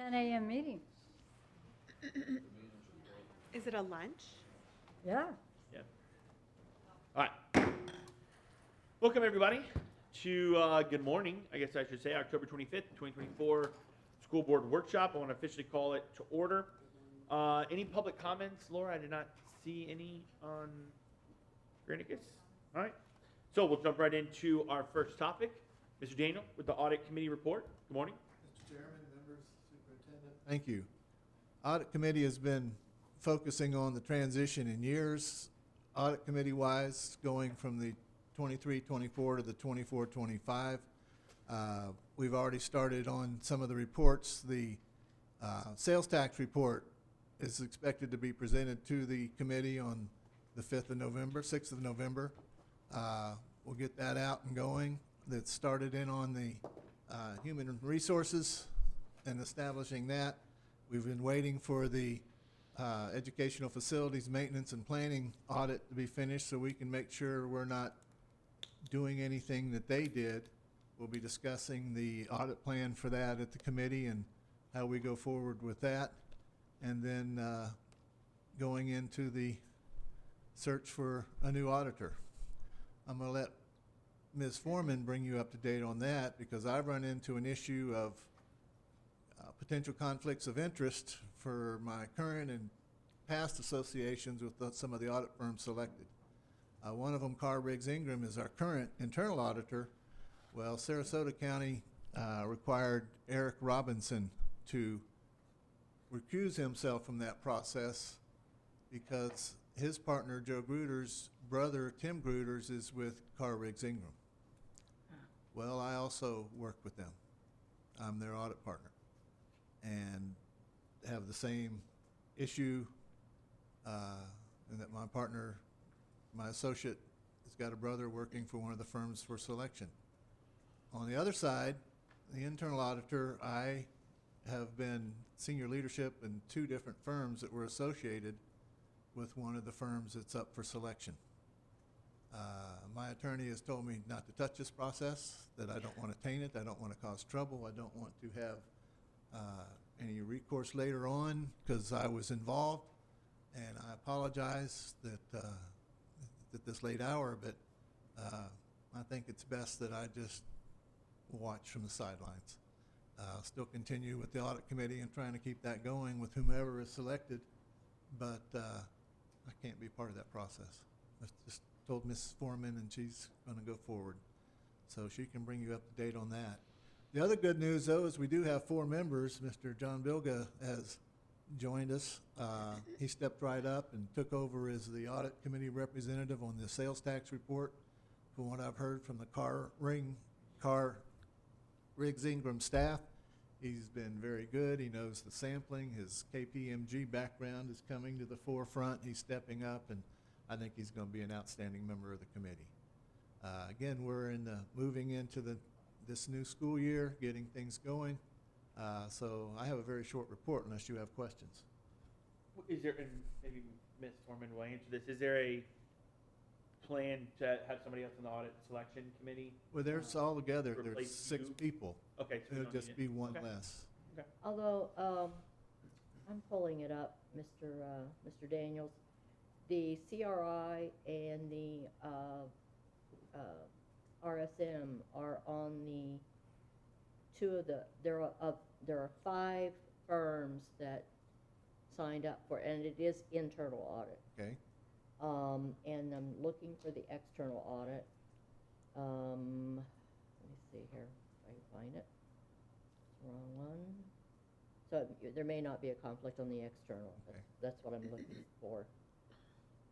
10 a.m. meeting. Is it a lunch? Yeah. Yeah. All right. Welcome, everybody, to good morning, I guess I should say, October 25th, 2024 School Board Workshop. I want to officially call it to order. Any public comments? Laura, I did not see any on Granicus. All right. So we'll jump right into our first topic. Mr. Daniel with the Audit Committee report. Good morning. Mr. Chairman, members, Superintendent. Thank you. Audit Committee has been focusing on the transition in years, Audit Committee-wise, going from the 23-24 to the 24-25. We've already started on some of the reports. The sales tax report is expected to be presented to the committee on the 5th of November, 6th of November. We'll get that out and going. That started in on the human resources and establishing that. We've been waiting for the educational facilities maintenance and planning audit to be finished so we can make sure we're not doing anything that they did. We'll be discussing the audit plan for that at the committee and how we go forward with that. And then going into the search for a new auditor. I'm going to let Ms. Foreman bring you up to date on that because I've run into an issue of potential conflicts of interest for my current and past associations with some of the audit firms selected. One of them, Carr Riggs Ingram, is our current internal auditor. Well, Sarasota County required Eric Robinson to recuse himself from that process because his partner, Joe Gruder's brother, Tim Gruder's, is with Carr Riggs Ingram. Well, I also work with them. I'm their audit partner and have the same issue in that my partner, my associate, has got a brother working for one of the firms for selection. On the other side, the internal auditor, I have been senior leadership in 2 different firms that were associated with one of the firms that's up for selection. My attorney has told me not to touch this process, that I don't want to taint it, I don't want to cause trouble, I don't want to have any recourse later on because I was involved, and I apologize that at this late hour, but I think it's best that I just watch from the sidelines. Still continue with the audit committee and trying to keep that going with whomever is selected, but I can't be part of that process. I just told Mrs. Foreman, and she's going to go forward. So she can bring you up to date on that. The other good news, though, is we do have 4 members. Mr. John Bilga has joined us. He stepped right up and took over as the audit committee representative on the sales tax report. From what I've heard from the Carr Riggs Ingram staff, he's been very good. He knows the sampling. His KPMG background is coming to the forefront. He's stepping up, and I think he's going to be an outstanding member of the committee. Again, we're moving into this new school year, getting things going. So I have a very short report unless you have questions. Is there, and maybe Ms. Foreman will answer this, is there a plan to have somebody else on the audit selection committee? Well, there's all together, there's Replace 6 you? people. Okay, so we It'll don't just need be it. one Okay. less. Okay. Although, I'm pulling it up, Mr. Daniels. The CRI and the RSM are on the 2 of the, there are 5 firms that signed up for, and it is internal audit. Okay. And I'm looking for the external audit. Let me see here if I can find it. It's the wrong one. So there may not be a conflict on the external. Okay. That's what I'm looking for.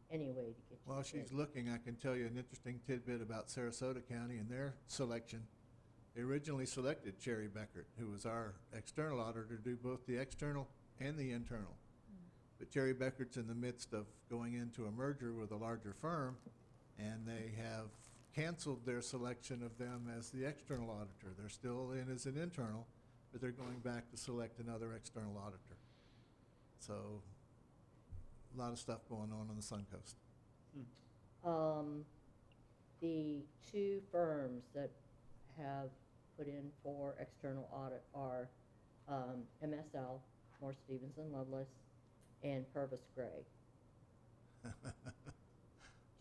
Anyway, to get you. While she's looking, I can tell you an interesting tidbit about Sarasota County and their selection. They originally selected Cherry Beckert, who was our external auditor, to do both the external and the internal. But Cherry Beckert's in the midst of going into a merger with a larger firm, and they have canceled their selection of them as the external auditor. They're still in as an internal, but they're going back to select another external auditor. So a lot of stuff going on the Sun Coast. The 2 firms that have put in for external audit are MSL, Moore Stevenson Loveless, and Purvis Gray.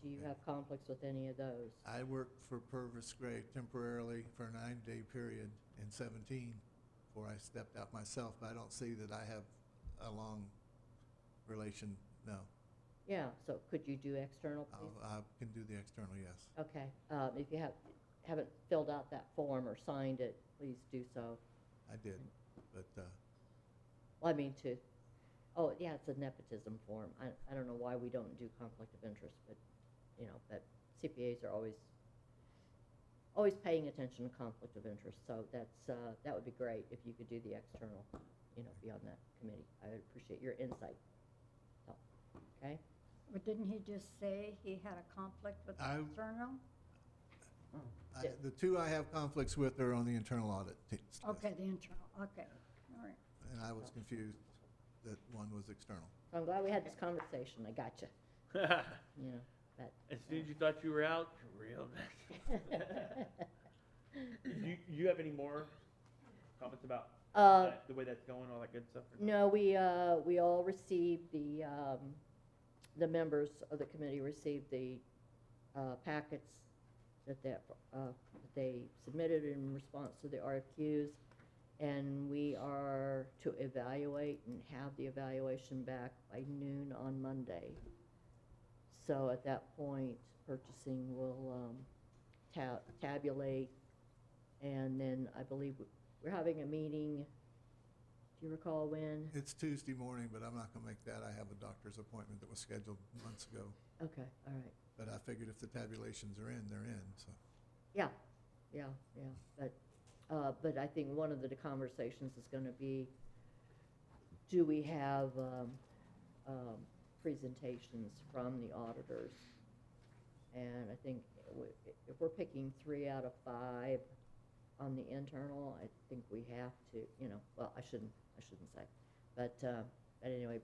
Do you have conflicts with any of those? I worked for Purvis Gray temporarily for a 9-day period in 17 before I stepped out myself, but I don't see that I have a long relation, no. Yeah, so could you do external, please? I can do the external, yes. Okay, if you haven't filled out that form or signed it, please do so. I did, but Well, I mean oh, yeah, it's a nepotism form. I don't know why we don't do conflict of interest, but, but CPAs are always paying attention to conflict of interest, so that would be great if you could do the external, be on that committee. I would appreciate your insight. So, okay? But didn't he just say he had a conflict with the external? the two I have conflicts with are on the internal audit team. Okay, the internal, okay, all right. And I was confused that one was external. So I'm glad we had this conversation. I got you. But As soon as you thought you were out, you're real messy. You have any more comments about the way that's going, all that good stuff? No, we all received the members of the committee received the packets that they submitted in response to the RFQs, and we are to evaluate and have the evaluation back by noon on Monday. So at that point, purchasing will tabulate, and then I believe we're having a meeting. Do you recall when? It's Tuesday morning, but I'm not going to make that. I have a doctor's appointment that was scheduled months ago. Okay, all right. But I figured if the tabulations are in, they're in, so. Yeah. But I think one of the conversations is going to be, do we have presentations from the auditors? And I think if we're picking 3 out of 5 on the internal, I think we have to, well, I shouldn't say, but anyway,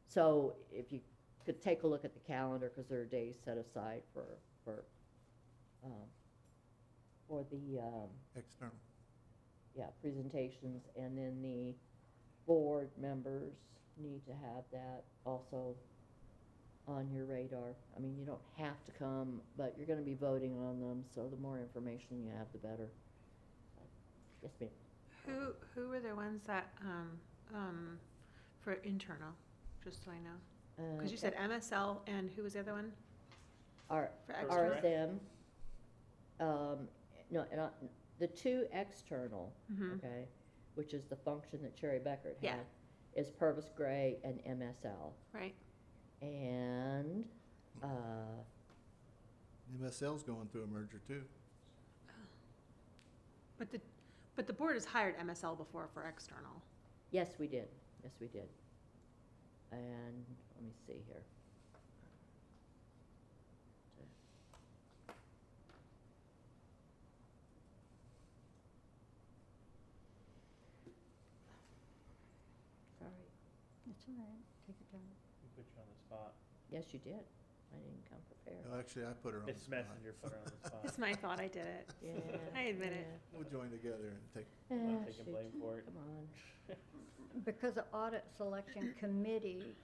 so if you could take a look at the calendar, because there are days set aside for the External. presentations, and then the board members need to have that also on your radar. I mean, you don't have to come, but you're going to be voting on them, so the more information you have, the better. Yes, ma'am. Who were the ones that for internal? Just so I know, because you said MSL and who was the other one? For external? RSM. No, the 2 external, okay, which is the function that Cherry Beckert had, is Purvis Gray and MSL. Right. And MSL's going through a merger too. But the board has hired MSL before for external. yes, we did. Yes, we did. And let me see here. Sorry. That's all right, take your time. We put you on the spot. Yes, you did. I didn't come prepared. No, actually, I put her on the It's spot. Messenger put her on the spot. It's my thought. I did it. Yeah. I admit it. We'll join together and take, I'm Ah, taking shoot. blame for it. Come on. Because the audit selection committee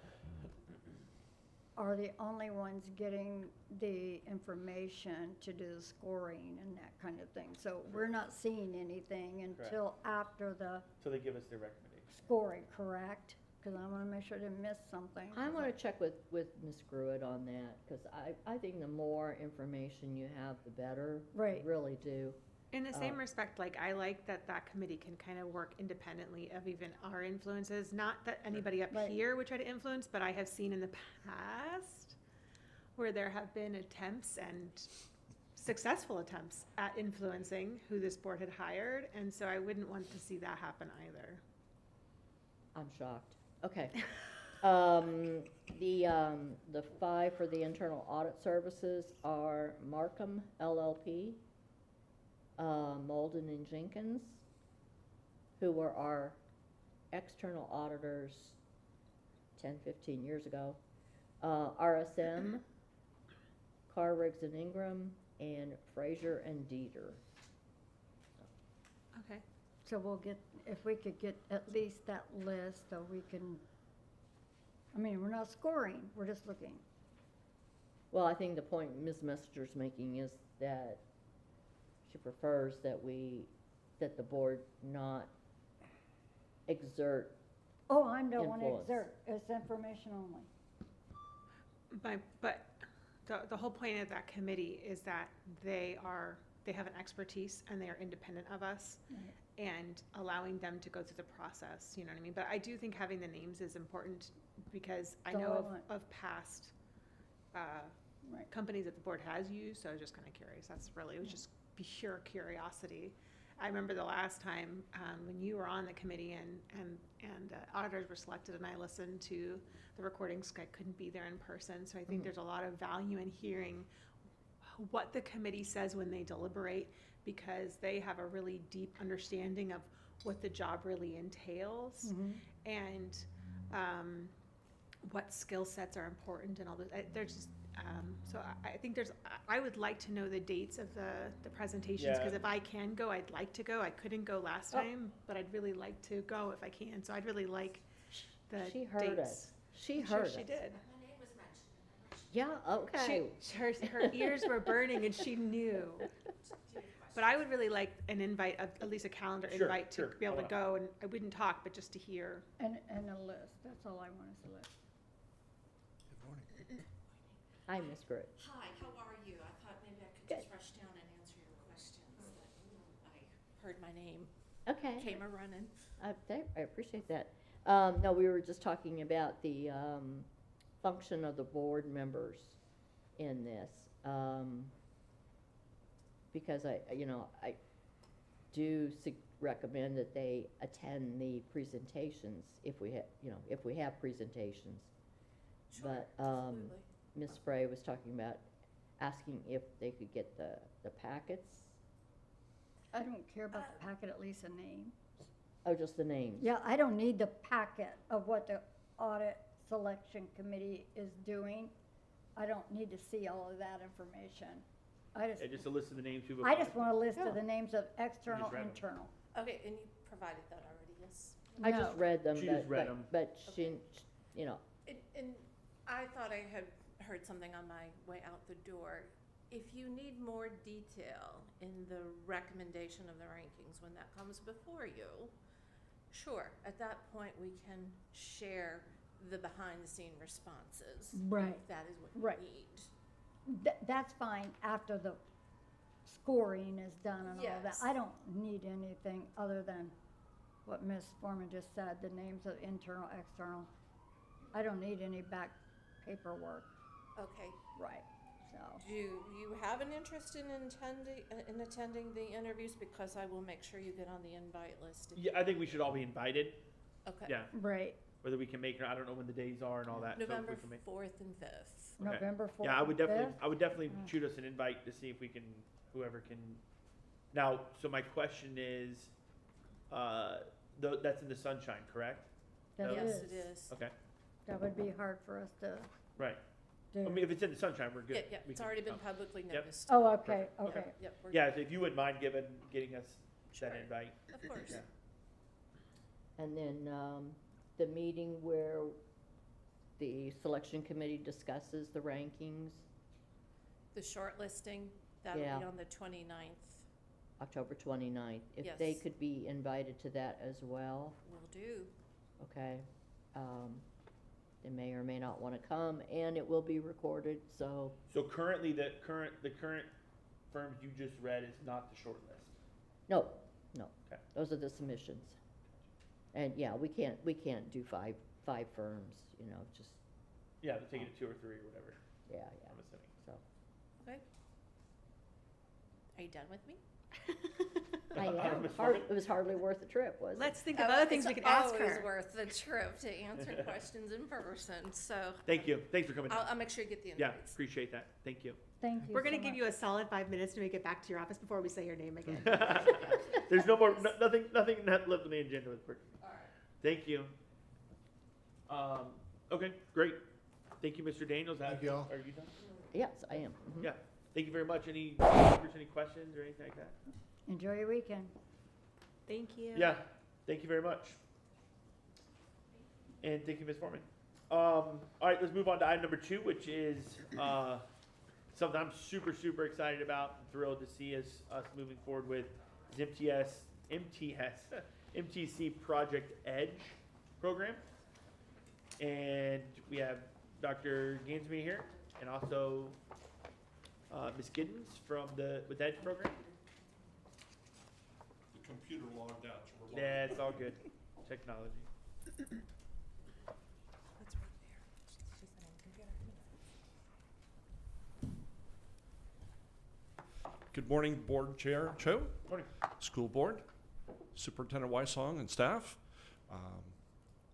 are the only ones getting the information to do the scoring and that kind of thing. So we're not seeing anything until after the So they give us their recommendation. scoring, correct? Because I want to make sure I didn't miss something. I want to check with Ms. Gruitt on that, because I think the more information you have, the better. Right. I really do. In the same respect, like I like that committee can kind of work independently of even our influences. Not that anybody up Right. here would try to influence, but I have seen in the past where there have been attempts and successful attempts at influencing who this board had hired, and so I wouldn't want to see that happen either. I'm shocked. Okay. The 5 for the internal audit services are Markham LLP, Malden and Jenkins, who were our external auditors 10, 15 years ago, RSM, Carr, Riggs and Ingram, and Fraser and Dieter. Okay, So we'll get, if we could get at least that list, so we can, I mean, we're not scoring, we're just looking. Well, I think the point Ms. Messenger's making is that she prefers that that the board not exert. Oh, I don't want to Influence. exert, it's information only. But the whole point of that committee is that they have an expertise and they are independent of us, Right. and allowing them to go through the process, you know what I mean? But I do think having the names is important, because I That's know all I want. of past Right. companies that the board has used, so I was just kind of curious. That's really, it was just pure curiosity. I remember the last time when you were on the committee and auditors were selected, and I listened to the recordings. I couldn't be there in person, so I think there's a lot of value in hearing what the committee says when they deliberate, because they have a really deep understanding of what the job really entails, and what skill sets are important and all this. There's just, so I think I would like to know the dates of the presentations, because Yeah. if I can go, I'd like to go. I couldn't go last time, but I'd really like to go if I can. So I'd really like the She heard dates. us. She I'm sure heard us. she did. Yeah, okay. Her ears were burning and she knew. But I would really like an invite, at least a calendar Sure, invite to sure. be able to Hold go, and I wouldn't talk, but just to hear. And a list, that's all I want is a list. Good morning. Hi, Ms. Grit. Hi, how are you? I thought maybe I could Good. just rush down and answer your questions. That I heard my name, Okay. came a running. I appreciate that. No, we were just talking about the function of the board members in this. Because I do recommend that they attend the presentations if we have presentations. Sure, But, absolutely. Ms. Spray was talking about asking if they could get the packets. I don't care about the packet, at least a name. Oh, just the names. Yeah, I don't need the packet of what the audit selection committee is doing. I don't need to see all of that information. Yeah, just a list of the names we've I applied. just want a list Yeah. of the names of external, read 'em. internal. Okay, and you provided that already, yes? I just No. read them, She just read 'em. but she, And I thought I had heard something on my way out the door. If you need more detail in the recommendation of the rankings when that comes before you, sure, at that point we can share the behind-the-scene responses. Right. If that is what Right. you need. That's fine after the scoring is done and all that. Yes. I don't need anything other than what Ms. Foreman just said, the names of internal, external. I don't need any back paperwork, Okay, right, so. do you have an interest in attending the interviews? Because I will make sure you get on the invite list. Yeah, I think we should all be invited. Okay. Yeah, Right, whether we can make it, I don't know when the days are and all that. so if we November can make- 4th and 5th. Okay. November 4th. Yeah, I would definitely, and 5th? I would definitely shoot us an invite to see if we can, whoever can. Now, so my question is, that's in the sunshine, correct? That Yes, is. it is. Okay, That would be hard for us to right. do. I mean, if it's in the sunshine, we're good. Yeah, yeah, We it's can already been come. publicly Yep. noticed. Oh, okay, Perfect. Okay. okay. Yep, we're Yeah, so if you wouldn't mind getting us Sure. that invite. Of course. Yeah. and then, the meeting where the selection committee discusses the rankings, The shortlisting, that'll Yeah. be on the 29th. October 29th. If they Yes. could be invited to that as well, Will do. okay? They may or may not wanna come, and it will be recorded, so, So currently, the current firms you just read is not the short list. no, Okay. those are the submissions. And, yeah, we can't do five firms, just, Yeah, they're taking it 2 or 3 or whatever, yeah, I'm assuming. so. Okay. Are you done with me? I am, it was hardly worth the trip, was it? Let's think of other things we could ask It's always her. worth the trip to answer questions in person, so Thank you, thanks for coming. I'll make sure you get the Yeah, invites. appreciate that, thank you. Thank you We're gonna so give much. you a solid 5 minutes to make it back to your office before we say your name again. There's no more, nothing left on the agenda with Brittany. All right. Thank you. Okay, great. Thank you, Mr. Daniels. Thank you all. Are you done? Yes, I am. Mhm. Yeah, thank you very much. Any questions or anything like that? Enjoy your weekend. Thank you. Yeah, thank you very much. And thank you, Ms. Foreman. All right, let's move on to item number 2, which is something I'm super, super excited about and thrilled to see us moving forward with is MTC Project Edge program. And we have Dr. Gansby here and also Ms. Giddens from the Edge program. The computer logged out, so we're logged. Yeah, it's all good. Technology. Let's run there. She said on the computer. Good morning, Board Chair Cho, Morning. School Board, Superintendent Wysong, and staff.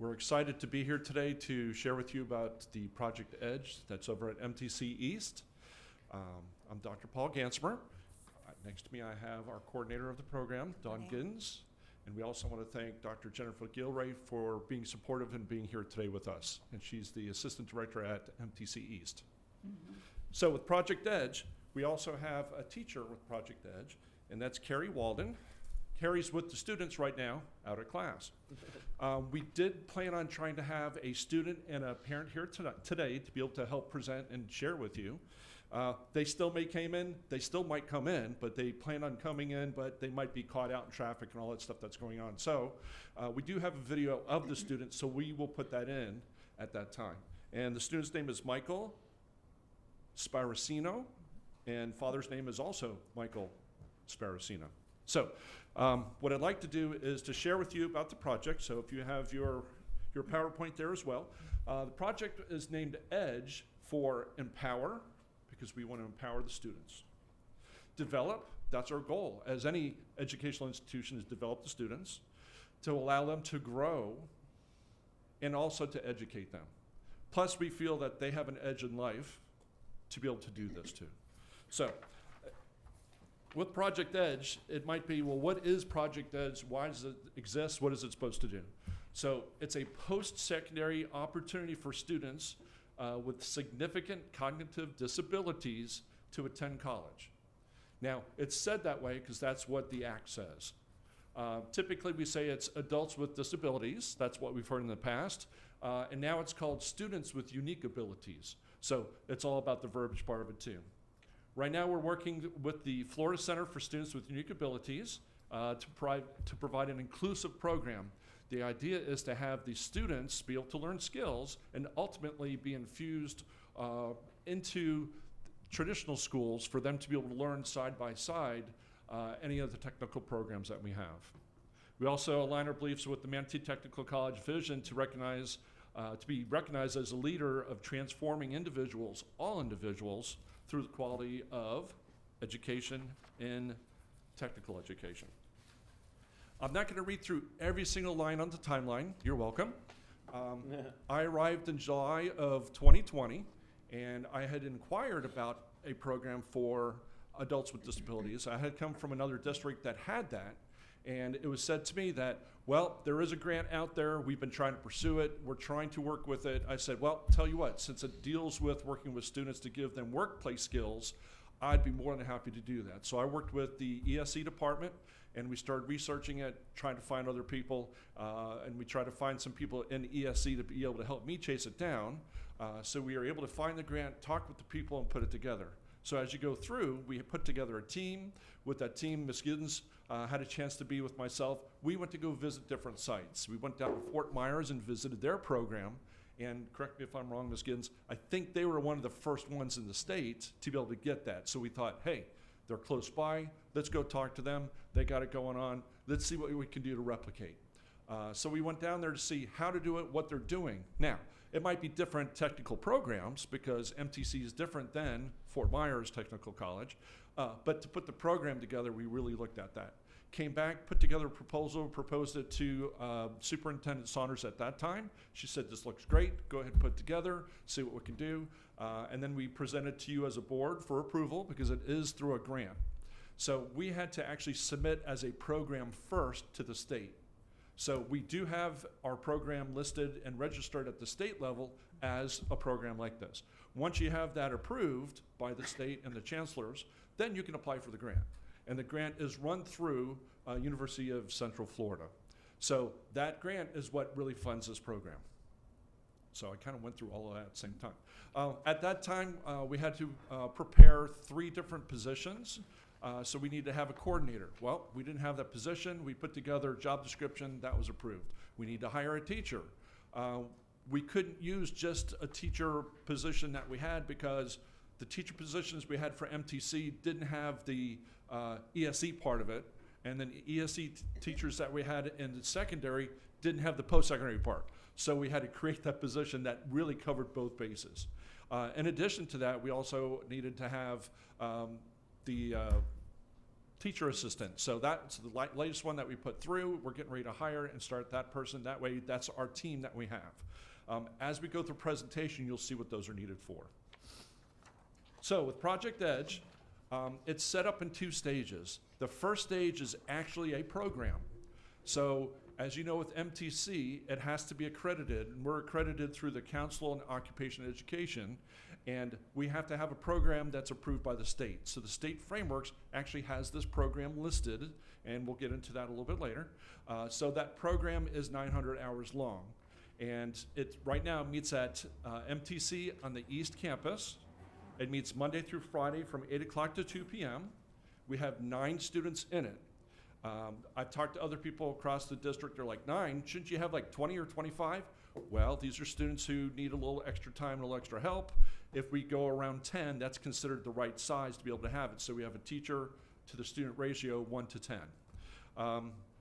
We're excited to be here today to share with you about the Project Edge that's over at MTC East. I'm Dr. Paul Gansmer. Next to me I have our coordinator of the program, Dawn Giddens. And we also want to thank Dr. Jennifer Gilray for being supportive and being here today with us. And she's the Assistant Director at MTC East. So with Project Edge, we also have a teacher with Project Edge, and that's Carrie Walden. Carrie's with the students right now, out of class. We did plan on trying to have a student and a parent here today to be able to help present and share with you. They still might come in, but they plan on coming in, but they might be caught out in traffic and all that stuff that's going on. So we do have a video of the students, so we will put that in at that time. And the student's name is Michael Sparacino, and father's name is also Michael Sparacino. So what I'd like to do is to share with you about the project. So if you have your PowerPoint there as well. The project is named EDGE for empower, because we want to empower the students. Develop, that's our goal, as any educational institution is develop the students, to allow them to grow and also to educate them. Plus, we feel that they have an edge in life to be able to do this too. So, with Project Edge, it might be, well, what is Project Edge? Why does it exist? What is it supposed to do? So, it's a post-secondary opportunity for students with significant cognitive disabilities to attend college. Now, it's said that way because that's what the Act says. Typically, we say it's adults with disabilities. That's what we've heard in the past. And now it's called students with unique abilities. So it's all about the verbiage part of it, too. Right now, we're working with the Florida Center for Students with Unique Abilities to provide an inclusive program. The idea is to have the students be able to learn skills and ultimately be infused into traditional schools for them to be able to learn side by side any of the technical programs that we have. We also align our beliefs with the Manatee Technical College vision to recognize, to be recognized as a leader of transforming individuals, all individuals, through the quality of education in technical education. I'm not going to read through every single line on the timeline. You're welcome. I arrived in July of 2020, and I had inquired about a program for adults with disabilities. I had come from another district that had that, and it was said to me that, well, there is a grant out there. We've been trying to pursue it. We're trying to work with it. I said, well, tell you what, since it deals with working with students to give them workplace skills, I'd be more than happy to do that. So I worked with the ESE department, and we started researching it, trying to find other people, and we tried to find some people in ESE to be able to help me chase it down. So we were able to find the grant, talk with the people, and put it together. So as you go through, we put together a team. With that team, Ms. Giddens had a chance to be with myself. We went to go visit different sites. We went down to Fort Myers and visited their program. And correct me if I'm wrong, Ms. Giddens, I think they were one of the first ones in the state to be able to get that. So we thought, hey, they're close by. Let's go talk to them. They got it going on. Let's see what we can do to replicate. So we went down there to see how to do it, what they're doing. Now, it might be different technical programs because MTC is different than Fort Myers Technical College. But to put the program together, we really looked at that. Came back, put together a proposal, proposed it to Superintendent Saunders at that time. She said, this looks great. Go ahead and put it together, see what we can do. And then we present it to you as a board for approval because it is through a grant. So we had to actually submit as a program first to the state. So we do have our program listed and registered at the state level as a program like this. Once you have that approved by the state and the chancellors, then you can apply for the grant. And the grant is run through University of Central Florida. So that grant is what really funds this program. So I kind of went through all of that at the same time. At that time, we had to prepare 3 different positions. So we need to have a coordinator. Well, we didn't have that position. We put together a job description that was approved. We need to hire a teacher. We couldn't use just a teacher position that we had because the teacher positions we had for MTC didn't have the ESE part of it. And then ESE teachers that we had in the secondary didn't have the post-secondary part. So we had to create that position that really covered both bases. In addition to that, we also needed to have the teacher assistant. So that's the latest one that we put through. We're getting ready to hire and start that person. That way, that's our team that we have. As we go through presentation, you'll see what those are needed for. So with Project Edge, it's set up in 2 stages. The first stage is actually a program. So as you know, with MTC, it has to be accredited, and we're accredited through the Council on Occupational Education, and we have to have a program that's approved by the state. So the state frameworks actually has this program listed, and we'll get into that a little bit later. So that program is 900 hours long, and it right now meets at MTC on the East Campus. It meets Monday through Friday from 8 o'clock to 2 p.m. We have 9 students in it. I've talked to other people across the district. They're like, 9? Shouldn't you have like 20 or 25? Well, these are students who need a little extra time, a little extra help. If we go around 10, that's considered the right size to be able to have it. So we have a teacher to the student ratio 1 to 10.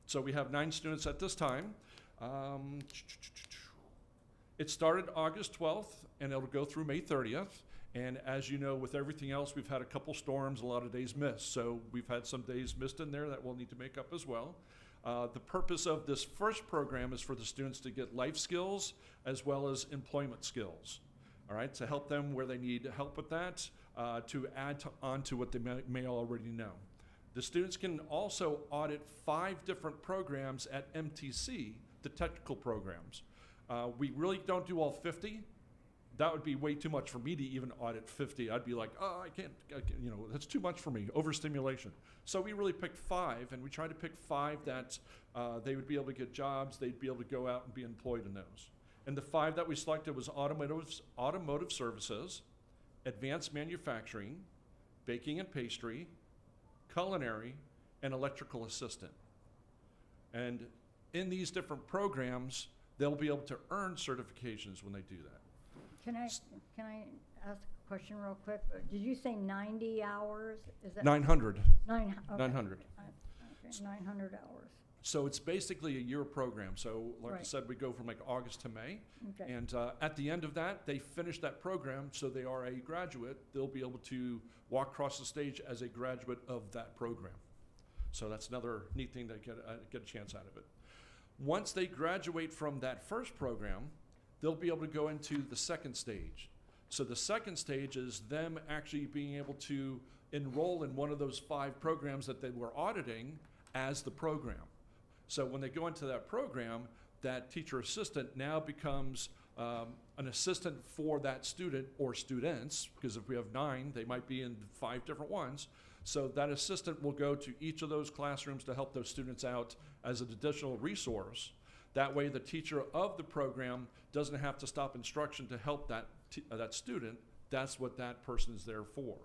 So we have 9 students at this time. It started August 12th, and it'll go through May 30th. And as you know, with everything else, we've had a couple storms, a lot of days missed. So we've had some days missed in there that we'll need to make up as well. The purpose of this first program is for the students to get life skills as well as employment skills, all right, to help them where they need help with that, to add on to what they may already know. The students can also audit 5 different programs at MTC, the technical programs. We really don't do all 50. That would be way too much for me to even audit 50. I'd be like, oh, I can't, you know, that's too much for me, overstimulation. So we really picked 5, and we tried to pick 5 that they would be able to get jobs, they'd be able to go out and be employed in those. And the 5 that we selected was automotive services, advanced manufacturing, baking and pastry, culinary, and electrical assistant. And in these different programs, they'll be able to earn certifications when they do that. Can I ask a question real quick? Did you say 90 hours? Is that 900. okay. 900. Okay, 900 hours. So it's basically a year program. So like I Right. said, we go from like August to May. Okay. And at the end of that, they finish that program, so they are a graduate. They'll be able to walk across the stage as a graduate of that program. So that's another neat thing to get a chance out of it. Once they graduate from that first program, they'll be able to go into the second stage. So the second stage is them actually being able to enroll in one of those 5 programs that they were auditing as the program. So when they go into that program, that teacher assistant now becomes an assistant for that student or students, because if we have 9, they might be in 5 different ones. So that assistant will go to each of those classrooms to help those students out as an additional resource. That way the teacher of the program doesn't have to stop instruction to help that student. That's what that person is there for.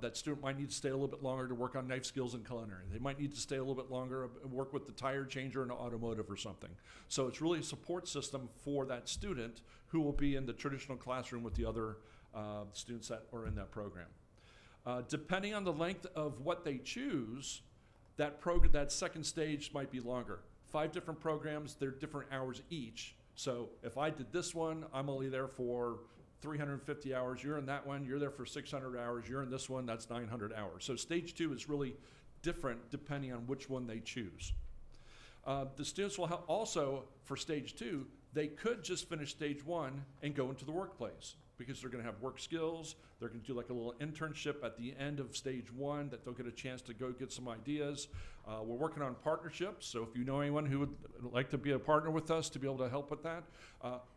That student might need to stay a little bit longer to work on knife skills and culinary. They might need to stay a little bit longer and work with the tire changer in automotive or something. So it's really a support system for that student who will be in the traditional classroom with the other students that are in that program. Depending on the length of what they choose, that second stage might be longer. 5 different programs, they're different hours each. So if I did this one, I'm only there for 350 hours. You're in that one, you're there for 600 hours. You're in this one, that's 900 hours. So stage 2 is really different depending on which one they choose. The students will also, for stage 2, they could just finish stage 1 and go into the workplace, because they're gonna have work skills. They're gonna do like a little internship at the end of stage 1 that they'll get a chance to go get some ideas. We're working on partnerships, so if you know anyone who would like to be a partner with us to be able to help with that,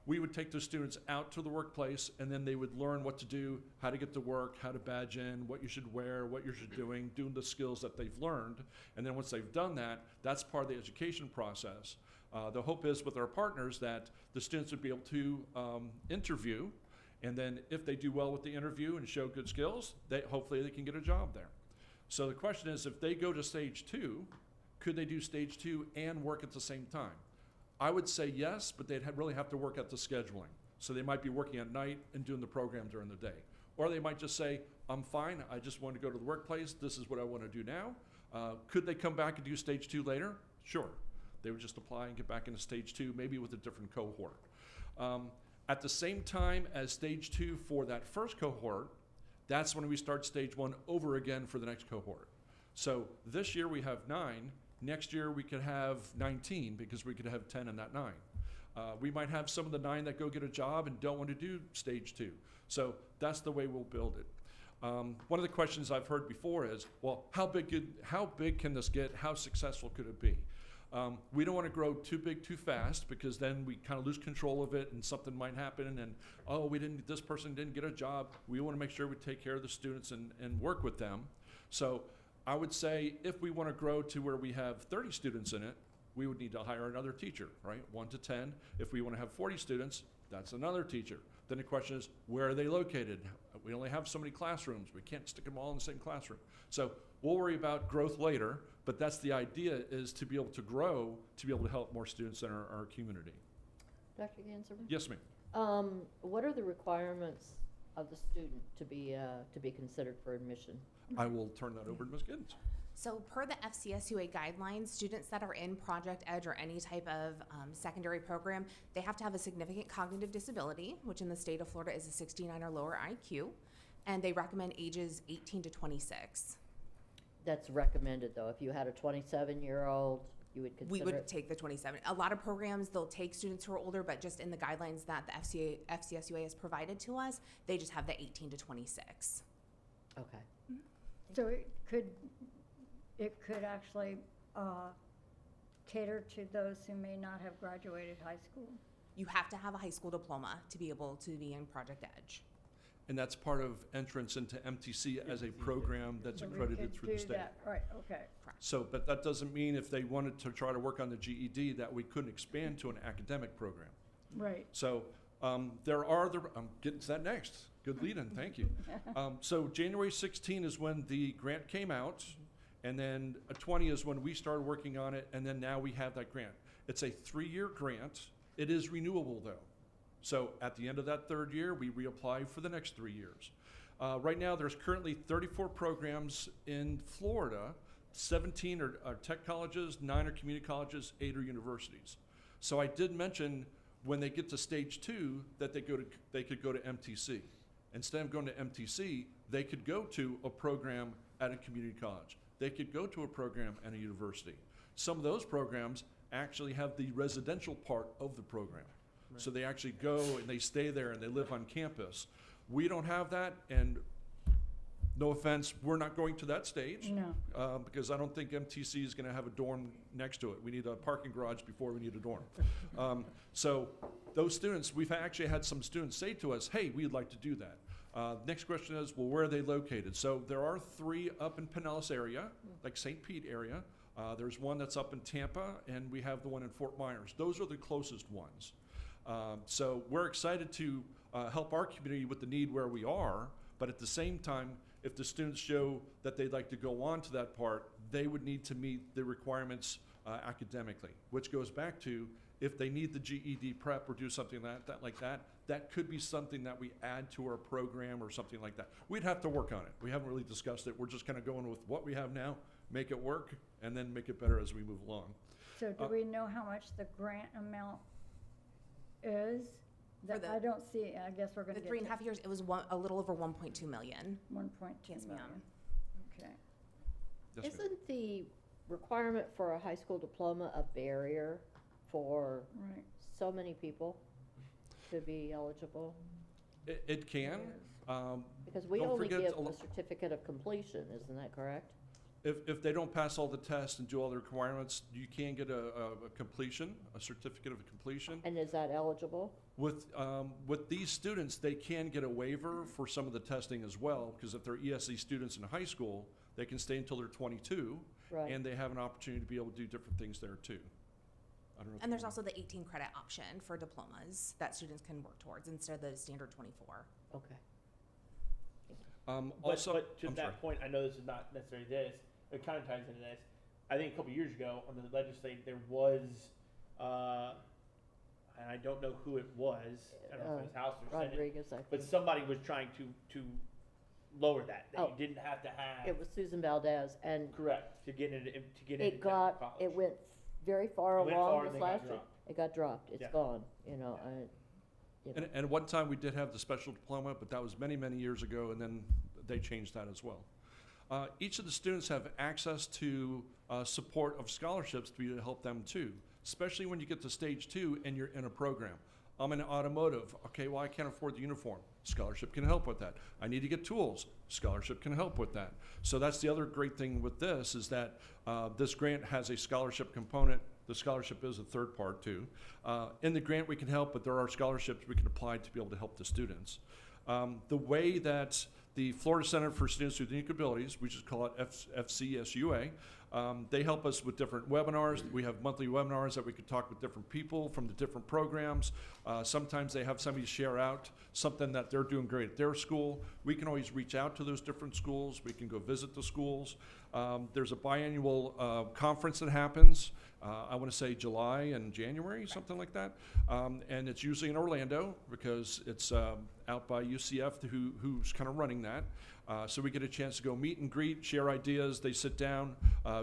we would take those students out to the workplace, and then they would learn what to do, how to get to work, how to badge in, what you should wear, what you should doing the skills that they've learned. And then once they've done that, that's part of the education process. The hope is with our partners that the students would be able to interview, and then if they do well with the interview and show good skills, hopefully they can get a job there. So the question is, if they go to stage 2, could they do stage 2 and work at the same time? I would say yes, but they'd really have to work at the scheduling. So they might be working at night and doing the program during the day. Or they might just say, I'm fine, I just want to go to the workplace, this is what I want to do now. Could they come back and do stage 2 later? Sure. They would just apply and get back into stage 2, maybe with a different cohort. At the same time as stage 2 for that first cohort, that's when we start stage 1 over again for the next cohort. So this year we have 9, next year we could have 19 because we could have 10 in that 9. We might have some of the 9 that go get a job and don't want to do stage 2. So that's the way we'll build it. One of the questions I've heard before is, well, how big can this get? How successful could it be? We don't want to grow too big too fast because then we kind of lose control of it and something might happen and, oh, this person didn't get a job. We want to make sure we take care of the students and work with them. So I would say if we want to grow to where we have 30 students in it, we would need to hire another teacher, right? 1 to 10. If we want to have 40 students, that's another teacher. Then the question is, where are they located? We only have so many classrooms. We can't stick them all in the same classroom. So we'll worry about growth later, but that's the idea, is to be able to grow, to be able to help more students in our community. Dr. Ganserman? Yes, ma'am. What are the requirements of the student to be considered for admission? I will turn that over to Ms. Giddens. So per the FCSUA guidelines, students that are in Project Edge or any type of secondary program, they have to have a significant cognitive disability, which in the state of Florida is a 69 or lower IQ, and they recommend ages 18 to 26. That's recommended, though. If you had a 27-year-old, you would consider We would it? take the 27. A lot of programs, they'll take students who are older, but just in the guidelines that the FCSUA has provided to us, they just have the 18 to 26. Okay. So it could actually cater to those who may not have graduated high school. You have to have a high school diploma to be able to be in Project Edge. And that's part of entrance into MTC as a program that's So we accredited could through the do state. that. Right, okay. So, but that doesn't mean if they wanted to try to work on the GED that we couldn't expand to an academic program. Right. So there are I'm getting to that next. Good lead-in, thank you. So January 16 is when the grant came out, and then 20 is when we started working on it, and then now we have that grant. It's a 3-year grant. It is renewable though. So at the end of that 3rd year, we reapply for the next 3 years. Right now, there's currently 34 programs in Florida. 17 are tech colleges, 9 are community colleges, 8 are universities. So I did mention when they get to stage 2 that they could go to MTC. Instead of going to MTC, they could go to a program at a community college. They could go to a program at a university. Some of those programs actually have the residential part of the program. Right. So they actually go and they stay there and they live on campus. We don't have that, and no offense, we're not going to that stage. No. Because I don't think MTC is going to have a dorm next to it. We need a parking garage before we need a dorm. So those students, we've actually had some students say to us, hey, we'd like to do that. Next question is, well, where are they located? So there are 3 up in Pinellas area, like St. Pete area. There's one that's up in Tampa, and we have the one in Fort Myers. Those are the closest ones. So we're excited to help our community with the need where we are, but at the same time, if the students show that they'd like to go on to that part, they would need to meet the requirements academically, which goes back to if they need the GED prep or do something like that, that could be something that we add to our program or something like that. We'd have to work on it. We haven't really discussed it. We're just kind of going with what we have now, make it work, and then make it better as we move along. So do we know how much the grant amount is? That I don't see, I guess we're gonna The get 3.5 years, it was a little over 1.2 million. 1.2 Yes, ma'am. million. Okay. Yes, ma'am. Isn't the requirement for a high school diploma a barrier for Right. so many people to be eligible? It can. Because we don't only forget give a lo- a certificate of completion, isn't that correct? If they don't pass all the tests and do all the requirements, you can get a completion, a certificate of completion. And is that eligible? With these students, they can get a waiver for some of the testing as well, because if they're ESE students in high school, they can stay until they're 22, Right. and they have an opportunity to be able to do different things there too. I don't know. And there's also the 18 credit option for diplomas that students can work towards instead of the standard 24. Okay. Also, but to I'm that sorry. point, I know this is not necessarily this, it kind of ties into this. I think a couple years ago on the legislature, there was, and I don't know who it was, I don't know if it was House or Senate, Rodriguez, I but think. somebody was trying to lower that Oh. you didn't have to have. It was Susan Valdez, and Correct, to get into it got, college. it went very far It went far along and this then got last year. dropped. It got dropped, it's Yeah. gone, you know, And at one time, we did have the special diploma, but that was many, many years ago, and then they changed that as well. Each of the students have access to support of scholarships to be able to help them too, especially when you get to stage 2 and you're in a program. I'm in automotive. Okay, well, I can't afford the uniform. Scholarship can help with that. I need to get tools. Scholarship can help with that. So that's the other great thing with this is that this grant has a scholarship component. The scholarship is a third part too. In the grant we can help, but there are scholarships we can apply to be able to help the students. The way that the Florida Center for Students with Unique Abilities, we just call it FCSUA, they help us with different webinars. We have monthly webinars that we could talk with different people from the different programs. Sometimes they have somebody share out something that they're doing great at their school. We can always reach out to those different schools. We can go visit the schools. There's a biannual conference that happens. I want to say July and January, something like that. And it's usually in Orlando because it's out by UCF who's kind of running that. So we get a chance to go meet and greet, share ideas. They sit down,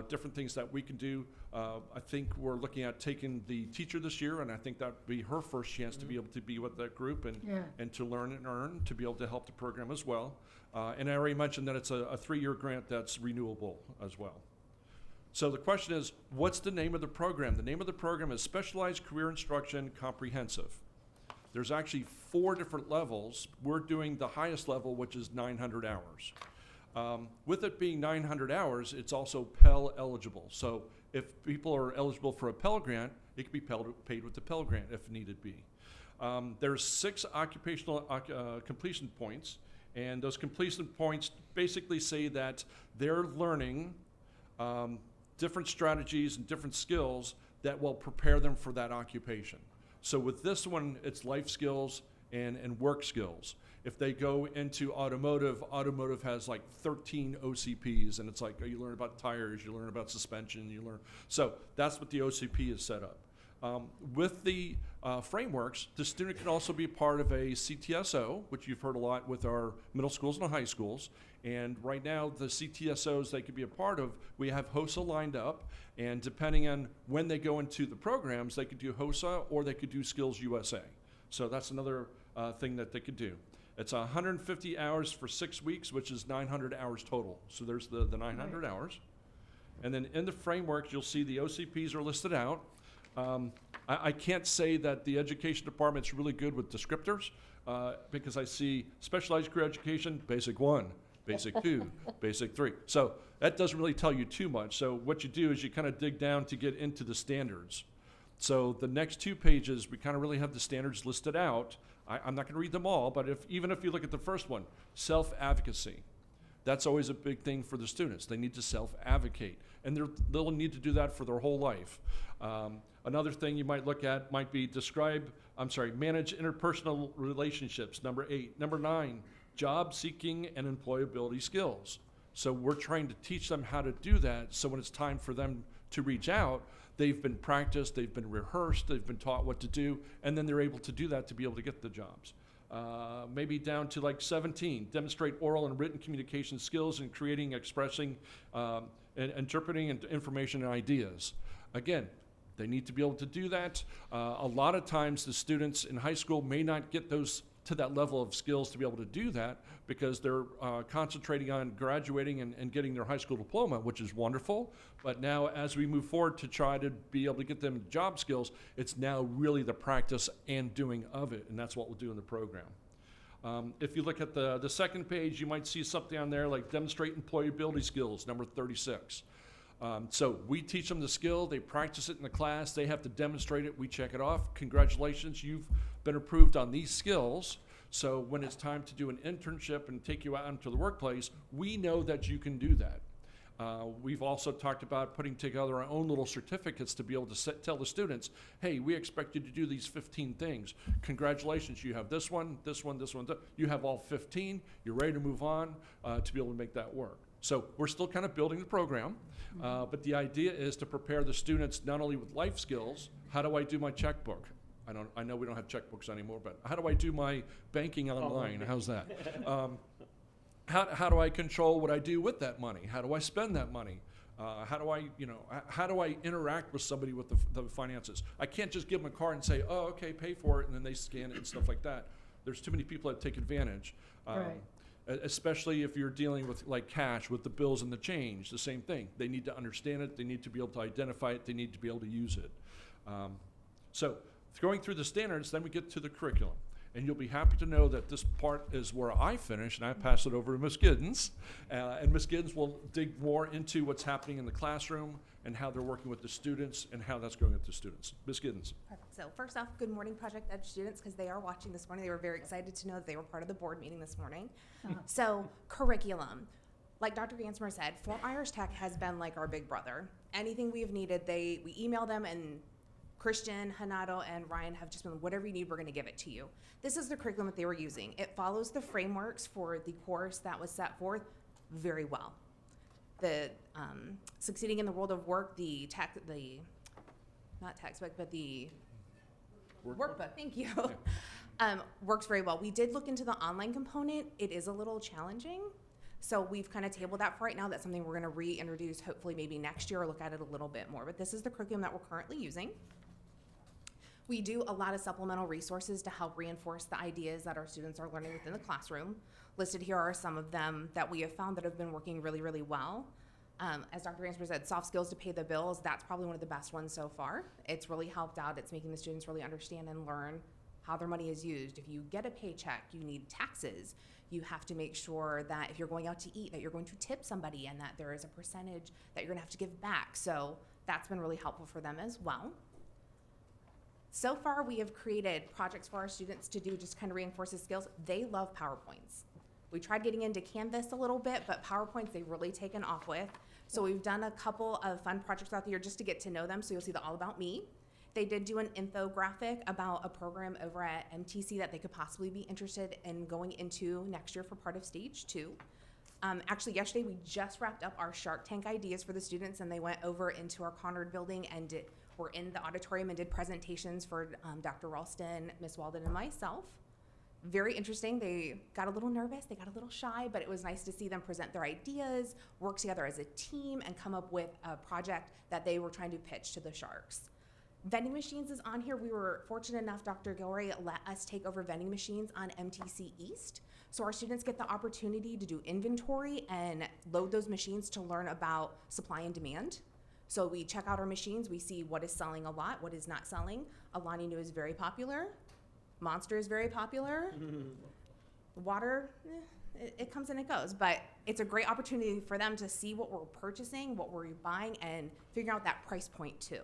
different things that we can do. I think we're looking at taking the teacher this year, and I think that would be her first chance to be able to be with that group and to learn and earn, to be able to help the program as well. And I already mentioned that it's a 3-year grant that's renewable as well. So the question is, what's the name of the program? The name of the program is Specialized Career Instruction Comprehensive. There's actually 4 different levels. We're doing the highest level, which is 900 hours. With it being 900 hours, it's also Pell eligible. So if people are eligible for a Pell Grant, it can be paid with the Pell Grant if needed be. There's 6 occupational completion points, and those completion points basically say that they're learning different strategies and different skills that will prepare them for that occupation. So with this one, it's life skills and work skills. If they go into automotive has like 13 OCPs, and it's like you learn about tires, you learn about suspension, so that's what the OCP is set up. With the frameworks, the student can also be part of a CTSO, which you've heard a lot with our middle schools and high schools. And right now, the CTSOs they could be a part of, we have HOSA lined up. And depending on when they go into the programs, they could do HOSA or they could do Skills USA. So that's another thing that they could do. It's 150 hours for 6 weeks, which is 900 hours total. So there's the 900 hours. And then in the frameworks, you'll see the OCPs are listed out. I can't say that the education department's really good with descriptors because I see specialized career education, basic 1, basic 2, basic 3. So that doesn't really tell you too much. So what you do is you kind of dig down to get into the standards. So the next 2 pages, we kind of really have the standards listed out. I'm not going to read them all, but even if you look at the first one, self-advocacy. That's always a big thing for the students. They need to self-advocate, and they'll need to do that for their whole life. Another thing you might look at might be manage interpersonal relationships, number 8. Number 9, job seeking and employability skills. So we're trying to teach them how to do that, so when it's time for them to reach out, they've been practiced, they've been rehearsed, they've been taught what to do, and then they're able to do that to be able to get the jobs. Maybe down to like 17, demonstrate oral and written communication skills in creating, expressing, and interpreting information and ideas. Again, they need to be able to do that. A lot of times the students in high school may not get those to that level of skills to be able to do that because they're concentrating on graduating and getting their high school diploma, which is wonderful. But now as we move forward to try to be able to get them job skills, it's now really the practice and doing of it, and that's what we'll do in the program. If you look at the second page, you might see something on there like demonstrate employability skills, number 36. So we teach them the skill, they practice it in the class, they have to demonstrate it, we check it off. Congratulations, you've been approved on these skills. So when it's time to do an internship and take you out into the workplace, we know that you can do that. We've also talked about putting together our own little certificates to be able to tell the students, hey, we expect you to do these 15 things. Congratulations, you have this one, this one, this one. You have all 15. You're ready to move on to be able to make that work. So we're still kind of building the program, but the idea is to prepare the students not only with life skills, how do I do my checkbook? I know we don't have checkbooks anymore, but how do I do my banking online? How's that? How do I control what I do with that money? How do I spend that money? How do I interact with somebody with the finances? I can't just give them a card and say, oh, okay, pay for it, and then they scan it and stuff like that. There's too many people that take advantage. Right. Especially if you're dealing with like cash with the bills and the change, the same thing. They need to understand it. They need to be able to identify it. They need to be able to use it. So going through the standards, then we get to the curriculum. And you'll be happy to know that this part is where I finish, and I pass it over to Ms. Giddens. And Ms. Giddens will dig more into what's happening in the classroom and how they're working with the students and how that's going with the students. Ms. Giddens. Perfect. So first off, good morning, Project Edge students, because they are watching this morning. They were very excited to know that they were part of the board meeting this morning. So curriculum. Like Dr. Gansmer said, Fort Myers Tech has been like our big brother. Anything we have needed, we email them, and Christian, Hanato, and Ryan have just been, whatever you need, we're going to give it to you. This is the curriculum that they were using. It follows the frameworks for the course that was set forth very well. The Succeeding in the World of Work, not textbook, but the workbook, thank you, works very well. We did look into the online component. It is a little challenging. So we've kind of tabled that for right now. That's something we're going to reintroduce hopefully maybe next year or look at it a little bit more. But this is the curriculum that we're currently using. We do a lot of supplemental resources to help reinforce the ideas that our students are learning within the classroom. Listed here are some of them that we have found that have been working really, really well. As Dr. Gansmer said, soft skills to pay the bills, that's probably one of the best ones so far. It's really helped out. It's making the students really understand and learn how their money is used. If you get a paycheck, you need taxes. You have to make sure that if you're going out to eat, that you're going to tip somebody and that there is a percentage that you're going to have to give back. So that's been really helpful for them as well. So far, we have created projects for our students to do, just kind of reinforces skills. They love PowerPoints. We tried getting into Canvas a little bit, but PowerPoints they've really taken off with. So we've done a couple of fun projects throughout the year just to get to know them. So you'll see the All About Me. They did do an infographic about a program over at MTC that they could possibly be interested in going into next year for part of stage 2. Actually, yesterday we just wrapped up our Shark Tank ideas for the students, and they went over into our Conard building and were in the auditorium and did presentations for Dr. Ralston, Ms. Walden, and myself. Very interesting. They got a little nervous, they got a little shy, but it was nice to see them present their ideas, work together as a team, and come up with a project that they were trying to pitch to the Sharks. Vending machines is on here. We were fortunate enough, Dr. Gilroy let us take over vending machines on MTC East. So our students get the opportunity to do inventory and load those machines to learn about supply and demand. So we check out our machines, we see what is selling a lot, what is not selling. Alani Nu is very popular. Monster is very popular. Water, it comes and it goes, but it's a great opportunity for them to see what we're purchasing, what we're buying, and figure out that price point too.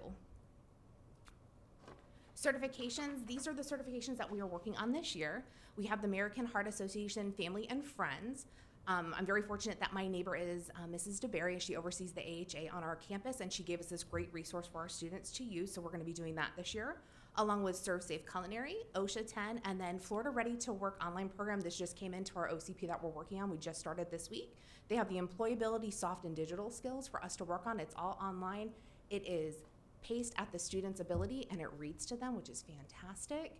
Certifications, these are the certifications that we are working on this year. We have the American Heart Association Family and Friends. I'm very fortunate that my neighbor is Mrs. DeBerry. She oversees the AHA on our campus, and she gave us this great resource for our students to use, so we're going to be doing that this year, along with Serve Safe Culinary, OSHA 10, and then Florida Ready to Work online program. This just came into our OCP that we're working on. We just started this week. They have the employability, soft and digital skills for us to work on. It's all online. It is paced at the student's ability, and it reads to them, which is fantastic.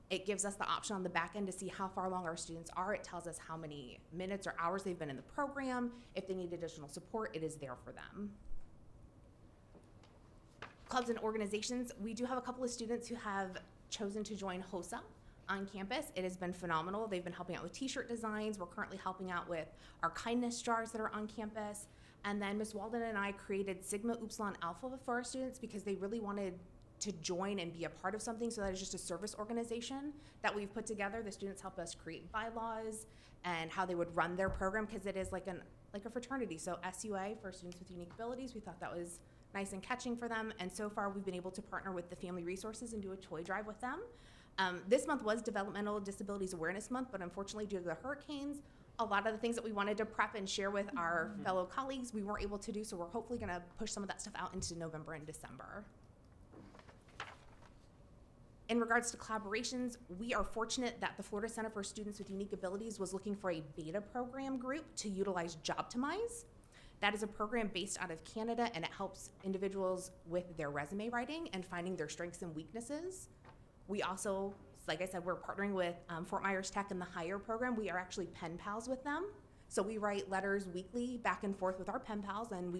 It gives us the option on the back end to see how far along our students are. It tells us how many minutes or hours they've been in the program. If they need additional support, it is there for them. Clubs and organizations, we do have a couple of students who have chosen to join HOSA on campus. It has been phenomenal. They've been helping out with t-shirt designs. We're currently helping out with our kindness jars that are on campus. And then Ms. Walden and I created Sigma Upsilon Alpha for our students because they really wanted to join and be a part of something. So that is just a service organization that we've put together. The students help us create bylaws and how they would run their program, because it is like a fraternity. So SUA, for students with unique abilities, we thought that was nice and catching for them. And so far we've been able to partner with the Family Resources and do a toy drive with them. This month was Developmental Disabilities Awareness Month, but unfortunately due to the hurricanes, a lot of the things that we wanted to prep and share with our fellow colleagues, we weren't able to do, so we're hopefully gonna push some of that stuff out into November and December. In regards to collaborations, we are fortunate that the Florida Center for Students with Unique Abilities was looking for a beta program group to utilize Jobtimize. That is a program based out of Canada, and it helps individuals with their resume writing and finding their strengths and weaknesses. We also, like I said, we're partnering with Fort Myers Tech in the Hire program. We are actually pen pals with them. So we write letters weekly back and forth with our pen pals, and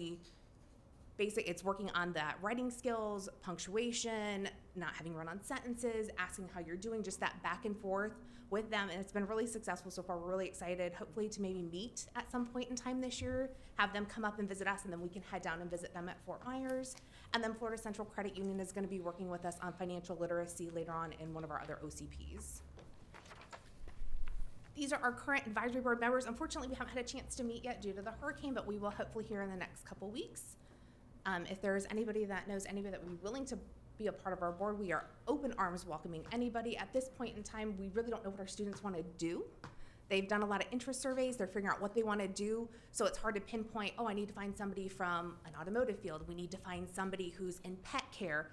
it's working on that writing skills, punctuation, not having run-on sentences, asking how you're doing, just that back and forth with them. And it's been really successful so far. We're really excited, hopefully to maybe meet at some point in time this year, have them come up and visit us, and then we can head down and visit them at Fort Myers. And then Florida Central Credit Union is gonna be working with us on financial literacy later on in one of our other OCPs. These are our current advisory board members. Unfortunately, we haven't had a chance to meet yet due to the hurricane, but we will hopefully here in the next couple weeks. If there's anybody that knows anybody that would be willing to be a part of our board, we are open arms welcoming anybody. At this point in time, we really don't know what our students want to do. They've done a lot of interest surveys. They're figuring out what they want to do. So it's hard to pinpoint, oh, I need to find somebody from an automotive field. We need to find somebody who's in pet care.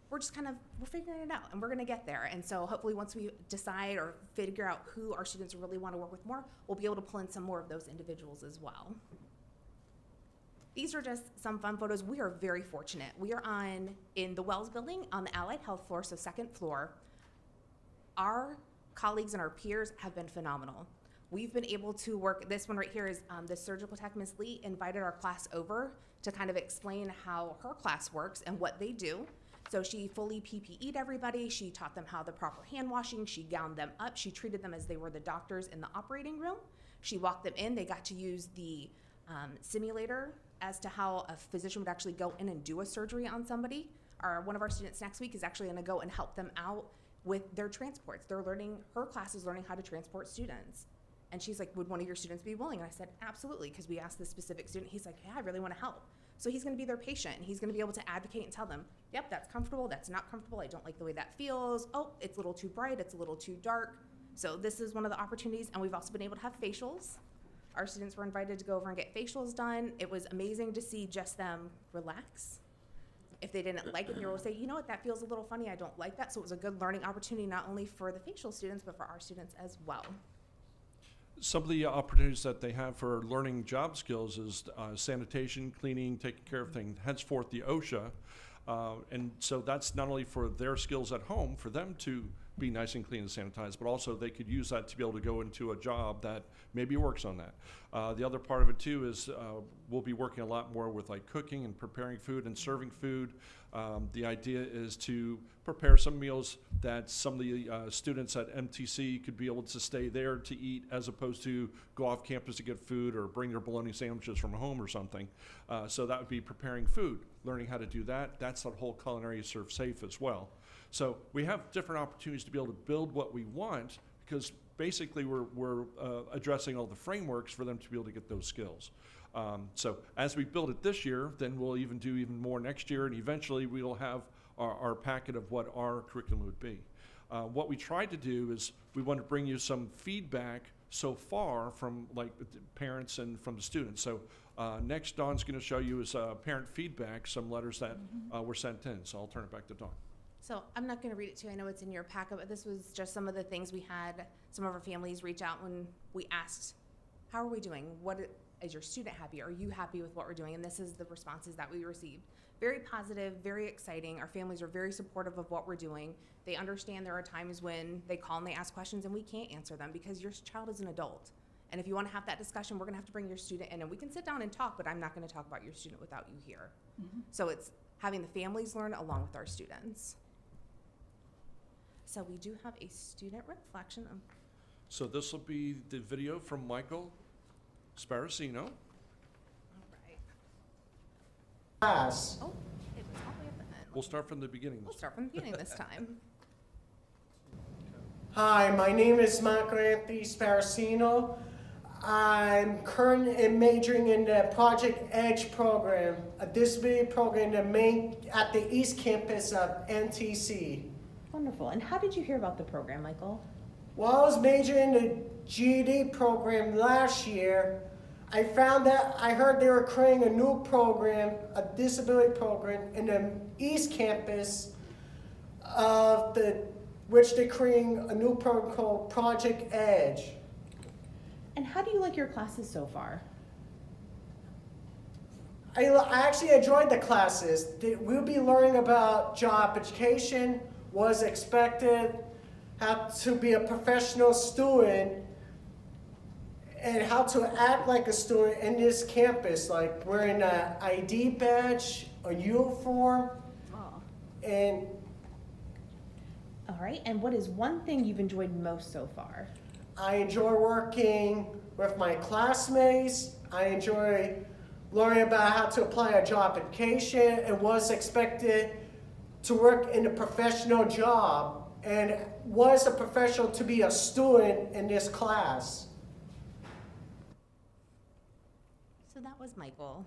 We're just we're figuring it out, and we're going to get there. And so hopefully once we decide or figure out who our students really want to work with more, we'll be able to pull in some more of those individuals as well. These are just some fun photos. We are very fortunate. We are in the Wells building on the Allied Health floor, so second floor. Our colleagues and our peers have been phenomenal. We've been able to work, this one right here is the surgical tech, Ms. Lee, invited our class over to kind of explain how her class works and what they do. So she fully PPE'd everybody. She taught them how the proper hand washing. She gowned them up. She treated them as they were the doctors in the operating room. She walked them in. They got to use the simulator as to how a physician would actually go in and do a surgery on somebody. One of our students next week is actually gonna go and help them out with their transports. Her class is learning how to transport students. And she's like, would one of your students be willing? And I said, absolutely, because we asked this specific student. He's like, yeah, I really wanna help. So he's gonna be their patient, and he's gonna be able to advocate and tell them, yep, that's comfortable, that's not comfortable, I don't like the way that feels. Oh, it's a little too bright, it's a little too dark. So this is one of the opportunities, and we've also been able to have facials. Our students were invited to go over and get facials done. It was amazing to see just them relax. If they didn't like it, they would say, you know what, that feels a little funny, I don't like that. So it was a good learning opportunity, not only for the facial students, but for our students as well. Some of the opportunities that they have for learning job skills is sanitation, cleaning, taking care of things, henceforth the OSHA. And so that's not only for their skills at home, for them to be nice and clean and sanitized, but also they could use that to be able to go into a job that maybe works on that. The other part of it too is we'll be working a lot more with like cooking and preparing food and serving food. The idea is to prepare some meals that some of the students at MTC could be able to stay there to eat, as opposed to go off campus to get food or bring their bologna sandwiches from home or something. So that would be preparing food, learning how to do that. That's the whole culinary serve safe as well. So we have different opportunities to be able to build what we want, because basically we're addressing all the frameworks for them to be able to get those skills. So as we build it this year, then we'll do even more next year, and eventually we'll have our packet of what our curriculum would be. What we tried to do is we want to bring you some feedback so far from like parents and from the students. So next Dawn's going to show you is parent feedback, some letters that were sent in. So I'll turn it back to Dawn. So I'm not going to read it to you. I know it's in your packet, but this was just some of the things we had some of our families reach out when we asked, how are we doing? Is your student happy? Are you happy with what we're doing? And this is the responses that we received. Very positive, very exciting. Our families are very supportive of what we're doing. They understand there are times when they call and they ask questions and we can't answer them because your child is an adult. And if you want to have that discussion, we're going to have to bring your student in, and we can sit down and talk, but I'm not going to talk about your student without you here. So it's having the families learn along with our students. So we do have a student reflection. So this will be the video from Michael Sparacino. All right. Class Oh, it was all the way at the end. We'll start from the beginning. We'll start from the beginning this time. Hi, my name is Manatee Sparacino. I'm currently majoring in the Project Edge program, a disability program at the East Campus of NTC. Wonderful. And how did you hear about the program, Michael? While I was majoring in the GED program last year, I heard they were creating a new program, a disability program, in the East Campus of which they're creating a new program called Project Edge. And how do you like your classes so far? I actually enjoyed the classes. We'll be learning about job application, what's expected, how to be a professional student, and how to act like a student in this campus, like wearing an ID badge, a uniform, and All right. And what is one thing you've enjoyed most so far? I enjoy working with my classmates. I enjoy learning about how to apply a job application and what's expected to work in a professional job and what's a professional to be a student in this class. So that was Michael.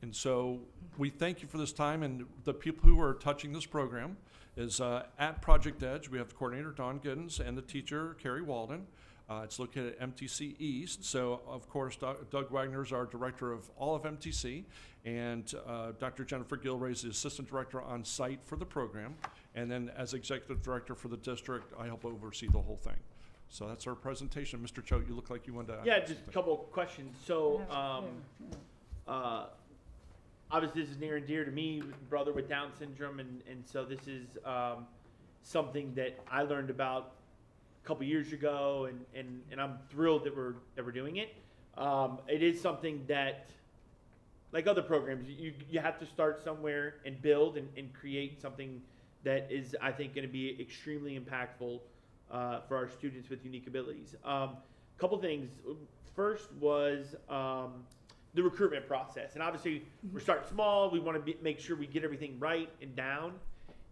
And so we thank you for this time, and the people who are touching this program is at Project Edge. We have the coordinator, Don Giddens, and the teacher, Carrie Walden. It's located at MTC East. So, of course, Doug Wagner is our director of all of MTC, and Dr. Jennifer Gilray is the assistant director on site for the program. And then as executive director for the district, I help oversee the whole thing. So that's our presentation. Mr. Cho, you look like you wanted to ask Yeah, just something. a couple questions. So, obviously this is near and dear to me, brother with Down syndrome, and so this is something that I learned about a couple years ago, and I'm thrilled that we're doing it. It is something that, like other programs, you have to start somewhere and build and create something that is, I think, going to be extremely impactful for our students with unique abilities. Couple things. First was the recruitment process, and obviously we're starting small. We want to make sure we get everything right and down.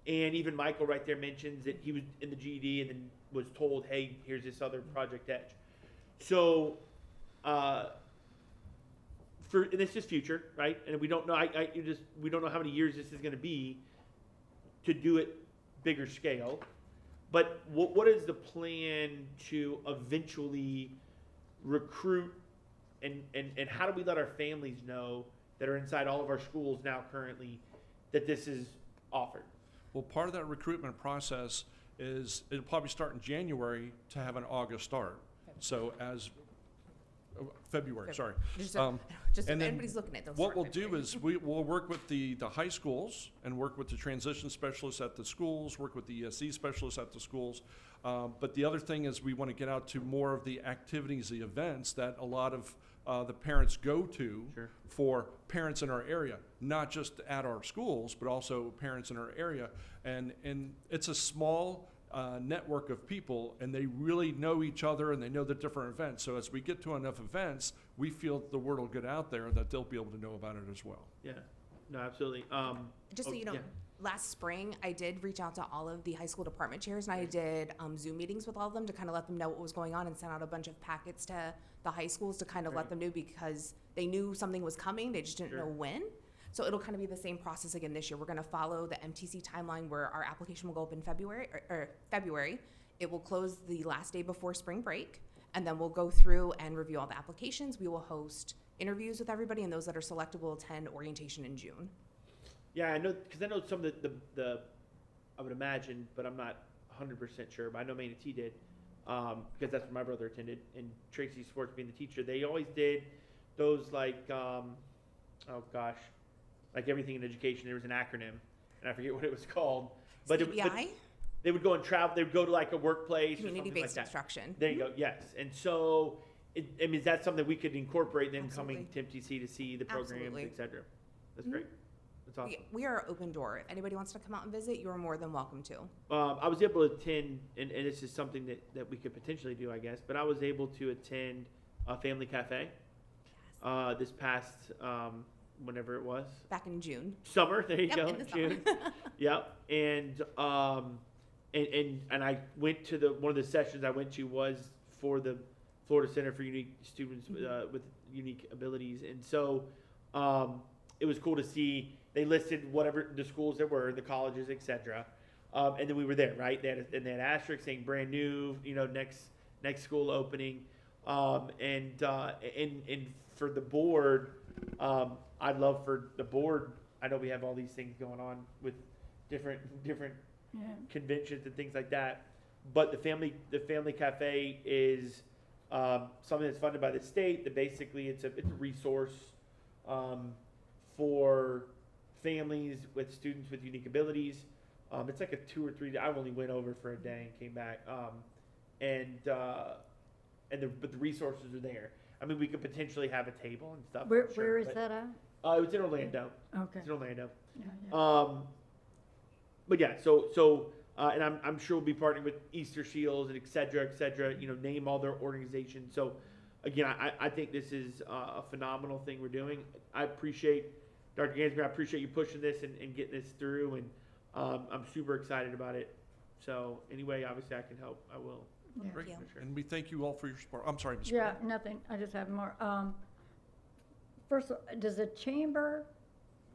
And even Michael right there mentions that he was in the GED and then was told, "Hey, here's this other Project Edge." So, and this is future, right? And we don't know. We don't know how many years this is going to be to do it bigger scale. But what is the plan to eventually recruit, and how do we let our families know that are inside all of our schools now currently that this is offered? Well, part of that recruitment process is it'll probably start in January to have an August start. So as February, sorry. Just and if then anybody's looking at those. What we'll do is we'll work with the high schools and work with the transition specialists at the schools, work with the ESE specialists at the schools. But the other thing is we want to get out to more of the activities, the events that a lot of the parents go to for parents in our area, not just at our schools, but also parents in our area. And it's a small network of people, and they really know each other and they know the different events. So as we get to enough events, we feel the word will get out there that they'll be able to know about it as well. Yeah, no, absolutely. Just so you know, last spring I did reach out to all of the high school department chairs, and I did Zoom meetings with all of them to kind of let them know what was going on, and sent out a bunch of packets to the high schools to kind of let them know, because they knew something was coming, they just didn't know when. So it'll kind of be the same process again this year. We're going to follow the MTC timeline where our application will go up in February. It will close the last day before spring break, and then we'll go through and review all the applications. We will host interviews with everybody, and those that are selected will attend orientation in June. Yeah, I know, because I know some of the I would imagine, but I'm not 100% sure, but I know Manatee did, because that's where my brother attended, and Tracy Swartz being the teacher. They always did those, like, oh gosh, like everything in education, there was an acronym, and I forget what it was called. But CBI? They would go and travel. They would go to like a workplace or something like Community-based that. instruction. There you go. Yes, and so I mean, is that something we could incorporate them Absolutely. coming to MTC to see the programs, Absolutely. et cetera? That's great. That's awesome. We are open door. If anybody wants to come out and visit, you are more than welcome to. I was able to attend, and this is something that we could potentially do, I guess, but I was able to attend a family cafe this past, whenever it was. Back in June. Summer, there you Yep, go, in the June. summer. Yep, and I went to one of the sessions I went to was for the Florida Center for Unique Students with Unique Abilities, and so it was cool to see. They listed whatever the schools there were, the colleges, etc. And then we were there, right? They had asterisks saying brand new, next school opening, and for the board, I'd love for the board. I know we have all these things going on with different conventions and things like that, but the family cafe is something that's funded by the state. That basically it's a resource for families with students with unique abilities. It's like a 2 or 3 day. I only went over for a day and came back. But the resources are there. I mean, we could potentially have a table and stuff. Where, I'm sure, where is but, that at? It was in Orlando. Okay. It's in Orlando. Yeah. But yeah, so and I'm sure we'll be partnering with Easter Shields and et cetera, name all their organizations. So again, I think this is a phenomenal thing we're doing. I appreciate, Dr. Gansberg, I appreciate you pushing this and getting this through, and I'm super excited about it. So anyway, obviously I can help, I will. Yeah. Great. you. For sure. And we thank you all for your support. I'm sorry, Ms. Yeah, Brown. nothing, I just have more. First, of all, does the chamber,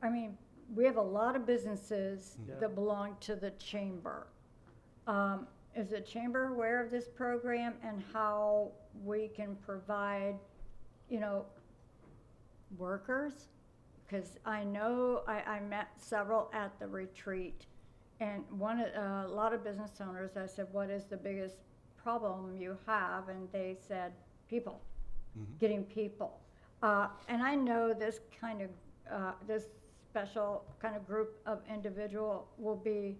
I mean, we have a lot of businesses Yeah. that belong to the chamber. Is the chamber aware of this program and how we can provide, workers? Because I know I met several at the retreat, and a lot of business owners, I said, what is the biggest problem you have? And they said, people, getting people. And I know this kind of, this special kind of group of individual will be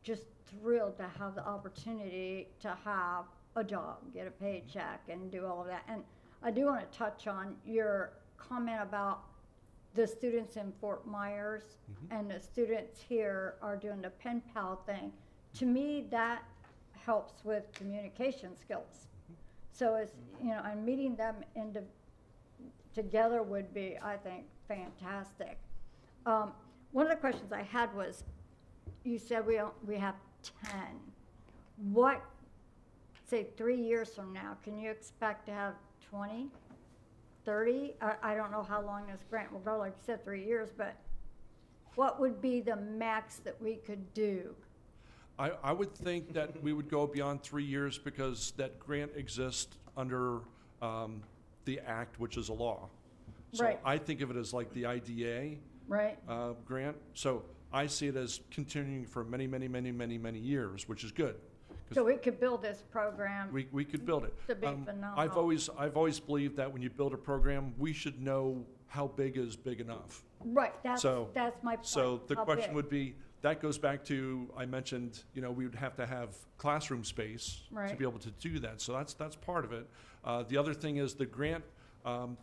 just thrilled to have the opportunity to have a job, get a paycheck, and do all of that. And I do want to touch on your comment about the students in Fort Myers and the students here are doing the pen pal thing. To me, that helps with communication skills. So it's, and meeting them together would be, I think, fantastic. One of the questions I had was, you said we have 10. What, say 3 years from now, can you expect to have 20, 30? I don't know how long this grant will go, like you said, 3 years, but what would be the max that we could do? I would think that we would go beyond 3 years because that grant exists under the act, which is a law. So Right. I think of it as like the IDA Right? grant. So I see it as continuing for many, many, many, many, many years, which is good. 'Cause So we could build this program. we could build it. To be I've phenomenal. always believed that when you build a program, we should know how big is big enough. Right, that's So- my point. So the How question big? would be, that goes back to, I mentioned, we would have to have classroom space to Right. be able to do that. So that's part of it. The other thing is the grant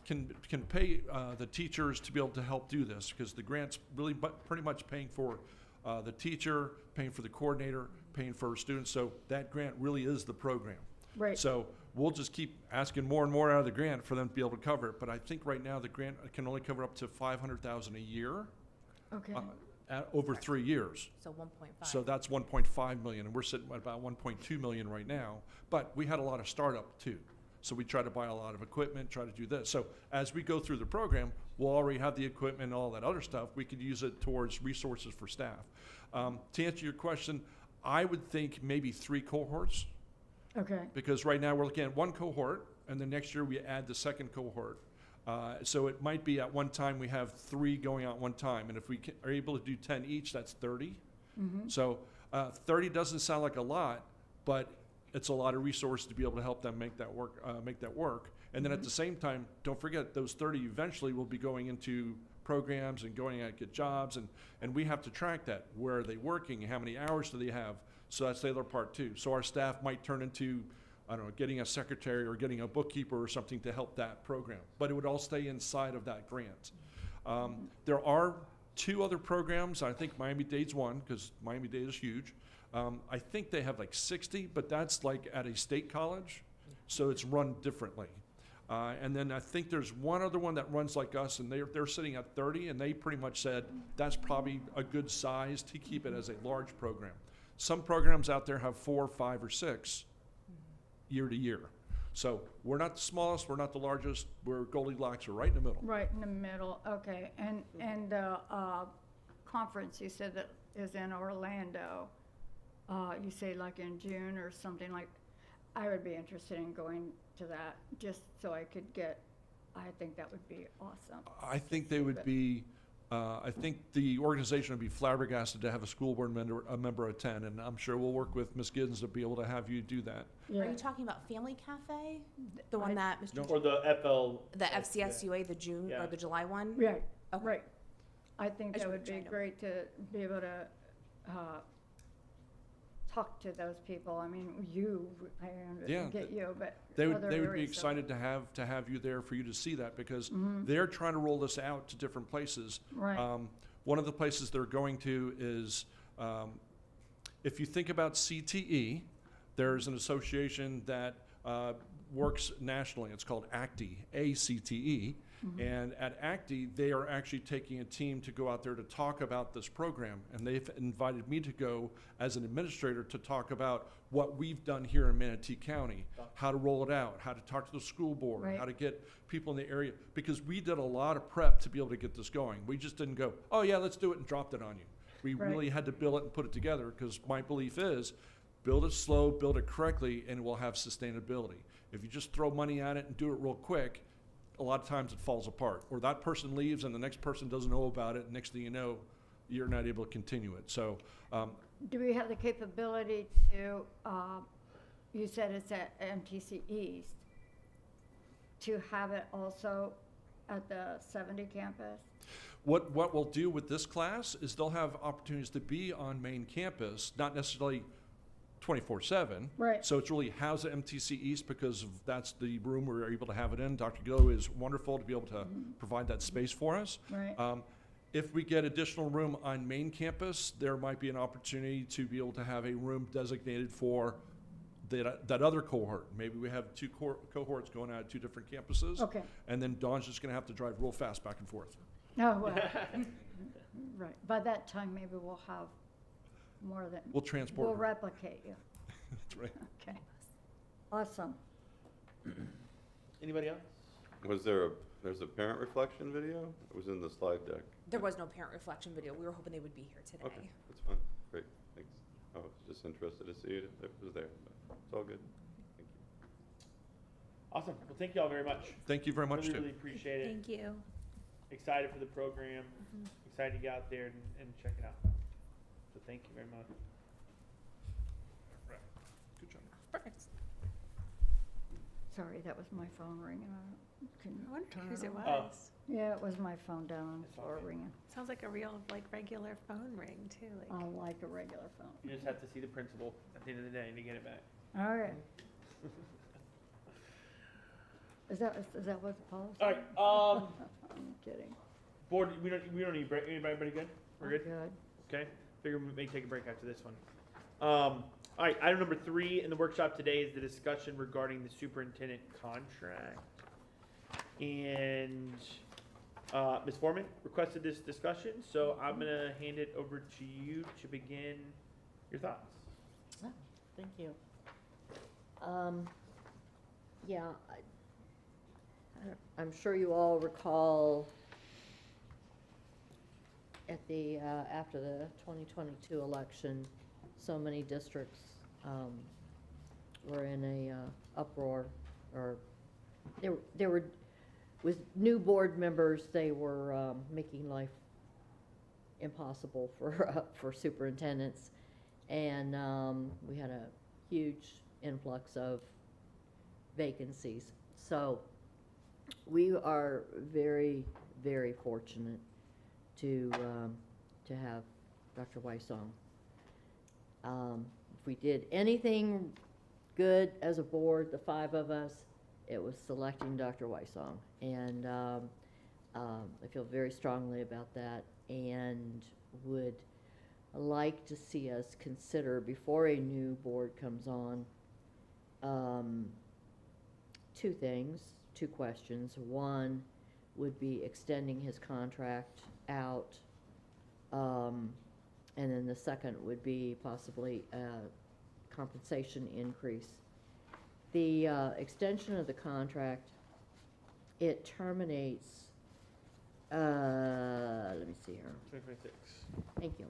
can pay the teachers to be able to help do this, because the grant's really pretty much paying for the teacher, paying for the coordinator, paying for students. So that grant really is the program. Right. So we'll just keep asking more and more out of the grant for them to be able to cover it. But I think right now the grant can only cover up to $500,000 a year Okay, over 3 years. So 1.5. So that's 1.5 million, and we're sitting at about 1.2 million right now. But we had a lot of startup too. So we try to buy a lot of equipment, try to do this. So as we go through the program, we'll already have the equipment and all that other stuff. We could use it towards resources for staff. To answer your question, I would think maybe 3 cohorts, okay, because right now we're looking at 1 cohort, and then next year we add the second cohort. So it might be at one time we have 3 going out one time, and if we are able to do 10 each, that's 30. So 30 doesn't sound like a lot, but it's a lot of resources to be able to help them make that work. And then at the same time, don't forget those 30 eventually will be going into programs and going out to get jobs, and we have to track that. Where are they working? How many hours do they have? So that's the other part too. So our staff might turn into, I don't know, getting a secretary or getting a bookkeeper or something to help that program. But it would all stay inside of that grant. There are 2 other programs. I think Miami-Dade's one, because Miami-Dade is huge. I think they have like 60, but that's like at a state college, so it's run differently. And then I think there's one other one that runs like us, and they're sitting at 30, and they pretty much said that's probably a good size to keep it as a large program. Some programs out there have 4, 5, or 6 year to year. So we're not the smallest, we're not the largest, we're Goldilocks, we're right in the middle. Right in the middle, okay. And the conference you said that is in Orlando, you say like in June or something like, I would be interested in going to that just so I could I think that would be awesome. I think they would be, I think the organization would be flabbergasted to have a school board member attend, and I'm sure we'll work with Ms. Giddens to be able to have you do that. Yeah. Are you talking about Family Cafe? The one that Mr. Or the FL. The FCSUA, the June Yeah. or the July one? Right, Okay. right. I think I that should would be try to- great to be able to talk to those people. I mean, I Yeah, get you, but They would other be areas, so- excited to have you there for you to see that, because Mhm. they're trying to roll this out to different places. Right. One of the places they're going to is, if you think about CTE, there's an association that works nationally. It's called ACTE, ACTE. And at ACTE, they are actually taking a team to go out there to talk about this program. And they've invited me to go as an administrator to talk about what we've done here in Manatee County, how to roll it out, how to talk to the school board, Right. how to get people in the area. Because we did a lot of prep to be able to get this going. We just didn't go, oh yeah, let's do it, and dropped it on you. We Right. really had to build it and put it together, because my belief is, build it slow, build it correctly, and it will have sustainability. If you just throw money at it and do it real quick, a lot of times it falls apart. Or that person leaves and the next person doesn't know about it, and next thing you know, you're not able to continue it. So, Do we have the capability to, you said it's at MTC East, to have it also at the 70 campus? what we'll do with this class is they'll have opportunities to be on main campus, not necessarily 24/7. Right. So it's really housed at MTC East, because that's the room we're able to have it in. Dr. Gill is wonderful to be able to provide that space for us. Right. If we get additional room on main campus, there might be an opportunity to be able to have a room designated for that other cohort. Maybe we have 2 cohorts going out at 2 different campuses. Okay. And then Dawn's just gonna have to drive real fast back and forth. Oh, well, right. By that time, maybe we'll have more than. We'll transport We'll her. replicate you. That's right. Okay. Awesome. Anybody else? There's a parent reflection video? It was in the slide deck. There was no parent reflection video. We were hoping they would be here today. Okay, that's fine. Great, thanks. I was just interested to see it if it was there, but it's all good. Thank you. Awesome. Well, thank you all very much. Thank you very much, Really, too. really appreciate it. Thank you. Excited for the program. Excited to get out there and check it out. So thank you very much. Good job. Perfect. Sorry, that was my phone ringing. Couldn't I wonder turn whose it on. was. Yeah, it was my phone down on the It's all floor good. ringing. Sounds like a real, like, regular phone ring, too. Like, I like a regular phone. You just have to see the principal at the end of the day to get it back. All right. Is that what the policy? All right, I'm kidding. board, we don't need break. Anybody good? We're good? Good. Okay, figure we may take a break after this one. All right, item number 3 in the workshop today is the discussion regarding the superintendent contract. And Ms. Foreman requested this discussion, so I'm gonna hand it over to you to begin your thoughts. Thank you. Yeah, I'm sure you all recall at the, after the 2022 election, so many districts were in a uproar, or they were, with new board members, they were making life impossible for superintendents. And we had a huge influx of vacancies. So we are very, very fortunate to have Dr. Wysong. If we did anything good as a board, the 5 of us, it was selecting Dr. Wysong. And I feel very strongly about that. and would like to see us consider, before a new board comes on, two things, two questions. One would be extending his contract out, and then the second would be possibly a compensation increase. The extension of the contract, it terminates, let me see here. 2026. Thank you.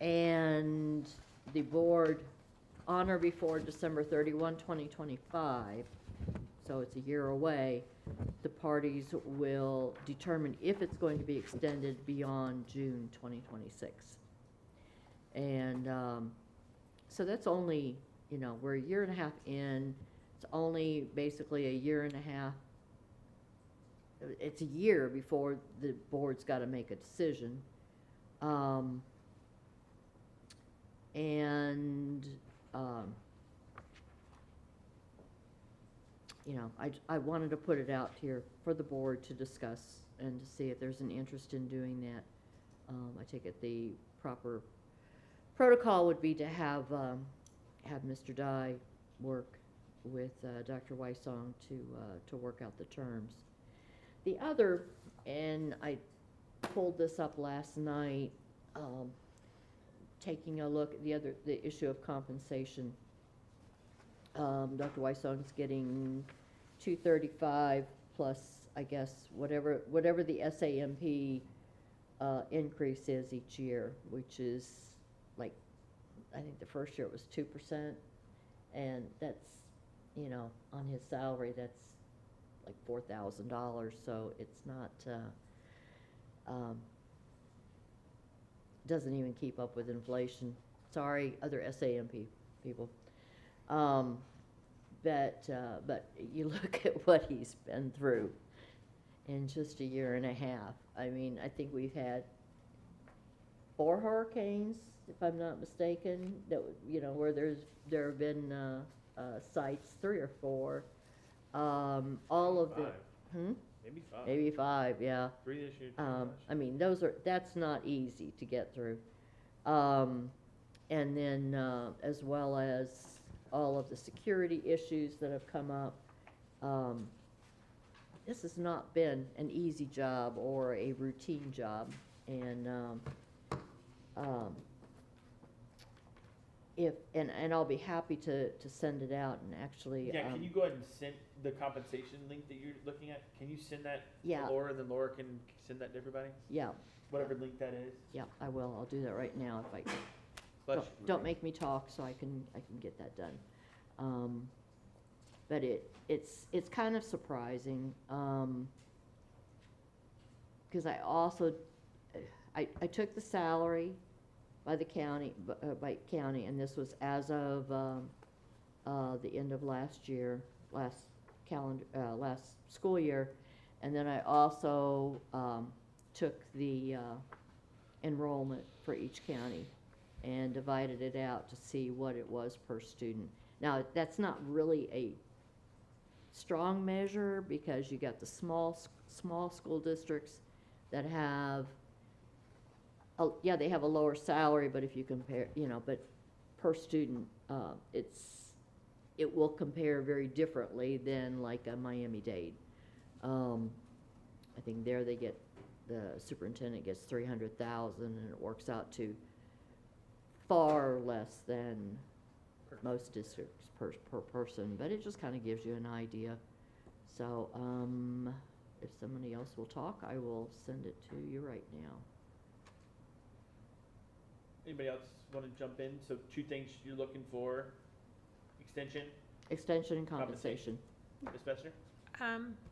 And the board, on or before December 31, 2025, so it's a year away, the parties will determine if it's going to be extended beyond June 2026. And so that's only, you know, we're a year and a half in. It's only basically a year and a half. It's a year before the board's got to make a decision. You know, I wanted to put it out here for the board to discuss and to see if there's an interest in doing that. I take it the proper protocol would be to have Mr. Dye work with Dr. Wysong to work out the terms. The other, and I pulled this up last night, taking a look at the issue of compensation. Dr. Wysong's getting $235 plus, I guess, whatever the SAMP increase is each year, which is like, I think the first year it was 2%, and that's, you know, on his salary, that's like $4,000, so it's not, doesn't even keep up with inflation. Sorry, other SAMP people. But you look at what he's been through in just a year and a half. I mean, I think we've had 4 hurricanes, if I'm not mistaken, that, you know, where there have been sites, 3 or 4. All of the, Maybe 5. maybe 5, yeah. 3 this year. I mean, that's not easy to get through. And then, as well as all of the security issues that have come up. This has not been an easy job or a routine job. And, and I'll be happy to send it out and actually. Yeah, can you go ahead and send the compensation link that you're looking at? Can you send that Yeah. to Laura, then Laura can send that to everybody? Yeah, Whatever link that is. yeah, I will. I'll do that right now if I can. Bless you. Don't make me talk so I can get that done. But it's kind of surprising, because I also, I took the salary by the county, and this was as of the end of last school year, and then I also took the enrollment for each county and divided it out to see what it was per student. Now, that's not really a strong measure because you got the small school districts that have, yeah, they have a lower salary, but if you compare, you know, but per student, it will compare very differently than like a Miami-Dade. I think there the superintendent gets $300,000, and it works out to far less than most districts per person, but it just kind of gives you an idea. So if somebody else will talk, I will send it to you right now. Anybody else want to jump in? So 2 things you're looking for: extension. Extension and compensation. Ms. Besser?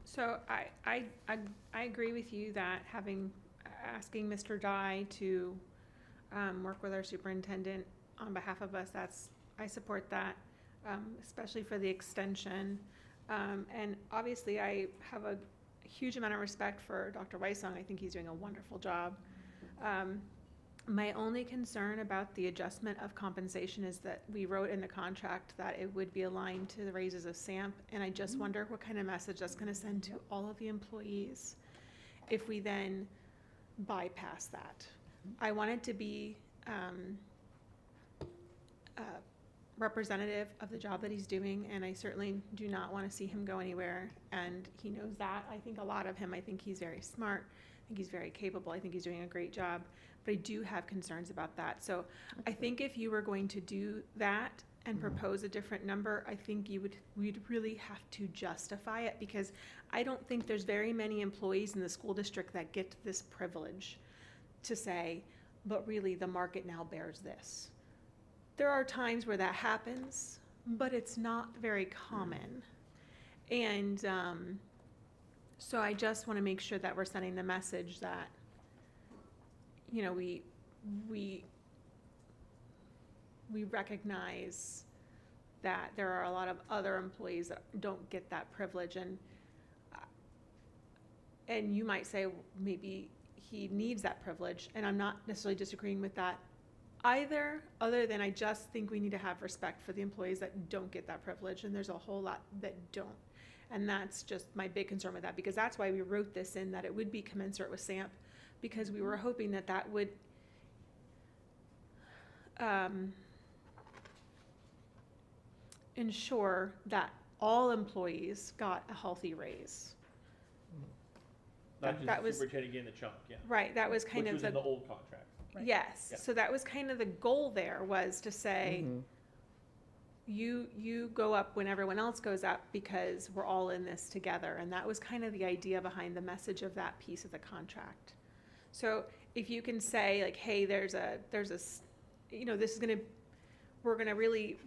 So I agree with you that asking Mr. Dye to work with our superintendent on behalf of us, I support that, especially for the extension. And obviously I have a huge amount of respect for Dr. Wysong. I think he's doing a wonderful job. My only concern about the adjustment of compensation is that we wrote in the contract that it would be aligned to the raises of SAMP, and I just wonder what kind of message that's going to send to all of the employees if we then bypass that. I want it to be representative of the job that he's doing, and I certainly do not want to see him go anywhere, and he knows that. I think a lot of him, I think he's very smart, I think he's very capable, I think he's doing a great job, but I do have concerns about that. So I think if you were going to do that and propose a different number, I think we'd really have to justify it, because I don't think there's very many employees in the school district that get this privilege to say, but really the market now bears this. There are times where that happens, but it's not very common. And so I just want to make sure that we're sending the message that, you know, we recognize that there are a lot of other employees that don't get that privilege, and you might say maybe he needs that privilege, and I'm not necessarily disagreeing with that either, other than I just think we need to have respect for the employees that don't get that privilege, and there's a whole lot that don't. And that's just my big concern with that, because that's why we wrote this in, that it would be commensurate with SAMP, because we were hoping that that would ensure that all employees got a healthy raise. Not just that the was- superintendent getting the chunk, yeah. Right, that was kind Which of was in the old contract. Yes, Yeah. so that was kind of the goal there, was to say, you go up when everyone else goes up, because we're all in this together. And that was kind of the idea behind the message of that piece of the contract. So if you can say, like, hey, there's a, you know, we're gonna really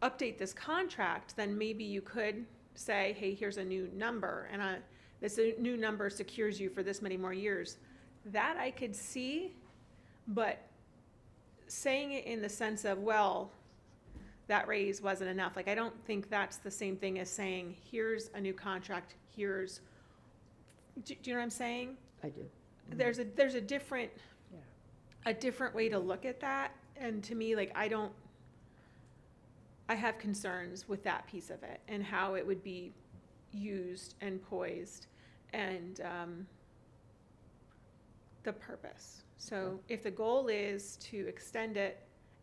update this contract, then maybe you could say, hey, here's a new number, and this new number secures you for this many more years. That I could see, but saying it in the sense of, well, that raise wasn't enough. Like, I don't think that's the same thing as saying, here's a new contract, do you know what I'm saying? I do. There's a different way to look at that. And to me, like, I have concerns with that piece of it, and how it would be used and poised, and the purpose. So if the goal is to extend it,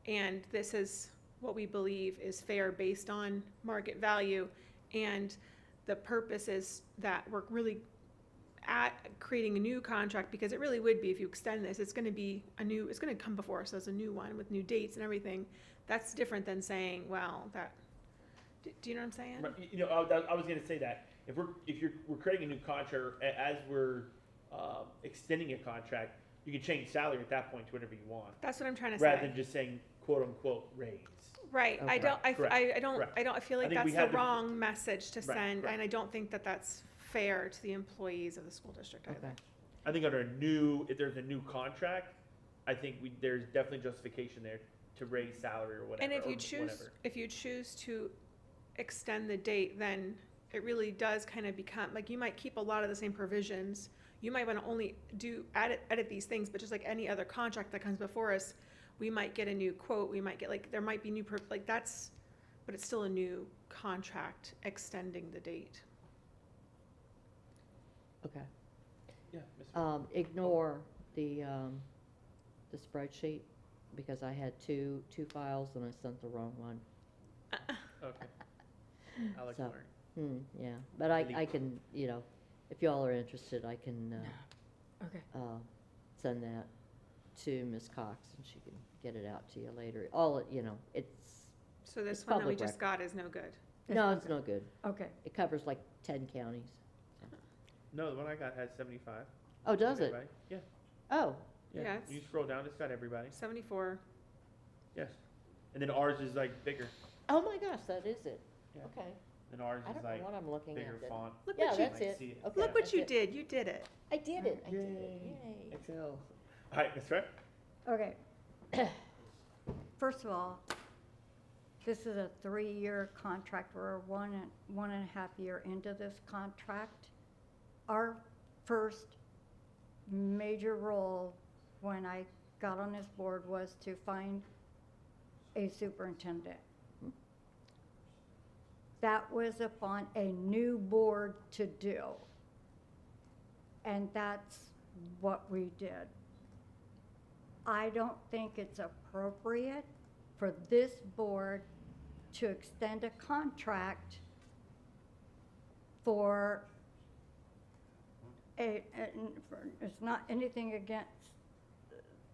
and this is what we believe is fair based on market value, and the purpose is that we're really creating a new contract, because it really would be, if you extend this, it's going to come before us as a new one with new dates and everything. That's different than saying, well, do you know what I'm saying? Right, you know, I was going to say that if we're creating a new contract, as we're extending a contract, you can change salary at that point to whatever you want, That's what I'm trying to say. rather than just saying quote unquote raise. Right. Okay. I feel like I think we that's have the to- wrong message to Right, send, right. and I don't think that that's fair to the employees of the school district either. Okay. I think if there's a new contract, I think there's definitely justification there to raise salary or whatever. And if or you choose whatever. to extend the date, then it really does kind of become, like, you might keep a lot of the same provisions. You might want to only edit these things, but just like any other contract that comes before us, we might get a new quote, we might get, like, there might be new, but it's still a new contract extending the date. Okay. Yeah, Mr. Ignore the spreadsheet, because I had two files and I sent the wrong one. Okay. Alex So- Martin. Yeah, but I Delete. can, you know, if y'all are interested, I can, Okay. send that to Ms. Cox, and she can get it out to you later. You know, it's, So this It's one that we public just got is no good. no, it's no good. Okay. It covers like 10 counties. No, the one I got has 75. Oh, does it? Everybody. Yeah. Oh, Yeah, You scroll down, it's got everybody. 74. Yes. And then ours is like bigger. oh my gosh, that is it. Yeah. Okay. And ours I is don't know like what I'm looking bigger at then. font. Look Yeah, what you that's Might it. see it. Okay, Look what that's you it. did. You did it. I did it. I did it. Yay. Excel. All right, Ms. Rep. Okay. First of all, this is a 3-year contract. We're one and a half year into this contract. Our first major role when I got on this board was to find a superintendent. That was upon a new board to do. And that's what we did. I don't think it's appropriate for this board to extend a contract for it's not anything against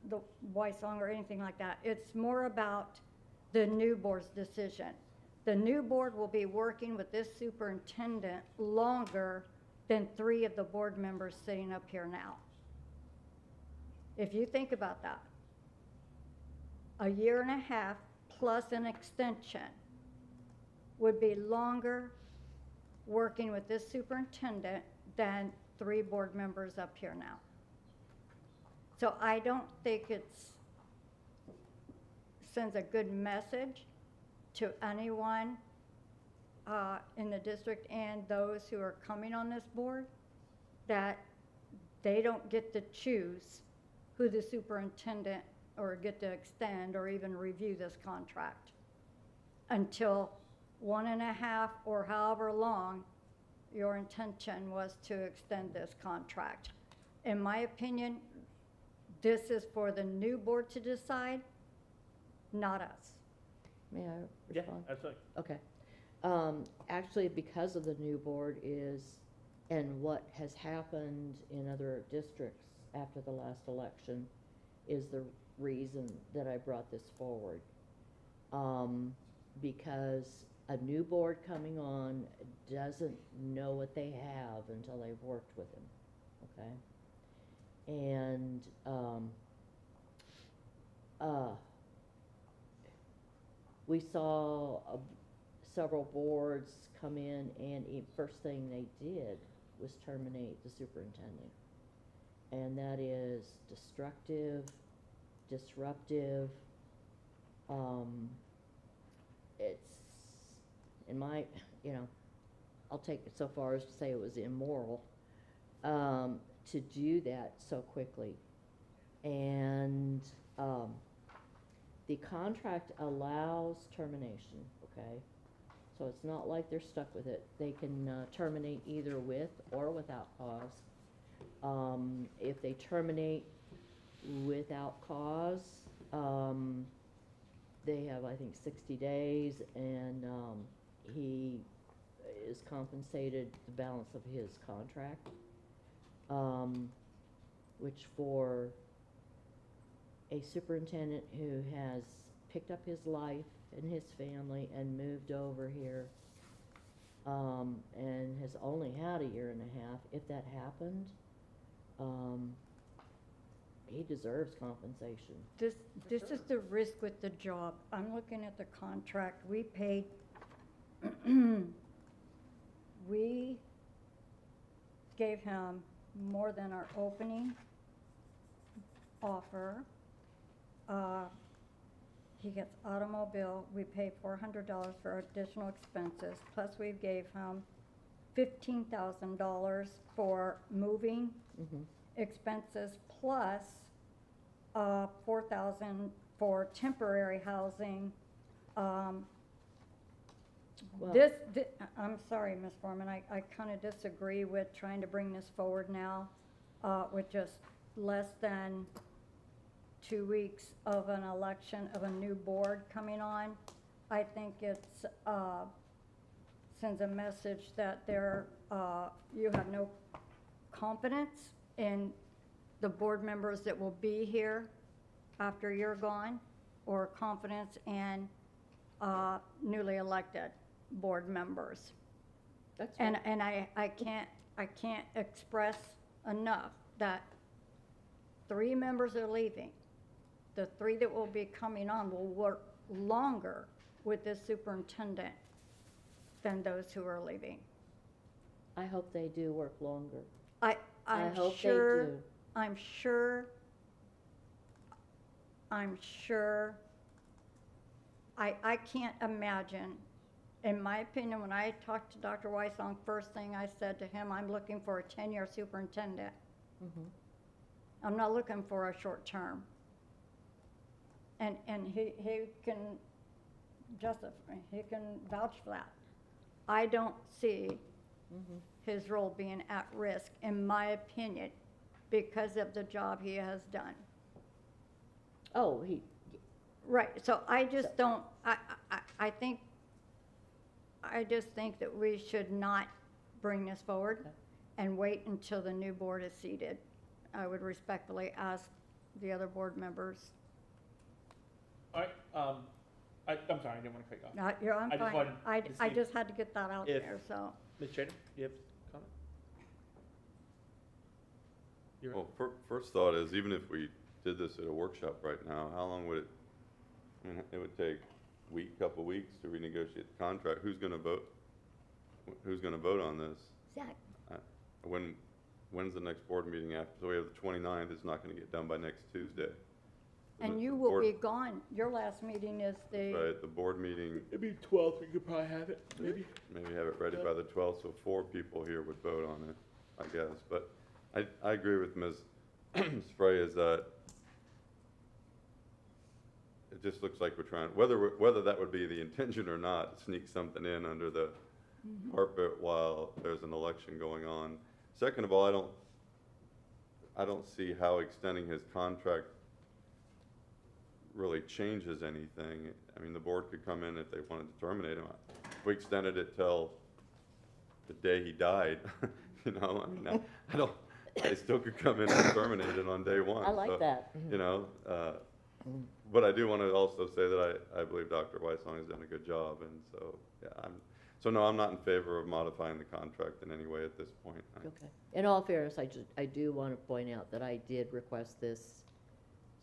the Wysong or anything like that. It's more about the new board's decision. The new board will be working with this superintendent longer than 3 of the board members sitting up here now. If you think about that, a year and a half plus an extension would be longer working with this superintendent than 3 board members up here now. So I don't think sends a good message to anyone in the district and those who are coming on this board that they don't get to choose who the superintendent or get to extend or even review this contract until 1.5 or however long your intention was to extend this contract. In my opinion, this is for the new board to decide, not us. May I Yeah, respond? absolutely. Okay. Actually, because of the new board and what has happened in other districts after the last election is the reason that I brought this forward. Because a new board coming on doesn't know what they have until they've worked with him, okay? And, we saw several boards come in and first thing they did was terminate the superintendent. And that is destructive, disruptive. It's, in my, I'll take it so far as to say it was immoral to do that so quickly. And the contract allows termination, okay? So it's not like they're stuck with it. They can terminate either with or without cause. If they terminate without cause, they have, I think, 60 days, and he is compensated the balance of his contract, which for a superintendent who has picked up his life and his family and moved over here, and has only had a year and a half, if that happened, he deserves compensation. This is the risk with the job. I'm looking at the contract. We paid, we gave him more than our opening offer. He gets automobile. We pay $400 for additional expenses. Plus we gave him $15,000 for moving expenses, plus $4,000 for temporary housing. Well- I'm sorry, Ms. Foreman, I kind of disagree with trying to bring this forward now with just less than 2 weeks of an election of a new board coming on. I think it's sends a message that you have no confidence in the board members that will be here after you're gone, or confidence in newly elected board members. That's And right. I can't express enough that 3 members are leaving. The 3 that will be coming on will work longer with this superintendent than those who are leaving. I hope they do work longer. I'm hope they sure, do. I'm sure, I can't imagine, in my opinion, when I talked to Dr. Wysong, first thing I said to him, I'm looking for a 10-year superintendent. I'm not looking for a short term. And he can justify, he can vouch for that. I don't see his role being at risk, in my opinion. because of the job he has done. Oh, he, Right, so I just don't, I think, I just think that we should not bring this forward Okay. and wait until the new board is seated. I would respectfully ask the other board members, All right, I'm sorry, I didn't want to cut you off. not, you're, I'm I just fine. wanted I, to I see just had to get that out if- there, so. Ms. Trader, do you have a comment? You're Well, first thought is, even if we did this at a workshop right now, how long would it, I mean, it would take couple weeks to renegotiate the contract. Who's gonna vote? Who's gonna vote on this? Zach, When's the next board meeting after? So we have the 29th, it's not gonna get done by next Tuesday. And you The will board- be gone. Your last meeting is the, Right, the board meeting, Maybe 12th, we could probably have it, maybe. maybe have it ready by the 12th, so 4 people here would vote on it, I guess. But I agree with Ms. Spray, is that it just looks like we're trying, whether that would be the intention or not, sneak something in under the carpet while there's an election going on. Second of all, I don't see how extending his contract really changes anything. I mean, the board could come in if they wanted to terminate him. If we extended it till the day he died, you know, I mean, they still could come in and terminate it on day one. I like So, that. You know, but I do want to also say that I believe Dr. Weissong has done a good job, and so, yeah, no, I'm not in favor of modifying the contract in any way at this point. Okay. In all fairness, I do want to point out that I did request this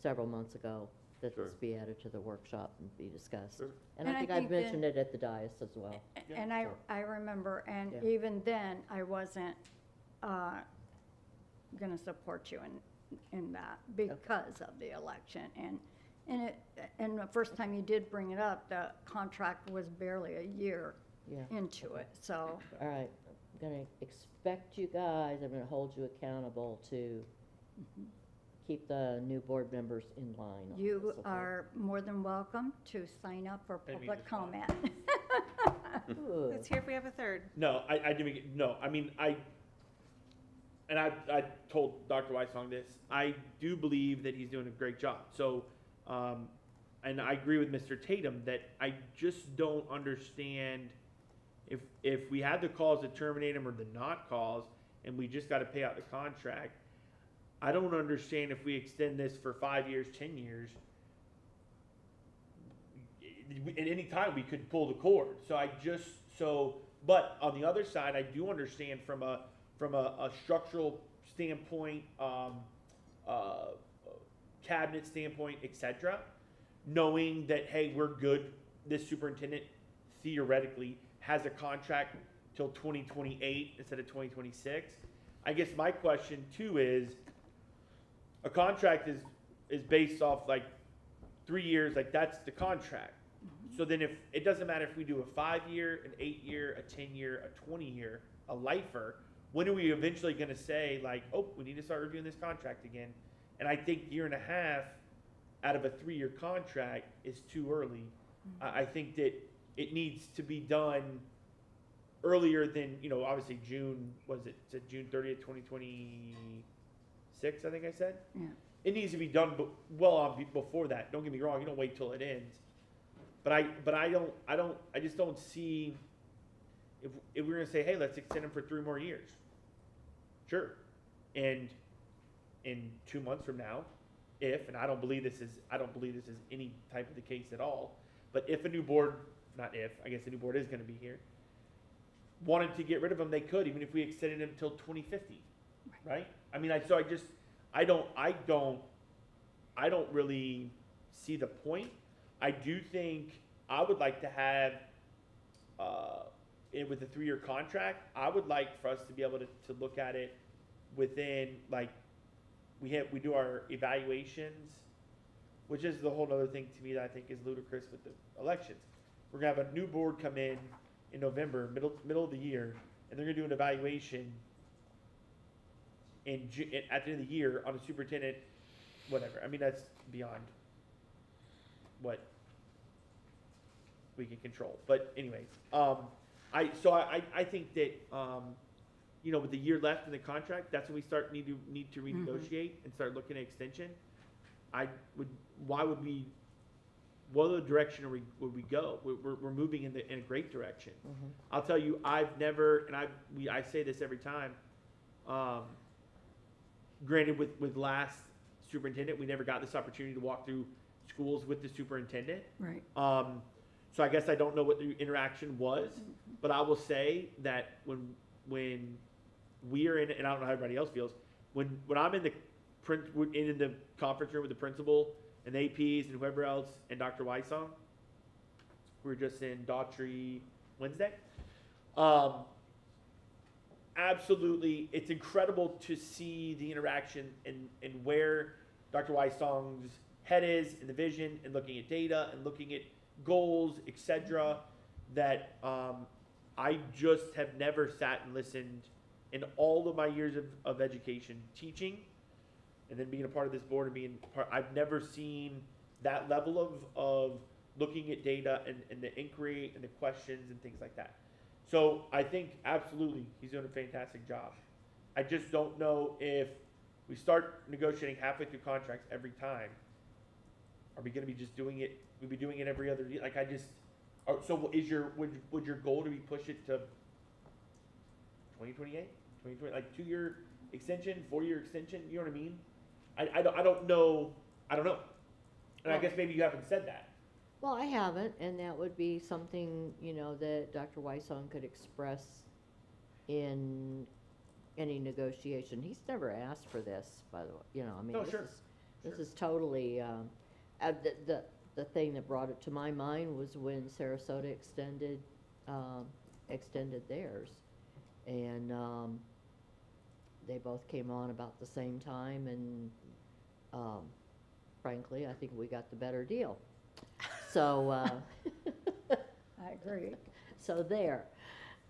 several months ago, that Sure. this be added to the workshop and be discussed. Sure. And And I I think I've think then- mentioned it at the dais as well. and I remember, and Yeah. even then, I wasn't, gonna support you in that because of the election. And the first time you did bring it up, the contract was barely a year Yeah. into it, so. All right, I'm gonna expect you guys, I'm gonna hold you accountable to keep the new board members in line. on You this, okay? are more than welcome to sign up for Maybe public just one. comment. Good. Let's hear if we have a third. No, I didn't, no, I mean, I told Dr. Weissong this, I do believe that he's doing a great job, so, and I agree with Mr. Tatum that I just don't understand if we had the cause to terminate him or the not cause, and we just gotta pay out the contract, I don't understand if we extend this for 5 years, 10 years, at any time we could pull the cord. But on the other side, I do understand from a structural standpoint, cabinet standpoint, etc., knowing that, hey, we're good, this superintendent theoretically has a contract till 2028 instead of 2026. I guess my question too is, a contract is based off like 3 years, like that's the contract. So then if, it doesn't matter if we do a 5-year, an 8-year, a 10-year, a 20-year, a lifer, when are we eventually gonna say like, oh, we need to start reviewing this contract again? And I think 1.5 years out of a 3-year contract is too early. I think that it needs to be done earlier than, you know, obviously June, was it June 30th, 2026, I think I said? Yeah. It needs to be done before that. Don't get me wrong, you don't wait till it ends. But I just don't see, if we're gonna say, hey, let's extend him for 3 more years. Sure. And in 2 months from now, and I don't believe this is any type of the case at all, but if a new board, I guess a new board is gonna be here, wanted to get rid of him, they could, even if we extended him till 2050, right? I mean, I don't really see the point. I do think I would like to have, with a 3-year contract, I would like for us to be able to look at it within, like, we do our evaluations, which is the whole other thing to me that I think is ludicrous with the elections. We're gonna have a new board come in November, middle of the year, and they're gonna do an evaluation at the end of the year on a superintendent, whatever. I mean, that's beyond what we can control. But anyways, I think that, you know, with the year left in the contract, that's when we start need to renegotiate and start looking at extension. Why would we, what other direction would we go? We're moving in a great direction. I'll tell you, I've never, and I say this every time, granted with last superintendent, we never got this opportunity to walk through schools with the superintendent. Right. So I guess I don't know what the interaction was, but I will say that when we are in, and I don't know how everybody else feels, when I'm in the conference room with the principal and the APs and whoever else and Dr. Wysong, we were just in Daughtry Wednesday. Absolutely, it's incredible to see the interaction and where Dr. Wysong's head is in the vision and looking at data and looking at goals, etc. That I just have never sat and listened in all of my years of education, teaching, and then being a part of this board and being part. I've never seen that level of looking at data and the inquiry and the questions and things like that. So I think absolutely he's doing a fantastic job. I just don't know if we start negotiating halfway through contracts every time. Are we going to be just doing it? We'll be doing it every other year. Like so is would your goal to be push it to 2028, 2020, like 2-year extension, 4-year extension? You know what I mean? I don't know. I don't know. And I guess maybe you haven't said that. Well, I haven't, and that would be something, you know, that Dr. Wysong could express in any negotiation. He's never asked for this, by the way, you know, I mean, No, this sure. this is totally, the thing that brought it to my mind was when Sarasota extended theirs. And, they both came on about the same time, and, frankly, I think we got the better deal. So, I agree. so there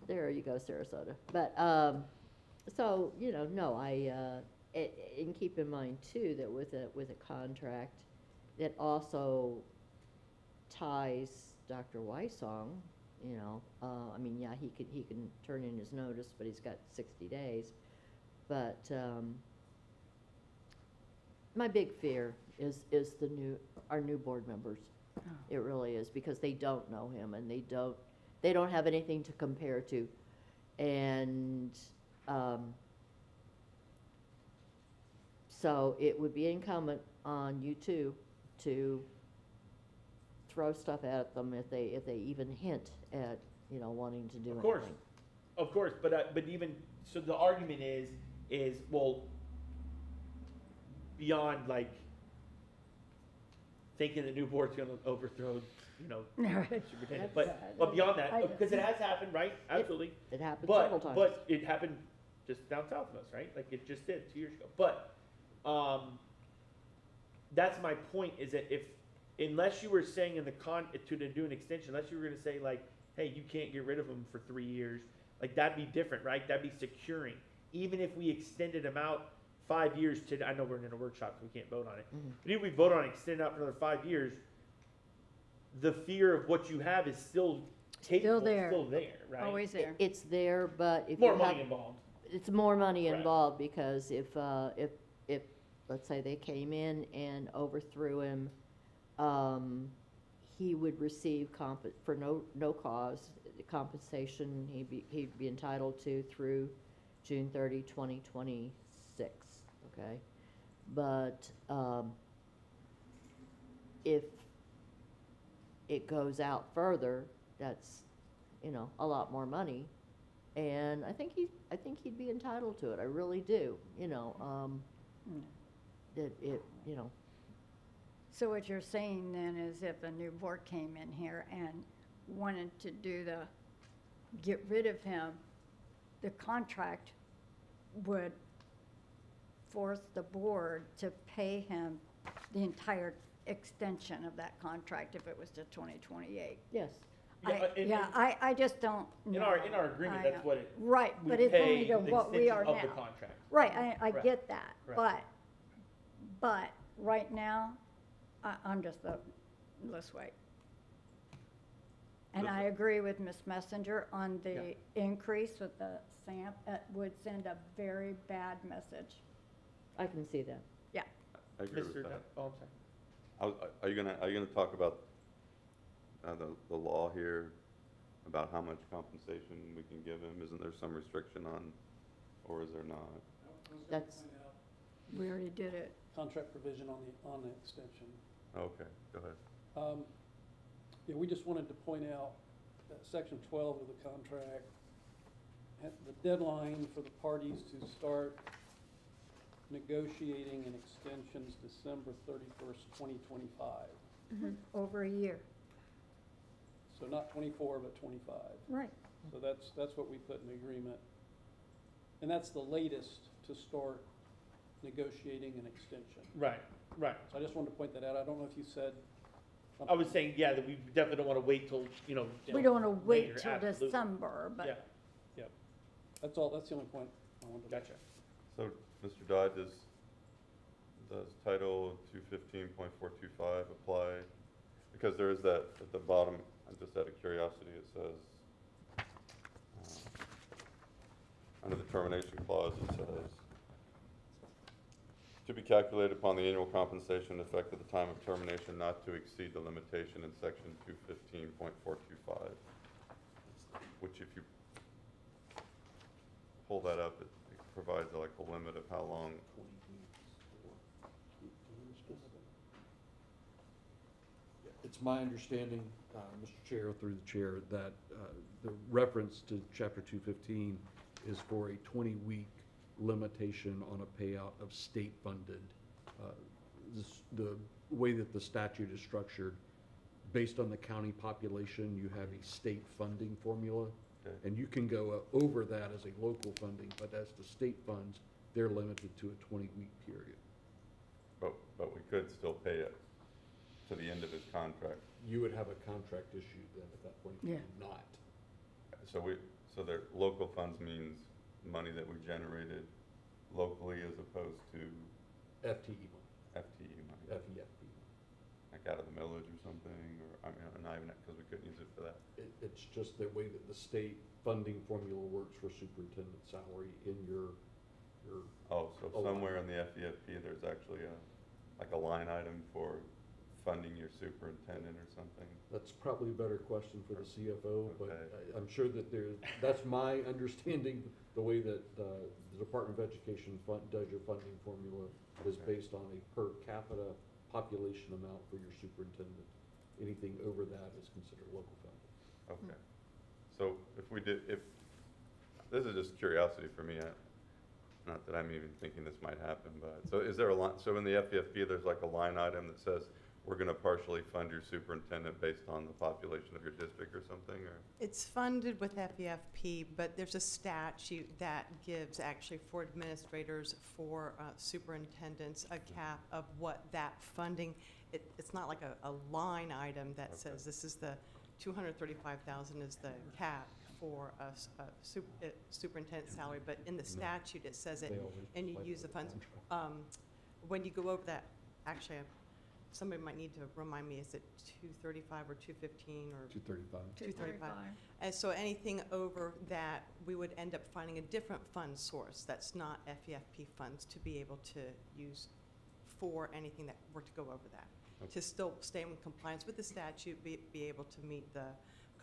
you go, Sarasota. But, so, you know, no, and keep in mind too, that with a contract, that also ties Dr. Wysong, you know, I mean, yeah, he can turn in his notice, but he's got 60 days. But, my big fear is our new board members. It really is, because they don't know him, and they don't have anything to compare to. And, so it would be incumbent on you two to throw stuff at them if they even hint at, you know, wanting to do anything. Of course, but even, so the argument is, well, beyond like thinking the new board's gonna overthrow, you know, superintendent, but beyond that, because it has happened, right? Absolutely. It happened several times. But it happened just down south of us, right? Like it just did 2 years ago. But, that's my point, is that unless you were saying in the to do an extension, unless you were gonna say like, hey, you can't get rid of them for 3 years, like that'd be different, right? That'd be securing. Even if we extended them out 5 years I know we're in a workshop, so we can't vote on it. But if we vote on extending out for another 5 years, the fear of what you have is still capable, there. still there, right? Always there. It's there, but if More you money have, involved. it's more money Right. involved, because if let's say they came in and overthrew him, he would receive for no cause compensation he'd be entitled to through June 30, 2026, okay? But, if it goes out further, that's, you know, a lot more money. And I think he'd be entitled to it, I really do, you know, that it, you know. So what you're saying then is if a new board came in here and wanted to get rid of him, the contract would force the board to pay him the entire extension of that contract if it was to 2028. Yes. I just don't know. In our agreement, that's what it. Right, we but it's only pay to the what we are extension now. of the contract. Right, I Correct. get that, Correct. but right now, I'm just, let's wait. And I Listen. agree with Ms. Messenger on Yeah. the increase with the SAMP. It would send a very bad message. I can see that. Yeah. I agree with Mr. that. Oh, I'm sorry. Are you gonna talk about, the law here, about how much compensation we can give him? Isn't there some restriction on, or is there not? That's, We already did it. Contract provision on the extension. Okay, go ahead. Yeah, we just wanted to point out that section 12 of the contract, the deadline for the parties to start negotiating an extensions December 31st, 2025. Over a year. So not 24, but 25. Right. So that's what we put in the agreement. And that's the latest to start negotiating an extension. Right, right. So I just wanted to point that out. I don't know if you said I was saying, yeah, that we definitely don't want to wait till, We don't want to wait later, till absolutely. December, Yeah, but that's all. That's the only point I wanted to make. gotcha. So, Mr. Dodd, does Title 215.425 apply? Because there is that, at the bottom, just out of curiosity, it says, under the termination clause, it says, to be calculated upon the annual compensation effect at the time of termination not to exceed the limitation in section 215.425. Which if you pull that up, it provides like a limit of how long. It's my understanding, Mr. Chair, through the chair, that the reference to Chapter 215 is for a 20-week limitation on a payout of state-funded. The way that the statute is structured, based on the county population, you have a state funding formula. Okay. And you can go over that as a local funding, but as the state funds, they're limited to a 20-week period. But we could still pay it to the end of his contract. You would have a contract issued then at that point, Yeah. not. So their local funds means money that we generated locally as opposed to FTE money, FTE money, FEFP. like out of the millage or something, or, I mean, not even, because we couldn't use it for that. It's just the way that the state funding formula works for superintendent salary in your Oh, so Oh, somewhere in the FEFP, there's actually like a line item for funding your superintendent or something? that's probably a better question for the CFO, but Okay. I'm sure that that's my understanding, the way that the Department of Education does your funding formula is Okay. based on a per capita population amount for your superintendent. Anything over that is considered local funding. Okay. So this is just curiosity for me, not that I'm even thinking this might happen, but, so is there a line, so in the FEFP, there's like a line item that says, we're gonna partially fund your superintendent based on the population of your district or something, or? It's funded with FEFP, but there's a statute that gives actually for administrators, for superintendents, a cap of what that funding, it's not like a line item that Okay. says this is the 235,000 is the cap for a superintendent salary, but in the statute it says it, They always and you apply use for the funds. contract. When you go over that, actually, somebody might need to remind me, is it 235 or 215 or? 235. 235. And so anything over that, we would end up finding a different fund source that's not FEFP funds to be able to use for anything that were to go over that. Okay. To still stay in compliance with the statute, be able to meet the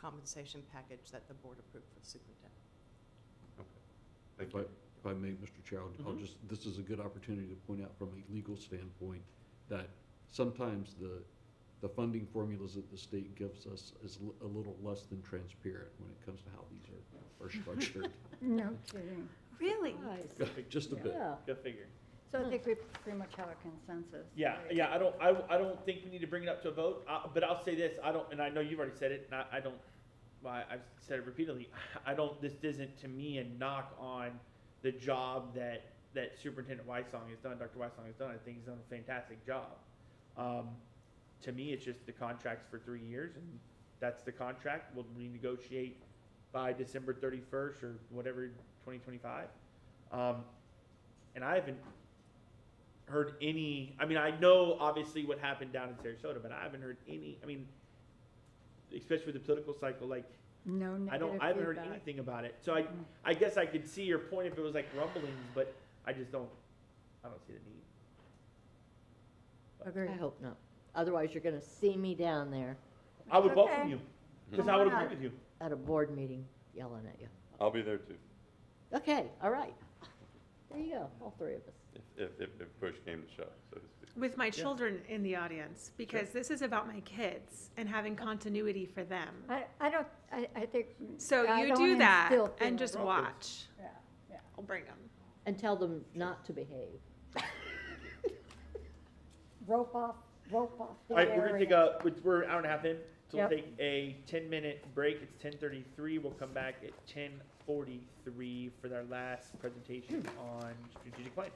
compensation package that the board approved for the superintendent. Thank If I- you. If I may, Mr. Chair, I'll Mhm. just, this is a good opportunity to point out from a legal standpoint that sometimes the funding formulas that the state gives us is a little less than transparent when it comes to how these are structured. No kidding. Really? nice. Just a bit. Yeah. Go figure. So I think we pretty much have a consensus. Yeah, right? yeah, I don't think we need to bring it up to a vote, but I'll say this, and I know you've already said it, and I don't, well, I've said it repeatedly, this isn't to me a knock on the job that Superintendent Weissong has done, Dr. Weissong has done. I think he's done a fantastic job. To me, it's just the contract's for 3 years, and that's the contract. We'll renegotiate by December 31st or whatever, 2025. And I haven't heard any, I mean, I know obviously what happened down in Sarasota, but I haven't heard any, I mean, especially with the political cycle, like, No I negative haven't heard feedback. anything about it. So I guess I could see your point if it was like rumblings, but I don't see the need. Agreed. I hope not. Otherwise, you're gonna see me down there I would Okay. welcome you, because I would Why agree not? with you. at a board meeting yelling at you. I'll be there too, Okay, all right. There you go, all three of us. if push came to shove, so to speak. With my children in the audience, because this is about my kids and having continuity for them. I think. So I you don't do that instill and just feelings. watch. Yeah, yeah. I'll bring them. And tell them not to behave. Rope off the All right, we're gonna area. take we're an hour and a half in, so we'll Yep. take a 10-minute break. It's 10:33. We'll come back at 10:43 for our last presentation on strategic plan.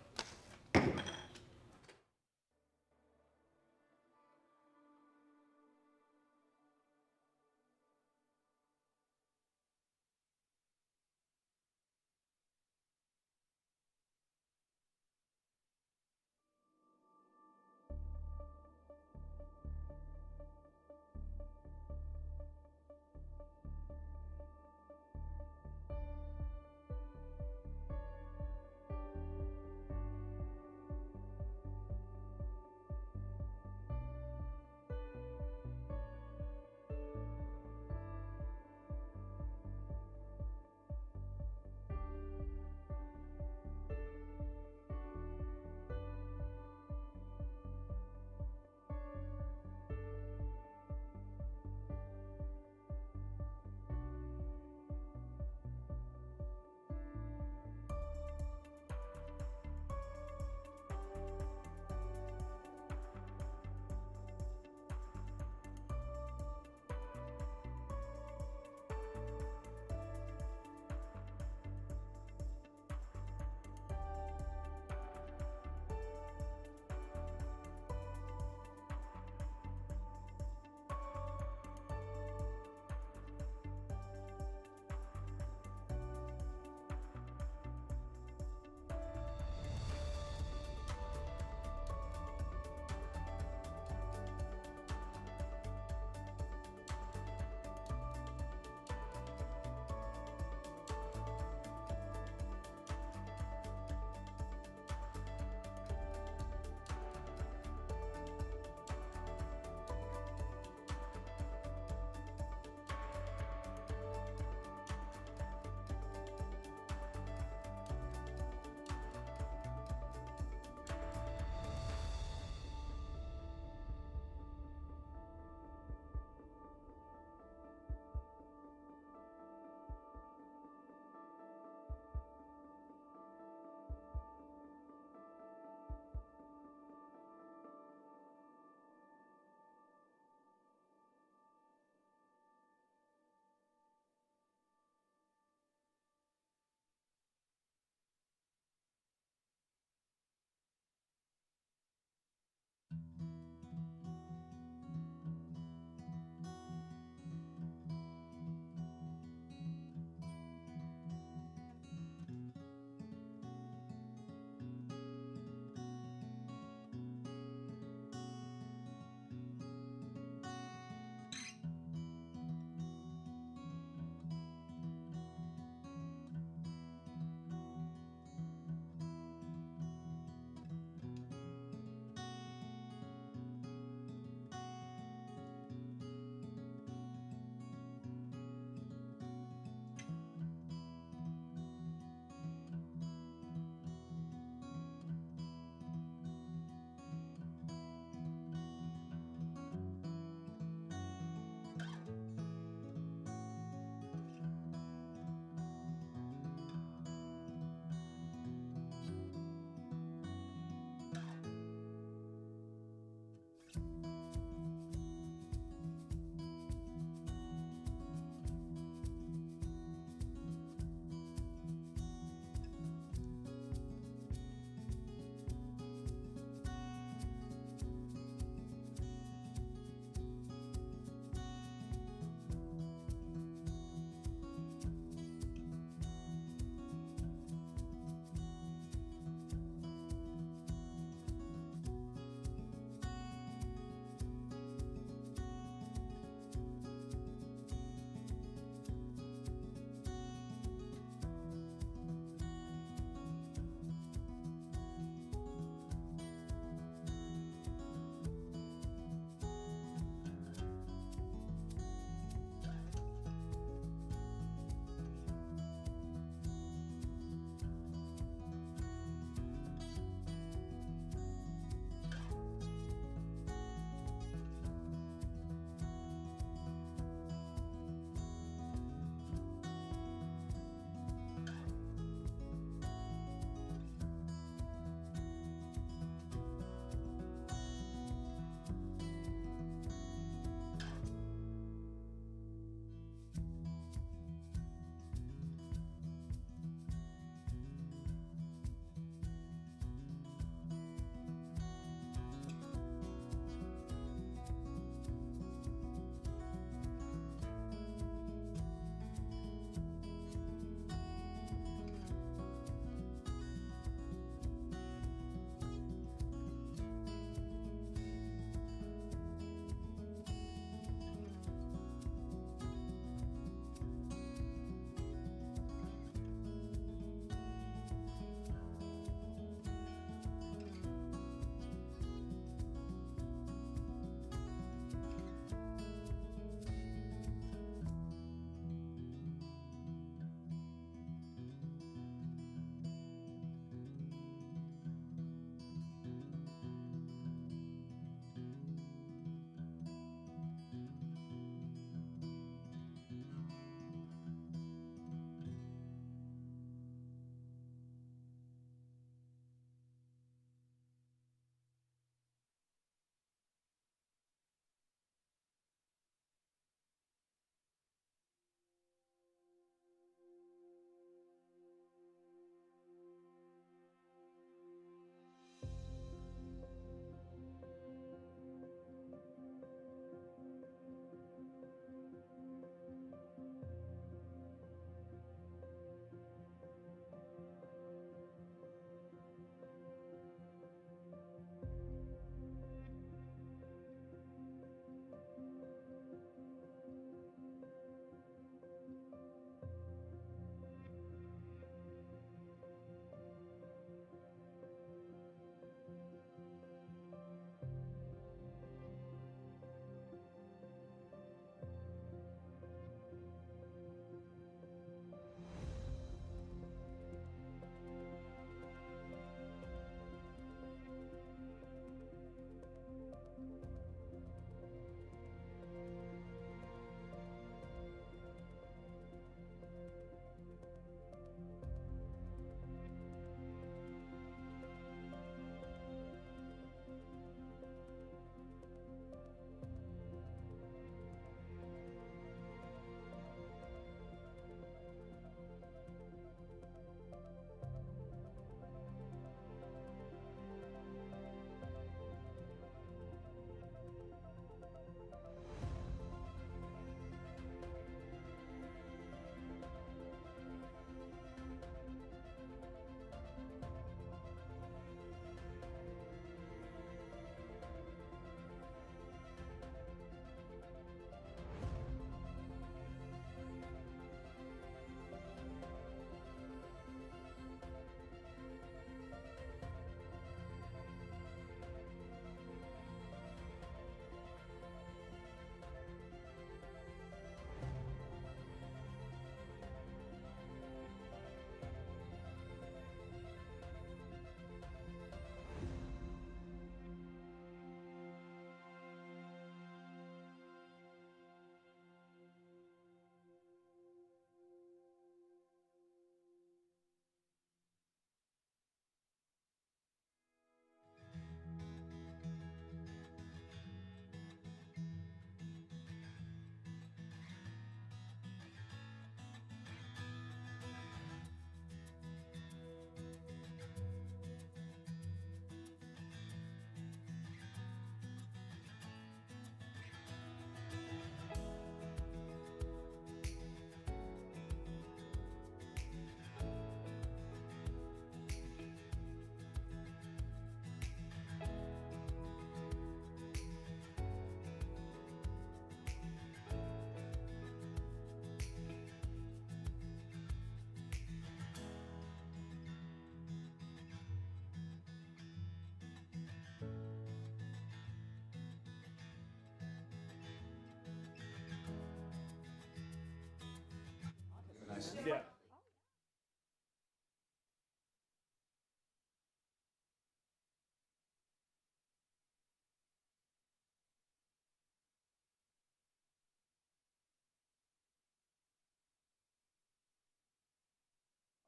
Yeah. All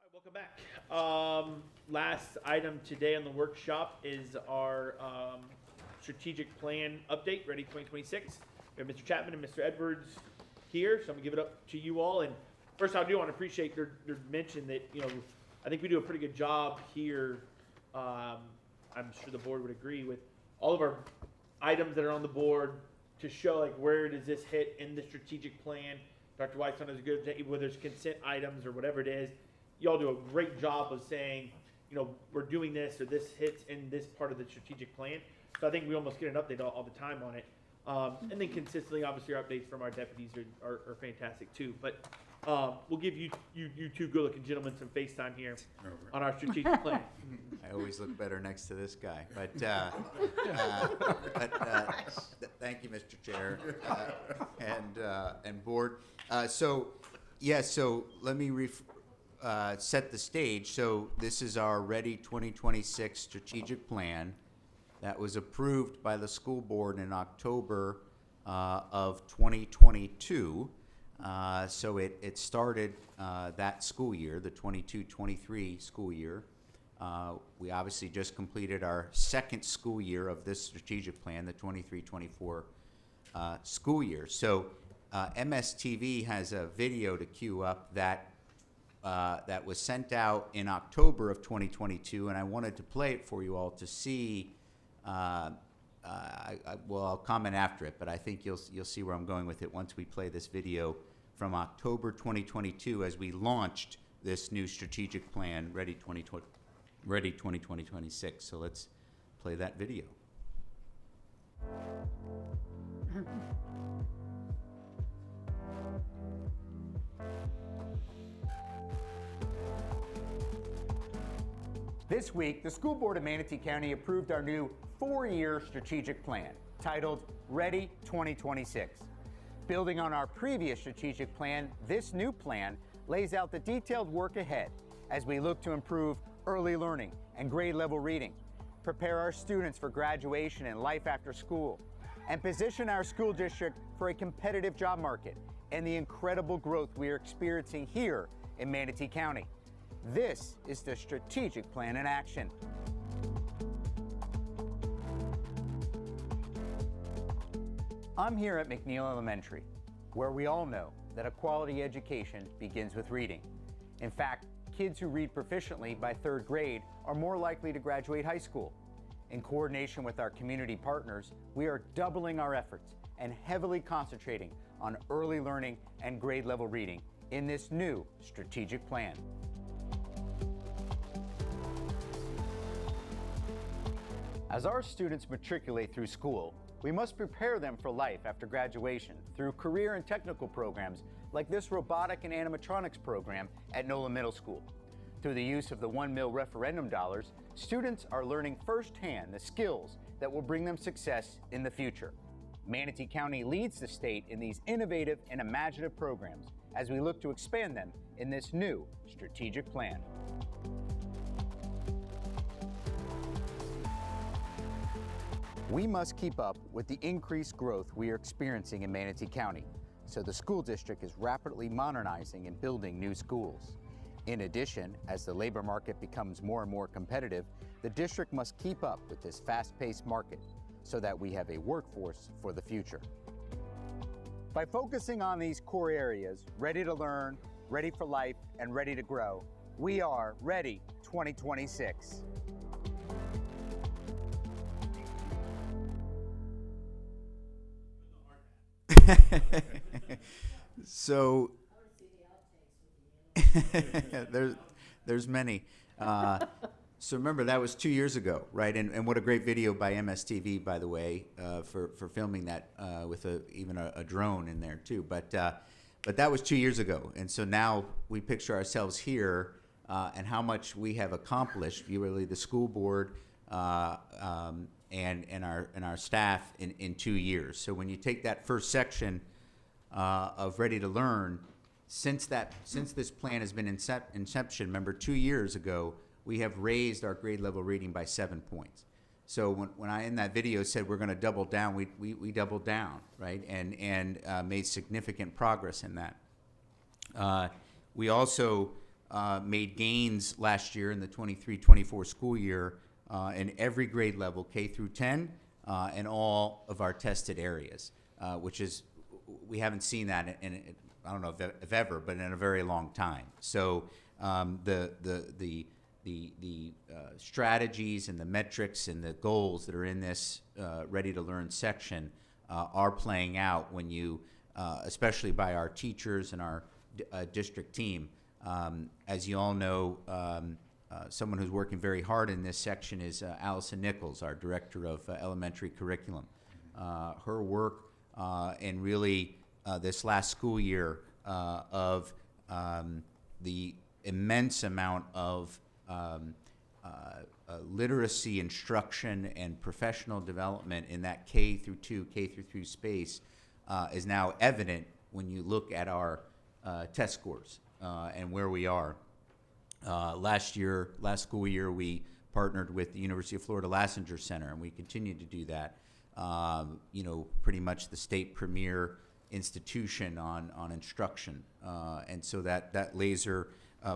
right, welcome back. Last item today on the workshop is our strategic plan update, Ready 2026. We have Mr. Chapman and Mr. Edwards here, so I'm gonna give it up to you all. And first, I do want to appreciate your mention that, you know, I think we do a pretty good job here. I'm sure the board would agree with all of our items that are on the board to show like where does this hit in the strategic plan. Dr. Whiteson is a good, whether it's consent items or whatever it is. Y'all do a great job of saying, you know, we're doing this or this hits in this part of the strategic plan. So I think we almost get an update all the time on it. And then consistently, obviously, our updates from our deputies are fantastic too. But we'll give you two good-looking gentlemen some FaceTime here on our strategic plan. I always look better next to this guy, but thank you, Mr. Chair, and board. So let me set the stage. So this is our Ready 2026 strategic plan that was approved by the school board in October of 2022. So it started that school year, the 22-23 school year. We obviously just completed our second school year of this strategic plan, the 23-24 school year. So MSTV has a video to queue up that was sent out in October of 2022, and I wanted to play it for you all to see. I'll comment after it, but I think you'll see where I'm going with it once we play this video from October 2022 as we launched this new strategic plan, Ready 2026. So let's play that video. This week, the School Board of Manatee County approved our new 4-year strategic plan, titled Ready 2026. Building on our previous strategic plan, this new plan lays out the detailed work ahead as we look to improve early learning and grade level reading, prepare our students for graduation and life after school, and position our school district for a competitive job market and the incredible growth we are experiencing here in Manatee County. This is the strategic plan in action. I'm here at McNeil Elementary, where we all know that a quality education begins with reading. In fact, kids who read proficiently by 3rd grade are more likely to graduate high school. In coordination with our community partners, we are doubling our efforts and heavily concentrating on early learning and grade level reading in this new strategic plan. As our students matriculate through school, we must prepare them for life after graduation through career and technical programs like this robotic and animatronics program at NOLA Middle School. Through the use of the 1 mil referendum dollars, students are learning firsthand the skills that will bring them success in the future. Manatee County leads the state in these innovative and imaginative programs as we look to expand them in this new strategic plan. We must keep up with the increased growth we are experiencing in Manatee County, so the school district is rapidly modernizing and building new schools. In addition, as the labor market becomes more and more competitive, the district must keep up with this fast-paced market so that we have a workforce for the future. By focusing on these core areas, ready to learn, ready for life, and ready to grow, we are Ready 2026. So there's many. So remember, that was 2 years ago, right? And what a great video by MSTV, by the way, for filming that with even a drone in there too. But that was 2 years ago, and so now we picture ourselves here and how much we have accomplished. Really, the school board and our staff in 2 years. So when you take that first section of Ready to Learn, since this plan has been inception, remember 2 years ago, we have raised our grade level rating by 7 points. So when I in that video said we're going to double down, we doubled down, right, and made significant progress in that. We also made gains last year in the 23-24 school year in every grade level, K through 10, in all of our tested areas, which is, we haven't seen that in I don't know if ever, but in a very long time. So the strategies and the metrics and the goals that are in this Ready to Learn section are playing out when you, especially by our teachers and our district team. As you all know, someone who's working very hard in this section is Allison Nichols, our Director of Elementary Curriculum. Her work and really this last school year of the immense amount of literacy instruction and professional development in that K through 2, K through 3 space is now evident when you look at our test scores and where we are. Last school year, we partnered with the University of Florida Lassiter Center, and we continue to do that. Pretty much the state premier institution on instruction, and so that laser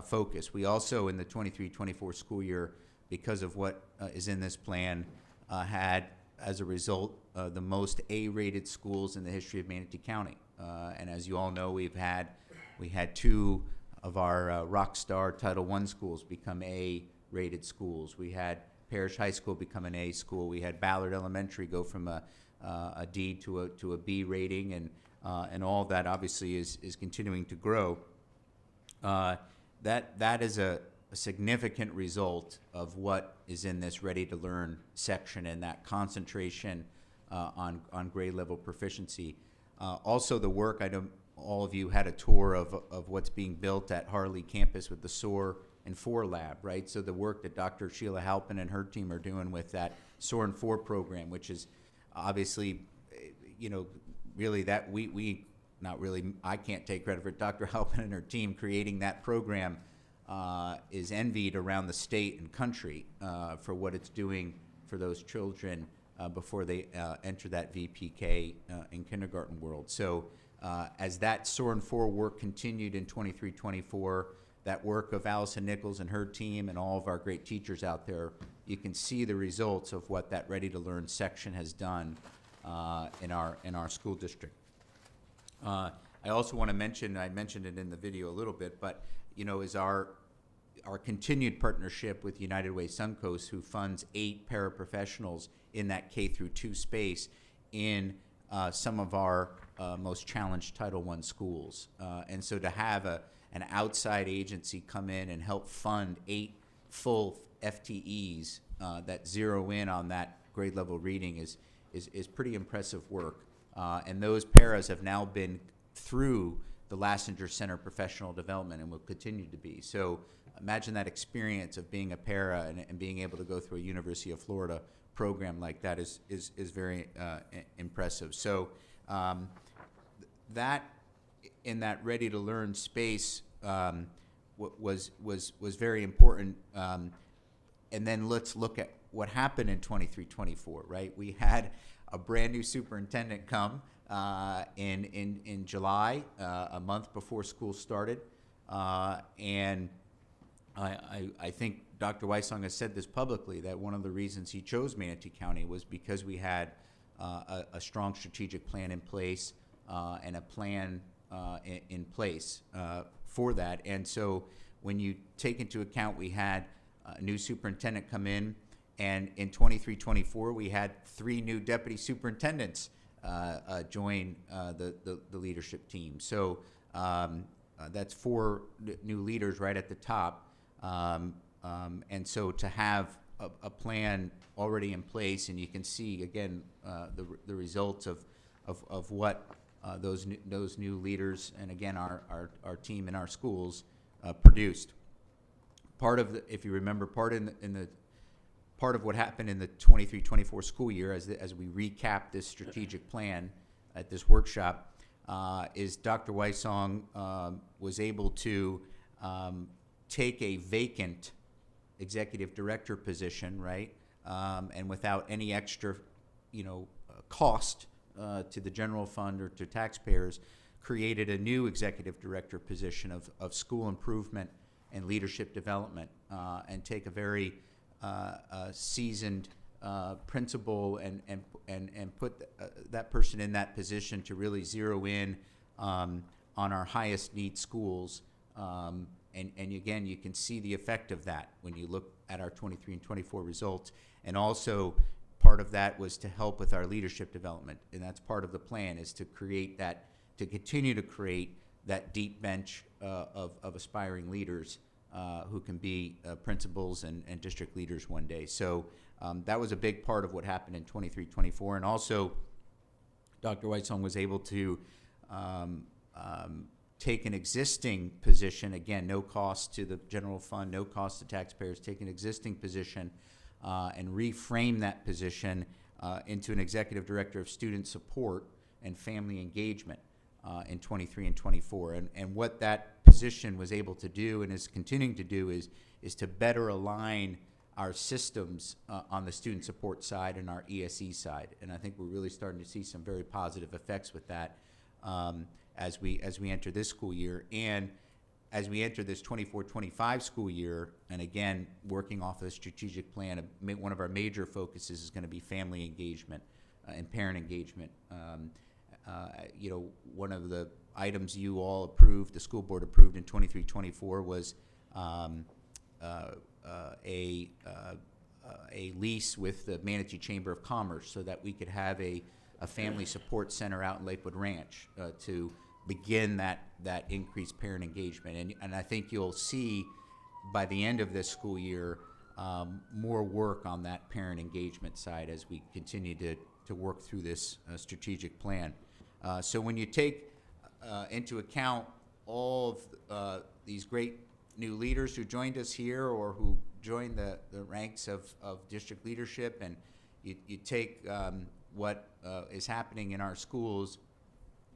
focus. We also, in the 23-24 school year, because of what is in this plan, had, as a result, the most A-rated schools in the history of Manatee County. And as you all know, we had 2 of our rock star Title I schools become A-rated schools. We had Parish High School become an A school. We had Ballard Elementary go from a D to a B rating, and all of that obviously is continuing to grow. That is a significant result of what is in this Ready to Learn section, and that concentration on grade level proficiency. Also the work, I know all of you had a tour of what's being built at Harley campus with the SOAR and 4 lab, right? So the work that Dr. Sheila Halpin and her team are doing with that SOAR and 4 program, which is obviously, really that we not really, I can't take credit for it. Dr. Halpin and her team creating that program is envied around the state and country for what it's doing for those children before they enter that VPK in kindergarten world. So as that SOAR and 4 work continued in 23-24, that work of Allison Nichols and her team and all of our great teachers out there, you can see the results of what that Ready to Learn section has done in our school district. I also want to mention, I mentioned it in the video a little bit, but is our continued partnership with United Way Suncoast, who funds 8 paraprofessionals in that K through 2 space in some of our most challenged Title I schools. And so to have an outside agency come in and help fund 8 full FTEs that zero in on that grade level reading is pretty impressive work. And those paras have now been through the Lassiter Center professional development and will continue to be. So imagine that experience of being a para and being able to go through a University of Florida program like that is very impressive. So that in that Ready to Learn space was very important. And then let's look at what happened in 23-24, right? We had a brand new superintendent come in July, a month before school started, and I think Dr. Weissong has said this publicly, that one of the reasons he chose Manatee County was because we had a strong strategic plan in place and a plan in place for that. And so when you take into account we had a new superintendent come in, and in 23-24 we had 3 new deputy superintendents join the leadership team. So that's 4 new leaders right at the top. And so to have a plan already in place, and you can see again the results of what those new leaders and again our team in our schools produced. Part of if you remember, part of what happened in the 23-24 school year, as we recap this strategic plan at this workshop, is Dr. Weissong was able to take a vacant executive director position, right, and without any extra, cost to the general fund or to taxpayers, created a new executive director position of school improvement and leadership development, and take a very seasoned principal and put that person in that position to really zero in on our highest need schools. And again, you can see the effect of that when you look at our 23 and 24 results. And also, part of that was to help with our leadership development. And that's part of the plan, is to create that, to continue to create that deep bench of aspiring leaders who can be principals and district leaders one day. So that was a big part of what happened in 23-24. And also, Dr. Weissong was able to take an existing position, again, no cost to the general fund, no cost to taxpayers, take an existing position and reframe that position into an executive director of student support and family engagement in 23 and 24. And what that position was able to do and is continuing to do is to better align our systems on the student support side and our ESE side. And I think we're really starting to see some very positive effects with that as we enter this school year. And as we enter this 24-25 school year, and again, working off of the strategic plan, one of our major focuses is going to be family engagement and parent engagement. One of the items you all approved, the school board approved in 23-24 was a lease with the Manatee Chamber of Commerce so that we could have a family support center out in Lakewood Ranch to begin that increased parent engagement. And I think you'll see by the end of this school year more work on that parent engagement side as we continue to work through this strategic plan. So when you take into account all of these great new leaders who joined us here or who joined the ranks of district leadership, and you take what is happening in our schools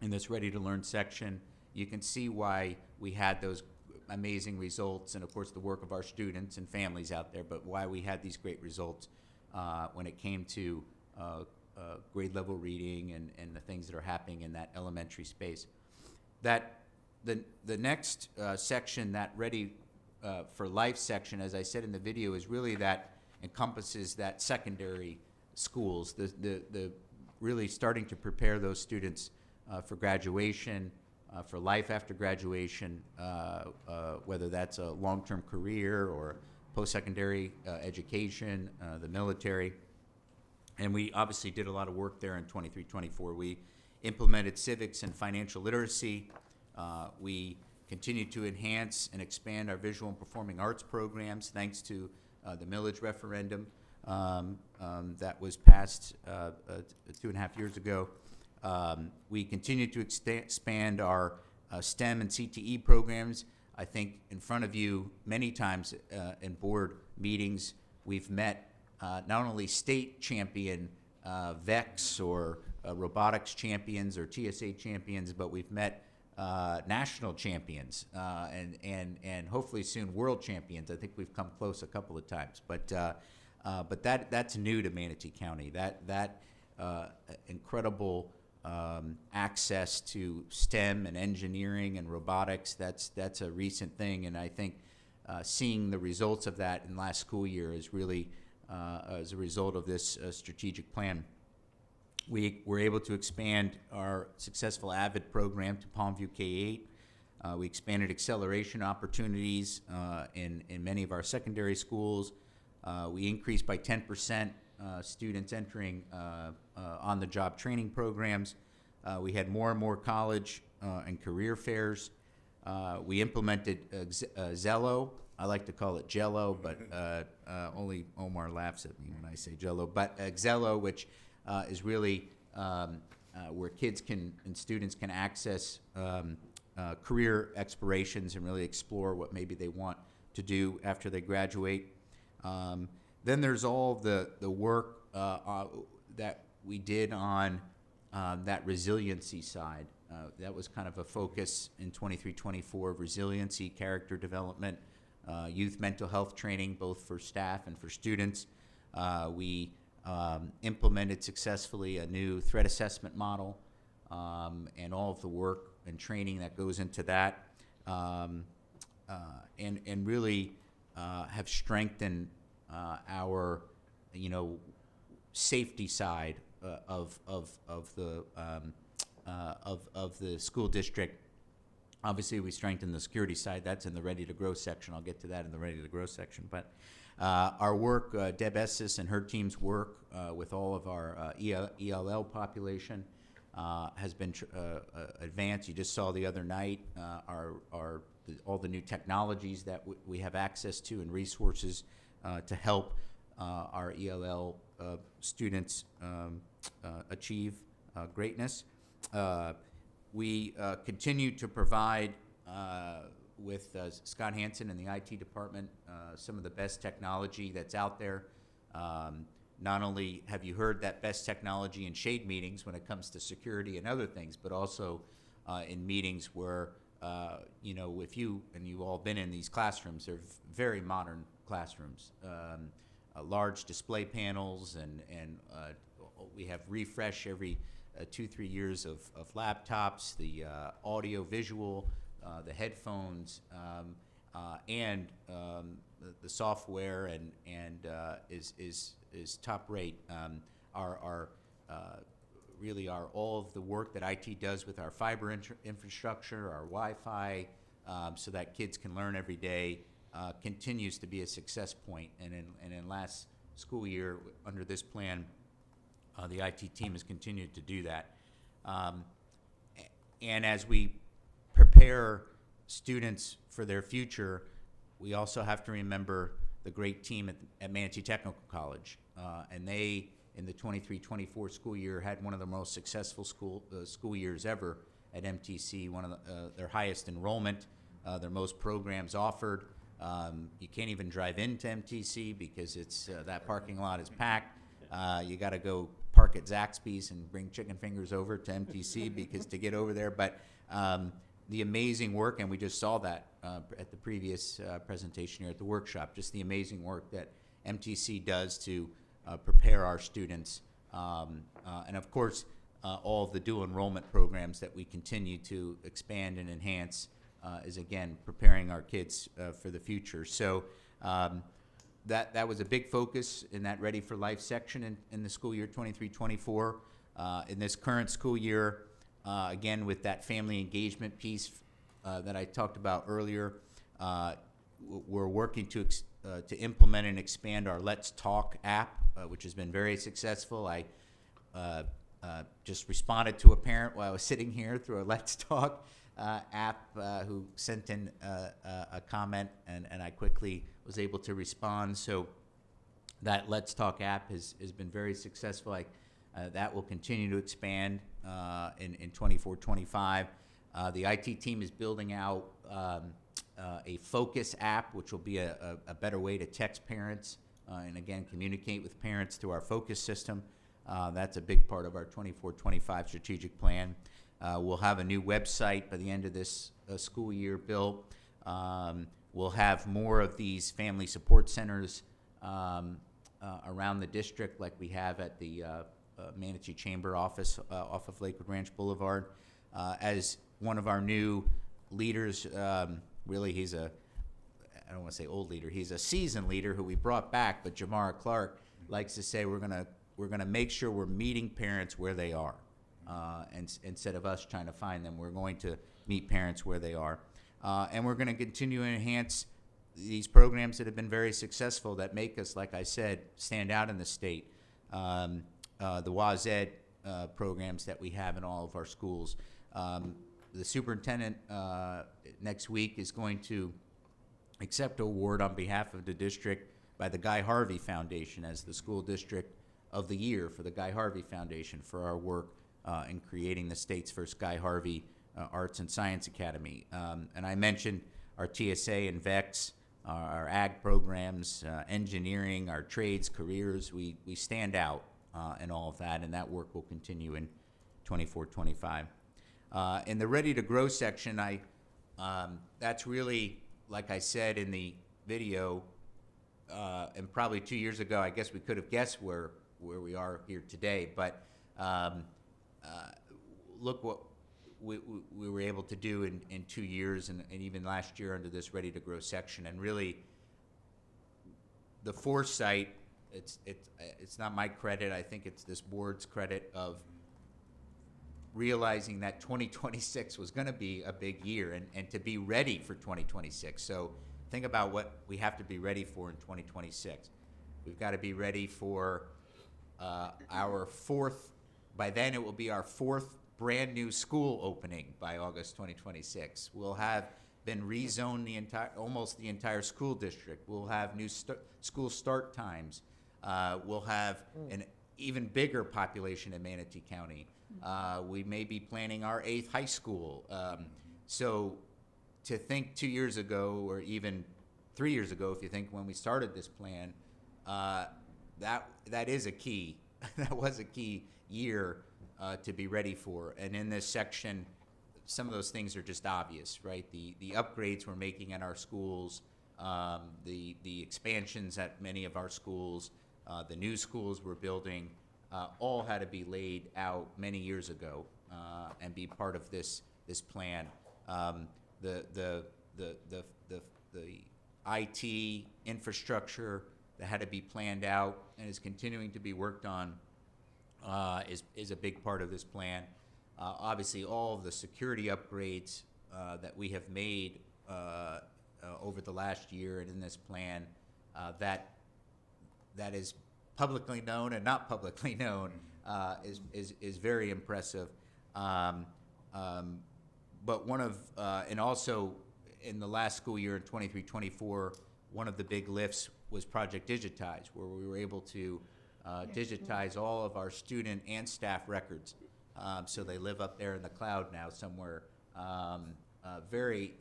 in this Ready to Learn section, you can see why we had those amazing results, and of course the work of our students and families out there, but why we had these great results when it came to grade level reading and the things that are happening in that elementary space. The next section, that Ready for Life section, as I said in the video, is really that encompasses that secondary schools, the really starting to prepare those students for graduation, for life after graduation, whether that's a long-term career or post-secondary education, the military. And we obviously did a lot of work there in 23-24. We implemented civics and financial literacy. We continued to enhance and expand our visual and performing arts programs thanks to the millage referendum that was passed 2.5 years ago. We continue to expand our STEM and CTE programs. I think in front of you many times in board meetings, we've met not only state champion VEX or robotics champions or TSA champions, but we've met national champions and hopefully soon world champions. I think we've come close a couple of times, but that's new to Manatee County. That incredible access to STEM and engineering and robotics, that's a recent thing, and I think seeing the results of that in last school year is really as a result of this strategic plan. We were able to expand our successful AVID program to Palmview K-8. We expanded acceleration opportunities in many of our secondary schools. We increased by 10% students entering on-the-job training programs. We had more and more college and career fairs. We implemented Zello. I like to call it Jello, but only Omar laughs at me when I say Jello. But Zello, which is really where kids and students can access career explorations and really explore what maybe they want to do after they graduate. Then there's all the work that we did on that resiliency side. That was kind of a focus in 23-24 of resiliency, character development, youth mental health training, both for staff and for students. We implemented successfully a new threat assessment model, and all of the work and training that goes into that, and really have strengthened our, safety side of the school district. Obviously, we strengthened the security side. That's in the Ready to Grow section. I'll get to that in the Ready to Grow section. But our work, Deb Estes and her team's work with all of our ELL population has been advanced. You just saw the other night all the new technologies that we have access to and resources to help our ELL students achieve greatness. We continue to provide with Scott Hansen and the IT department some of the best technology that's out there. Not only have you heard that best technology in shade meetings when it comes to security and other things, but also in meetings where, if you've all been in these classrooms, they're very modern classrooms. Large display panels, and we have refresh every 2-3 years of laptops, the audio visual, the headphones, and the software, and is top rate. Really all of the work that IT does with our fiber infrastructure, our Wi-Fi, so that kids can learn every day, continues to be a success point. And in last school year, under this plan, the IT team has continued to do that. And as we prepare students for their future, we also have to remember the great team at Manatee Technical College. And they, in the 23-24 school year, had one of the most successful school years ever at MTC, one of their highest enrollment, their most programs offered. You can't even drive into MTC because it's that parking lot is packed. You got to go park at Zaxby's and bring chicken fingers over to MTC because to get over there. But the amazing work, and we just saw that at the previous presentation here at the workshop, just the amazing work that MTC does to prepare our students. And of course, all of the dual enrollment programs that we continue to expand and enhance is again preparing our kids for the future. So that was a big focus in that Ready for Life section in the school year 23-24. In this current school year, again with that family engagement piece that I talked about earlier, we're working to implement and expand our Let's Talk app, which has been very successful. I just responded to a parent while I was sitting here through a Let's Talk app who sent in a comment, and I quickly was able to respond. So that Let's Talk app has been very successful. That will continue to expand in 24-25. The IT team is building out a Focus app, which will be a better way to text parents and again communicate with parents through our Focus system. That's a big part of our 24-25 strategic plan. We'll have a new website by the end of this school year built. We'll have more of these family support centers around the district like we have at the Manatee Chamber office off of Lakewood Ranch Boulevard. As one of our new leaders, really he's I don't want to say old leader, he's a seasoned leader who we brought back, but Jamara Clark likes to say we're gonna make sure we're meeting parents where they are. And instead of us trying to find them, we're going to meet parents where they are. And we're going to continue to enhance these programs that have been very successful that make us, like I said, stand out in the state. The WASED programs that we have in all of our schools. The superintendent next week is going to accept an award on behalf of the district by the Guy Harvey Foundation as the School District of the Year for the Guy Harvey Foundation for our work in creating the state's first Guy Harvey Arts and Science Academy. And I mentioned our TSA and VEX, our ag programs, engineering, our trades, careers. We stand out in all of that, and that work will continue in 24-25. In the Ready to Grow section, that's really, like I said in the video, and probably 2 years ago, I guess we could have guessed where we are here today, but look what we were able to do in 2 years and even last year under this Ready to Grow section. And really, the foresight, it's not my credit, I think it's this board's credit of realizing that 2026 was going to be a big year and to be ready for 2026. So think about what we have to be ready for in 2026. We've got to be ready for our fourth, by then it will be our fourth brand new school opening by August 2026. We'll have been rezoned almost the entire school district. We'll have new school start times. We'll have an even bigger population in Manatee County. We may be planning our 8th high school. So to think 2 years ago, or even 3 years ago, if you think when we started this plan, that is a key. That was a key year to be ready for. And in this section, some of those things are just obvious, right? The upgrades we're making at our schools, the expansions at many of our schools, the new schools we're building, all had to be laid out many years ago and be part of this plan. The IT infrastructure that had to be planned out and is continuing to be worked on is a big part of this plan. Obviously, all of the security upgrades that we have made over the last year and in this plan, that is publicly known and not publicly known, is very impressive. But one of, and also in the last school year in 23-24, one of the big lifts was Project Digitize, where we were able to digitize all of our student and staff records. So they live up there in the cloud now somewhere. Very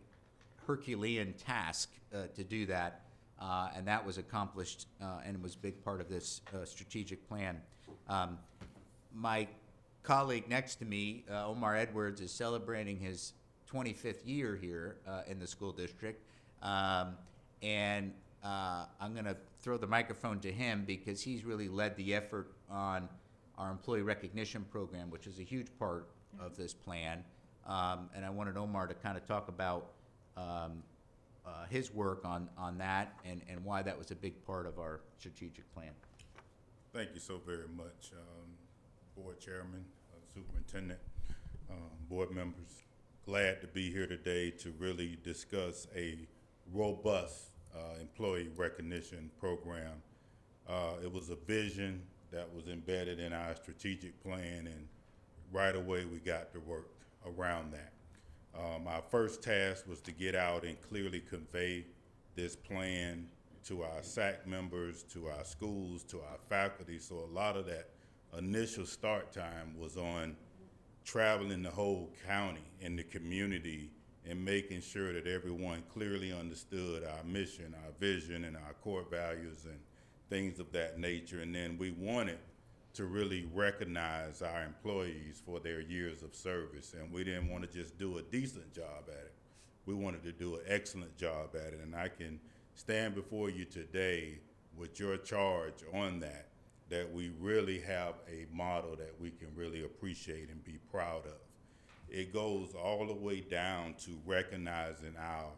Herculean task to do that. And that was accomplished and was a big part of this strategic plan. My colleague next to me, Omar Edwards, is celebrating his 25th year here in the school district. And I'm going to throw the microphone to him because he's really led the effort on our employee recognition program, which is a huge part of this plan. And I wanted Omar to kind of talk about his work on that and why that was a big part of our strategic plan. Thank you so very much, Board Chairman, Superintendent, board members. Glad to be here today to really discuss a robust employee recognition program. It was a vision that was embedded in our strategic plan, and right away we got to work around that. Our first task was to get out and clearly convey this plan to our SAC members, to our schools, to our faculty. So a lot of that initial start time was on traveling the whole county and the community and making sure that everyone clearly understood our mission, our vision, and our core values and things of that nature. And then we wanted to really recognize our employees for their years of service. And we didn't want to just do a decent job at it. We wanted to do an excellent job at it. And I can stand before you today with your charge on that, that we really have a model that we can really appreciate and be proud of. It goes all the way down to recognizing our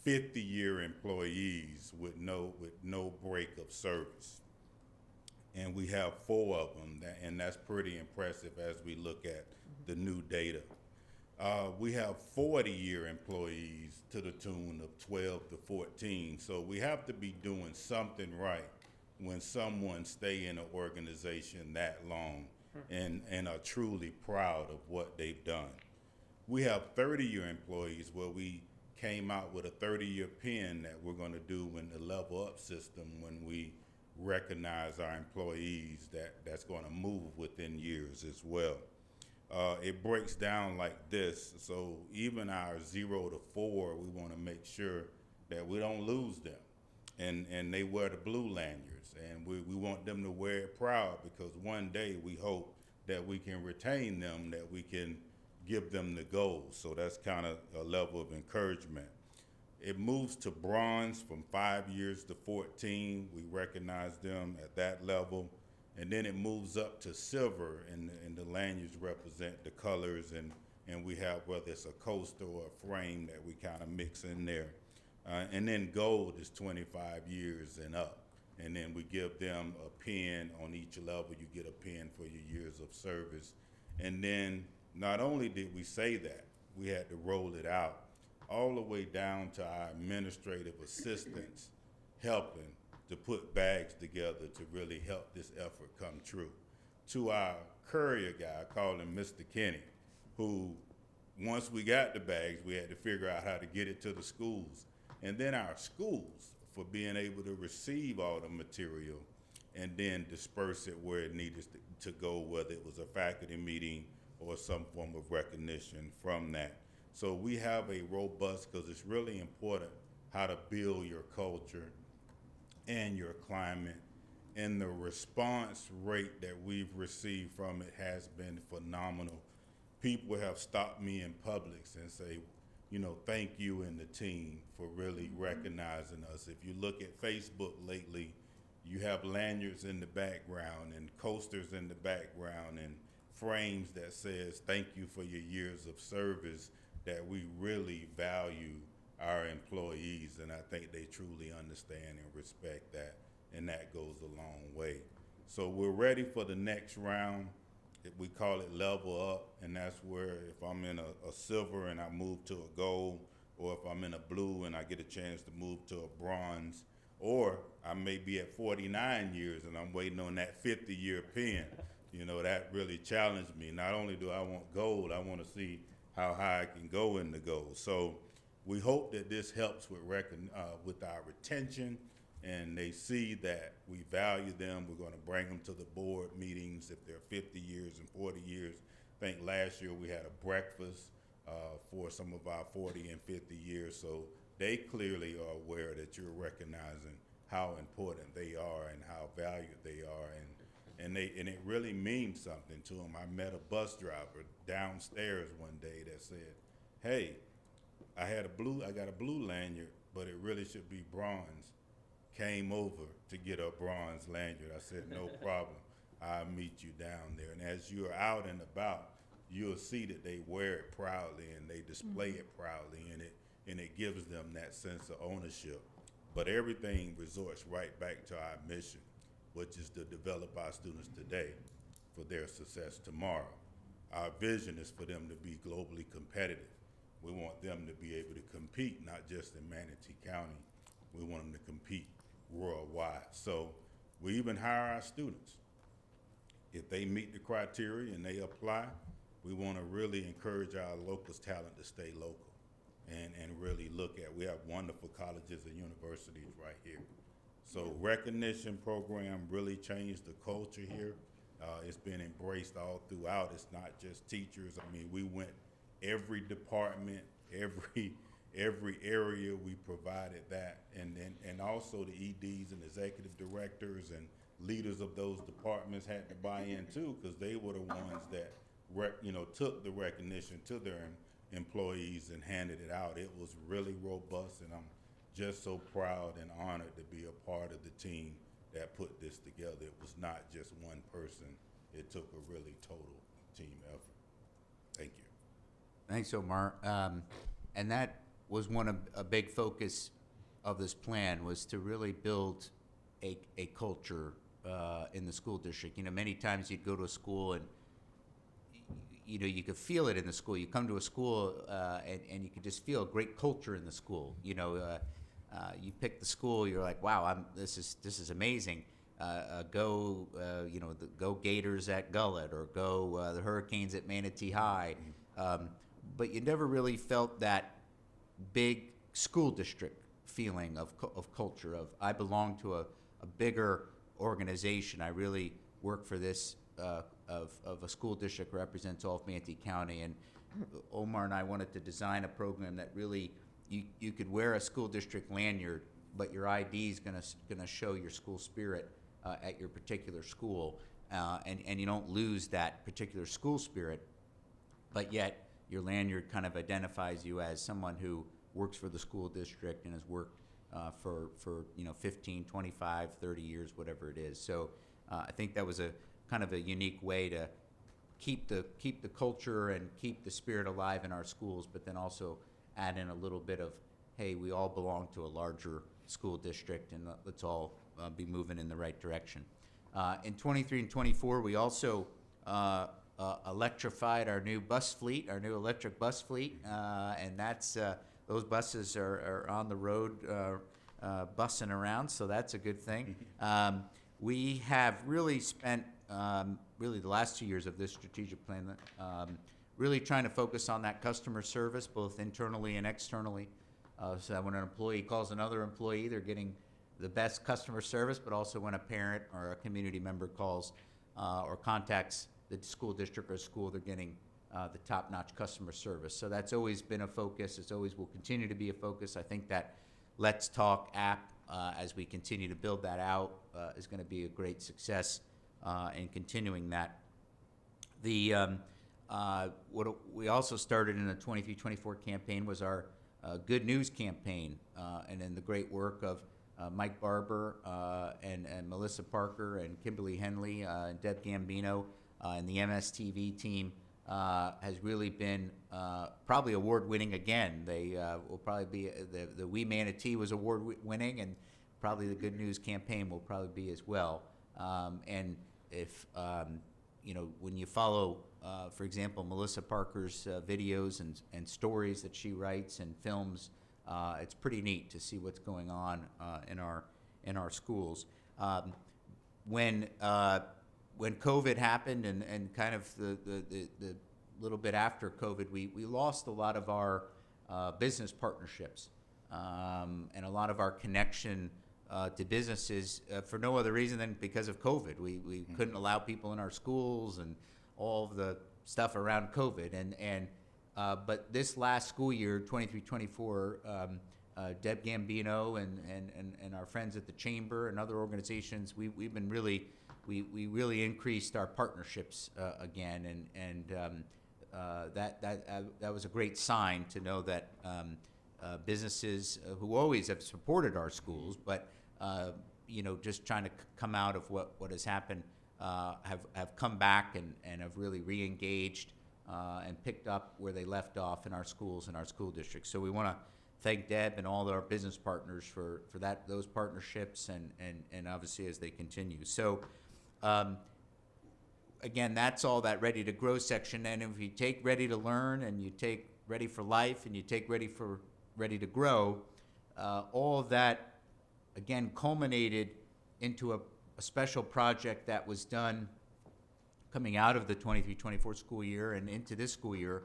50-year employees with no break of service. And we have 4 of them, and that's pretty impressive as we look at the new data. We have 40-year employees to the tune of 12 to 14, so we have to be doing something right when someone stay in an organization that long and are truly proud of what they've done. We have 30-year employees where we came out with a 30-year pin that we're going to do in the level up system when we recognize our employees that's going to move within years as well. It breaks down like this. So even our 0 to 4, we want to make sure that we don't lose them. And they wear the blue lanyards, and we want them to wear it proud, because one day we hope that we can retain them, that we can give them the gold. So that's kind of a level of encouragement. It moves to bronze from 5 years to 14. We recognize them at that level. And then it moves up to silver, and the lanyards represent the colors, and we have whether it's a coaster or a frame that we kind of mix in there. And then gold is 25 years and up. And then we give them a pin on each level. You get a pin for your years of service. And then not only did we say that, we had to roll it out all the way down to our administrative assistants helping to put bags together to really help this effort come true. To our courier guy, I call him Mr. Kenny, who, once we got the bags, we had to figure out how to get it to the schools. And then our schools for being able to receive all the material and then disperse it where it needed to go, whether it was a faculty meeting or some form of recognition from that. So we have a robust, because it's really important how to build your culture and your climate, and the response rate that we've received from it has been phenomenal. People have stopped me in Publix and say, you know, thank you and the team for really recognizing us. If you look at Facebook lately, you have lanyards in the background and coasters in the background and frames that says thank you for your years of service, that we really value our employees, and I think they truly understand and respect that, and that goes a long way. So we're ready for the next round. We call it level up, and that's where if I'm in a silver and I move to a gold, or if I'm in a blue and I get a chance to move to a bronze, or I may be at 49 years and I'm waiting on that 50-year pin. You know, that really challenged me. Not only do I want gold, I want to see how high I can go in the gold. So we hope that this helps with our retention, and they see that we value them. We're going to bring them to the board meetings if they're 50 years and 40 years. I think last year we had a breakfast for some of our 40 and 50 years, so they clearly are aware that you're recognizing how important they are and how valued they are, and it really means something to them. I met a bus driver downstairs one day that said, "Hey, I got a blue lanyard, but it really should be bronze. Came over to get a bronze lanyard." I said, "No problem. I'll meet you down there." And as you're out and about, you'll see that they wear it proudly and they display it proudly, and it gives them that sense of ownership. But everything resorts right back to our mission, which is to develop our students today for their success tomorrow. Our vision is for them to be globally competitive. We want them to be able to compete, not just in Manatee County. We want them to compete worldwide. So we even hire our students. If they meet the criteria and they apply, we want to really encourage our locals' talent to stay local and really look at, we have wonderful colleges and universities right here. So recognition program really changed the culture here. It's been embraced all throughout. It's not just teachers. I mean, we went every department, every area, we provided that, and also the EDs and executive directors and leaders of those departments had to buy in too, because they were the ones that took the recognition to their employees and handed it out. It was really robust, and I'm just so proud and honored to be a part of the team that put this together. It was not just one person. It took a really total team effort. Thank you. Thanks, Omar. And that was a big focus of this plan, was to really build a culture in the school district. You know, many times you'd go to a school and you could feel it in the school. You come to a school and you could just feel a great culture in the school. You pick the school, you're like, wow, this is amazing. Go Gators at Gullet, or go the Hurricanes at Manatee High. But you never really felt that big school district feeling of culture, of I belong to a bigger organization. I really work for this, of a school district represents all of Manatee County. And Omar and I wanted to design a program that really, you could wear a school district lanyard, but your ID is gonna show your school spirit at your particular school. and you don't lose that particular school spirit, but yet your lanyard kind of identifies you as someone who works for the school district and has worked for 15, 25, 30 years, whatever it is. So I think that was a kind of a unique way to keep the culture and keep the spirit alive in our schools, but then also add in a little bit of, hey, we all belong to a larger school district, and let's all be moving in the right direction. In 23 and 24, we also electrified our new bus fleet, our new electric bus fleet, and that's those buses are on the road bussing around, so that's a good thing. We have really spent really the last 2 years of this strategic plan really trying to focus on that customer service, both internally and externally, so that when an employee calls another employee, they're getting the best customer service, but also when a parent or a community member calls or contacts the school district or school, they're getting the top-notch customer service. So that's always been a focus. It's always will continue to be a focus. I think that Let's Talk app, as we continue to build that out, is going to be a great success in continuing that. What we also started in the 23-24 campaign was our Good News campaign, and in the great work of Mike Barber and Melissa Parker and Kimberly Henley and Deb Gambino and the MSTV team has really been probably award-winning again. They will probably be, the We Manatee was award-winning, and probably the Good News campaign will probably be as well. And if, when you follow, for example, Melissa Parker's videos and stories that she writes and films, it's pretty neat to see what's going on in our schools. When COVID happened and kind of the little bit after COVID, we lost a lot of our business partnerships and a lot of our connection to businesses for no other reason than because of COVID. We couldn't allow people in our schools and all of the stuff around COVID. But this last school year, 23-24, Deb Gambino and our friends at the Chamber and other organizations, we've been really, we really increased our partnerships again, and that was a great sign to know that businesses who always have supported our schools, but just trying to come out of what has happened, have come back and have really re-engaged and picked up where they left off in our schools and our school districts. So we want to thank Deb and all our business partners for those partnerships and obviously as they continue. So again, that's all that Ready to Grow section. And if you take Ready to Learn and you take Ready for Life and you take Ready to Grow, all of that again culminated into a special project that was done coming out of the 23-24 school year and into this school year,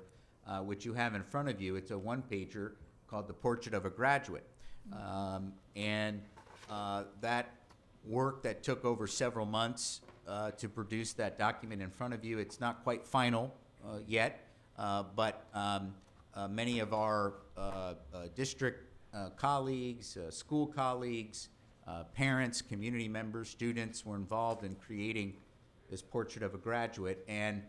which you have in front of you. It's a one-pager called The Portrait of a Graduate. That work that took over several months to produce that document in front of you, it's not quite final yet, but many of our district colleagues, school colleagues, parents, community members, students were involved in creating this Portrait of a Graduate, and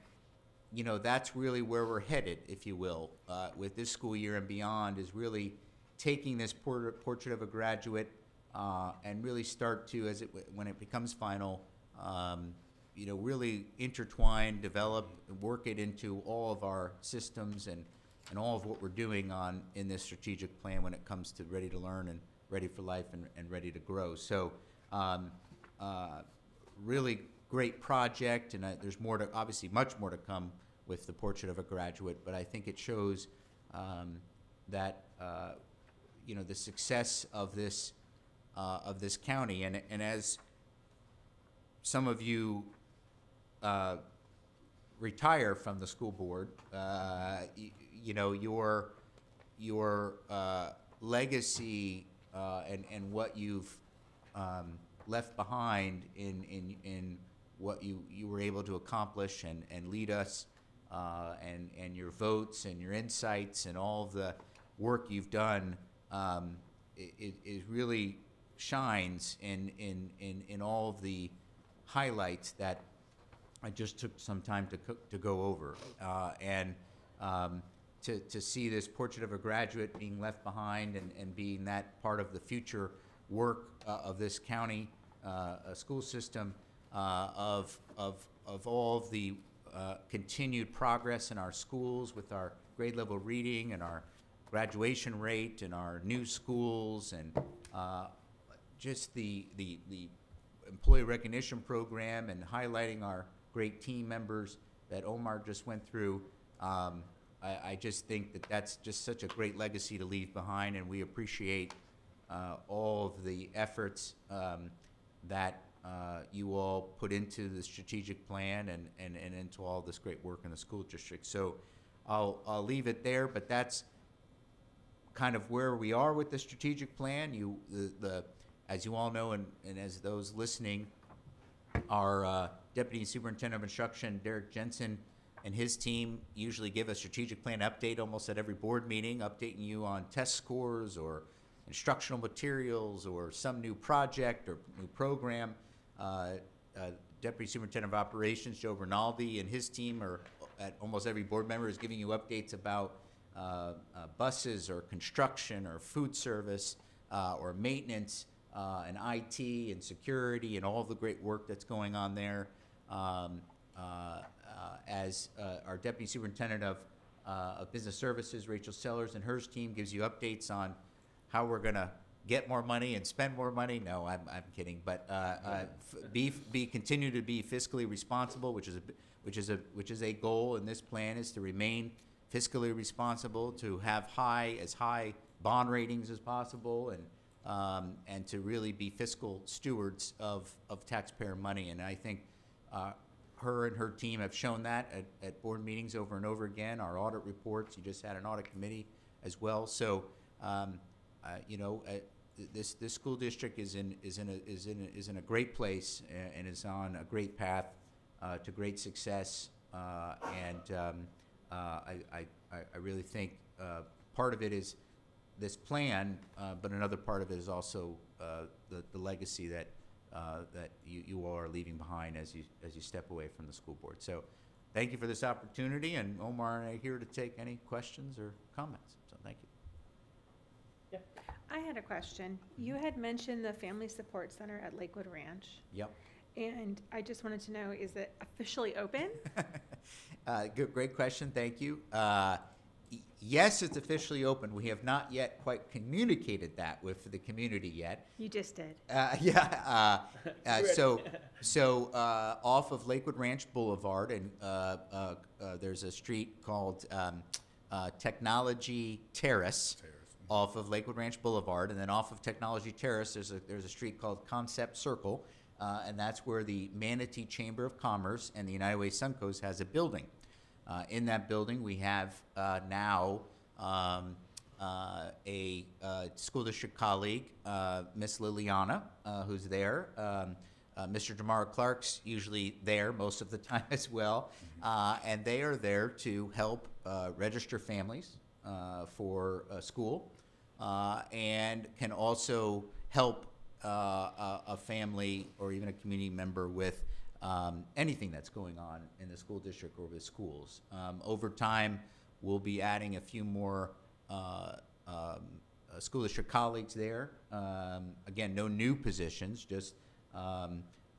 that's really where we're headed, if you will, with this school year and beyond, is really taking this Portrait of a Graduate and really start to, when it becomes final, really intertwine, develop, work it into all of our systems and all of what we're doing in this strategic plan when it comes to Ready to Learn and Ready for Life and Ready to Grow. So really great project, and there's obviously much more to come with the Portrait of a Graduate, but I think it shows that the success of this county, and as some of you retire from the school board, your legacy and what you've left behind in what you were able to accomplish and lead us, and your votes and your insights and all of the work you've done, it really shines in all of the highlights that I just took some time to go over. To see this portrait of a graduate being left behind and being that part of the future work of this county school system, of all of the continued progress in our schools with our grade level reading and our graduation rate and our new schools and just the employee recognition program and highlighting our great team members that Omar just went through. I just think that that's just such a great legacy to leave behind, and we appreciate all of the efforts that you all put into the strategic plan and into all this great work in the school district. So I'll leave it there, but that's kind of where we are with the strategic plan. As you all know, and as those listening, our Deputy Superintendent of Instruction, Derek Jensen, and his team usually give a strategic plan update almost at every board meeting, updating you on test scores or instructional materials or some new project or new program. Deputy Superintendent of Operations, Joe Rinaldi, and his team are at almost every board member is giving you updates about buses or construction or food service or maintenance and IT and security and all of the great work that's going on there. As our Deputy Superintendent of Business Services, Rachel Sellers, and her team gives you updates on how we're going to get more money and spend more money. No, I'm kidding. But continue to be fiscally responsible, which is a goal in this plan, is to remain fiscally responsible, to have as high bond ratings as possible, and to really be fiscal stewards of taxpayer money. And I think her and her team have shown that at board meetings over and over again. Our audit reports, you just had an audit committee as well. So, this school district is in a great place and is on a great path to great success. I really think part of it is this plan, but another part of it is also the legacy that you all are leaving behind as you step away from the school board. So thank you for this opportunity, and Omar and I are here to take any questions or comments. So thank you. I had a question. You had mentioned the Family Support Center at Lakewood Ranch. Yep. And I just wanted to know, is it officially open? Great question. Thank you. Yes, it's officially open. We have not yet quite communicated that with the community yet. You just did. So off of Lakewood Ranch Boulevard, and there's a street called Technology Terrace off of Lakewood Ranch Boulevard, and then off of Technology Terrace, there's a street called Concept Circle, and that's where the Manatee Chamber of Commerce and the United Way Suncoast has a building. In that building, we have now a school district colleague, Miss Liliana, who's there. Mr. Jamara Clark's usually there most of the time as well, and they are there to help register families for school, and can also help a family or even a community member with anything that's going on in the school district or with schools. Over time, we'll be adding a few more school district colleagues there. Again, no new positions, just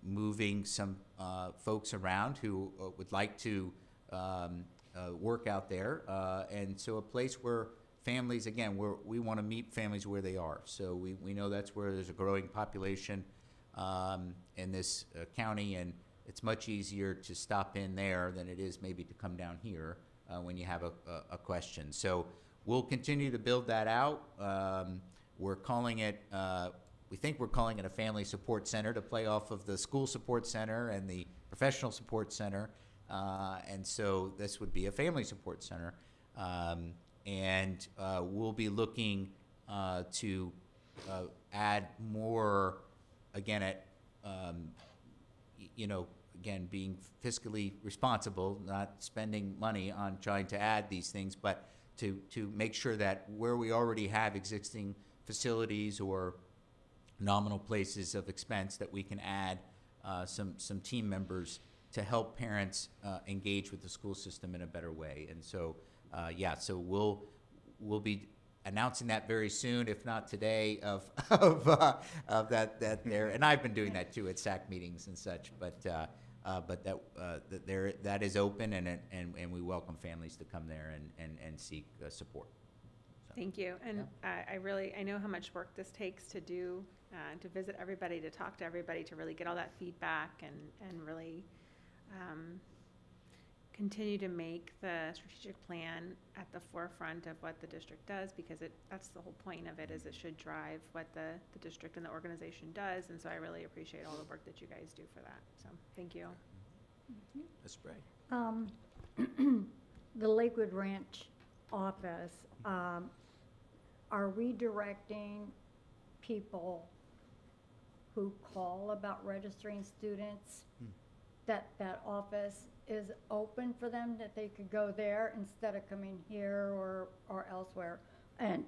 moving some folks around who would like to work out there. And so a place where families, again, we want to meet families where they are. So we know that's where there's a growing population in this county, and it's much easier to stop in there than it is maybe to come down here when you have a question. So we'll continue to build that out. We're calling it, we think we're calling it a family support center to play off of the school support center and the professional support center. And so this would be a family support center. And we'll be looking to add more, again, at, again, being fiscally responsible, not spending money on trying to add these things, but to make sure that where we already have existing facilities or nominal places of expense, that we can add some team members to help parents engage with the school system in a better way. And so, so we'll be announcing that very soon, if not today, of that there. And I've been doing that too at SAC meetings and such. But that is open, and we welcome families to come there and seek support. So, Thank you. And I know how much work this takes to do, to visit everybody, to talk to everybody, to really get all that feedback and really continue to make the strategic plan at the forefront of what the district does, because that's the whole point of it, is it should drive what the district and the organization does. And so I really appreciate all the work that you guys do for that. So thank you. Ms. Bray. The Lakewood Ranch office, are redirecting people who call about registering students, that office is open for them, that they could go there instead of coming here or elsewhere? And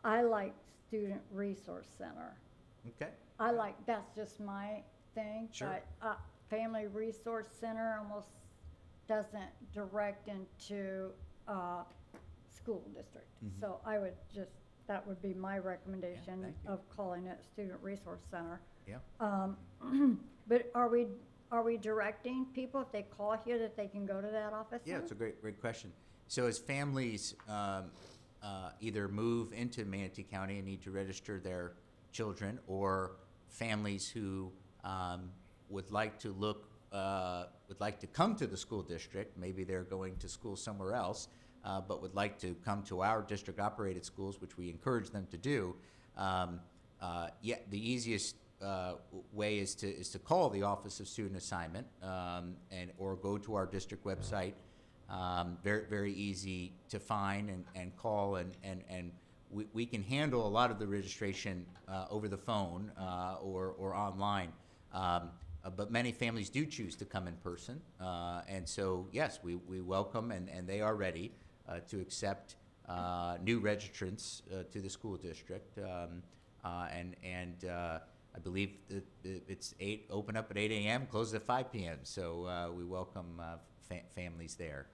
I like Student Resource Center. Okay. That's just my thing. Sure. But Family Resource Center almost doesn't direct into school district. Mhm. So that would be my recommendation thank you. of calling it Student Resource Center. Yeah. But are we directing people, if they call here, that they can go to that office? Yeah, now? it's a great question. So as families either move into Manatee County and need to register their children, or families who would like to come to the school district, maybe they're going to school somewhere else, but would like to come to our district-operated schools, which we encourage them to do, the easiest way is to call the Office of Student Assignment or go to our district website. Very easy to find and call, and we can handle a lot of the registration over the phone or online. But many families do choose to come in person, and so yes, we welcome and they are ready to accept new registrants to the school district, I believe it's open up at 8 a.m., closes at 5 p.m. So we welcome families there,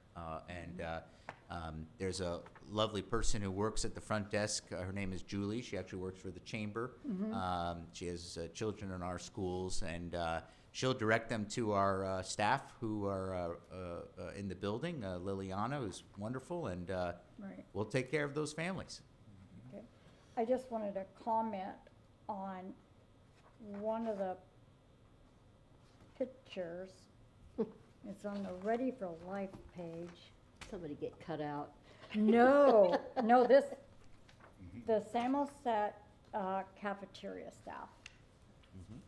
there's a lovely person who works at the front desk. Her name is Julie. She actually works for the chamber. She has children in our schools, and she'll direct them to our staff who are in the building. Liliana, who's wonderful, and Right. we'll take care of those families. Okay. I just wanted to comment on one of the pictures. It's on the Ready for Life page. Somebody get cut out. No, the Samoset cafeteria staff.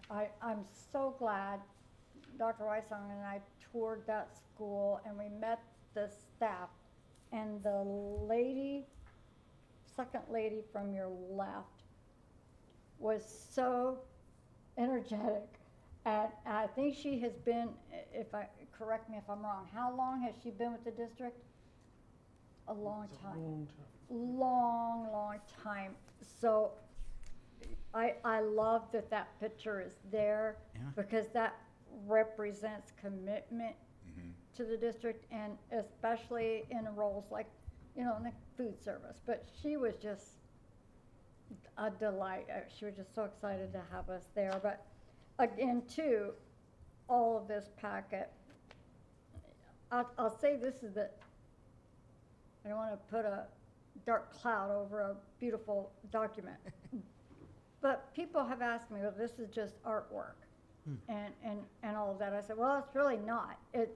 I'm so glad Dr. Weissong and I toured that school, and we met the staff, and the second lady from your left was so energetic, and I think she has been, correct me if I'm wrong, how long has she been with the district? A long time. Long time. So I love that picture is there, Yeah. because that represents commitment to the district, and especially in roles like, in the food service. But she was just a delight. She was just so excited to have us there. But again, too, all of this packet, I'll say this is I don't want to put a dark cloud over a beautiful document. But people have asked me, well, this is just artwork and all of that. I said, well, it's really not. It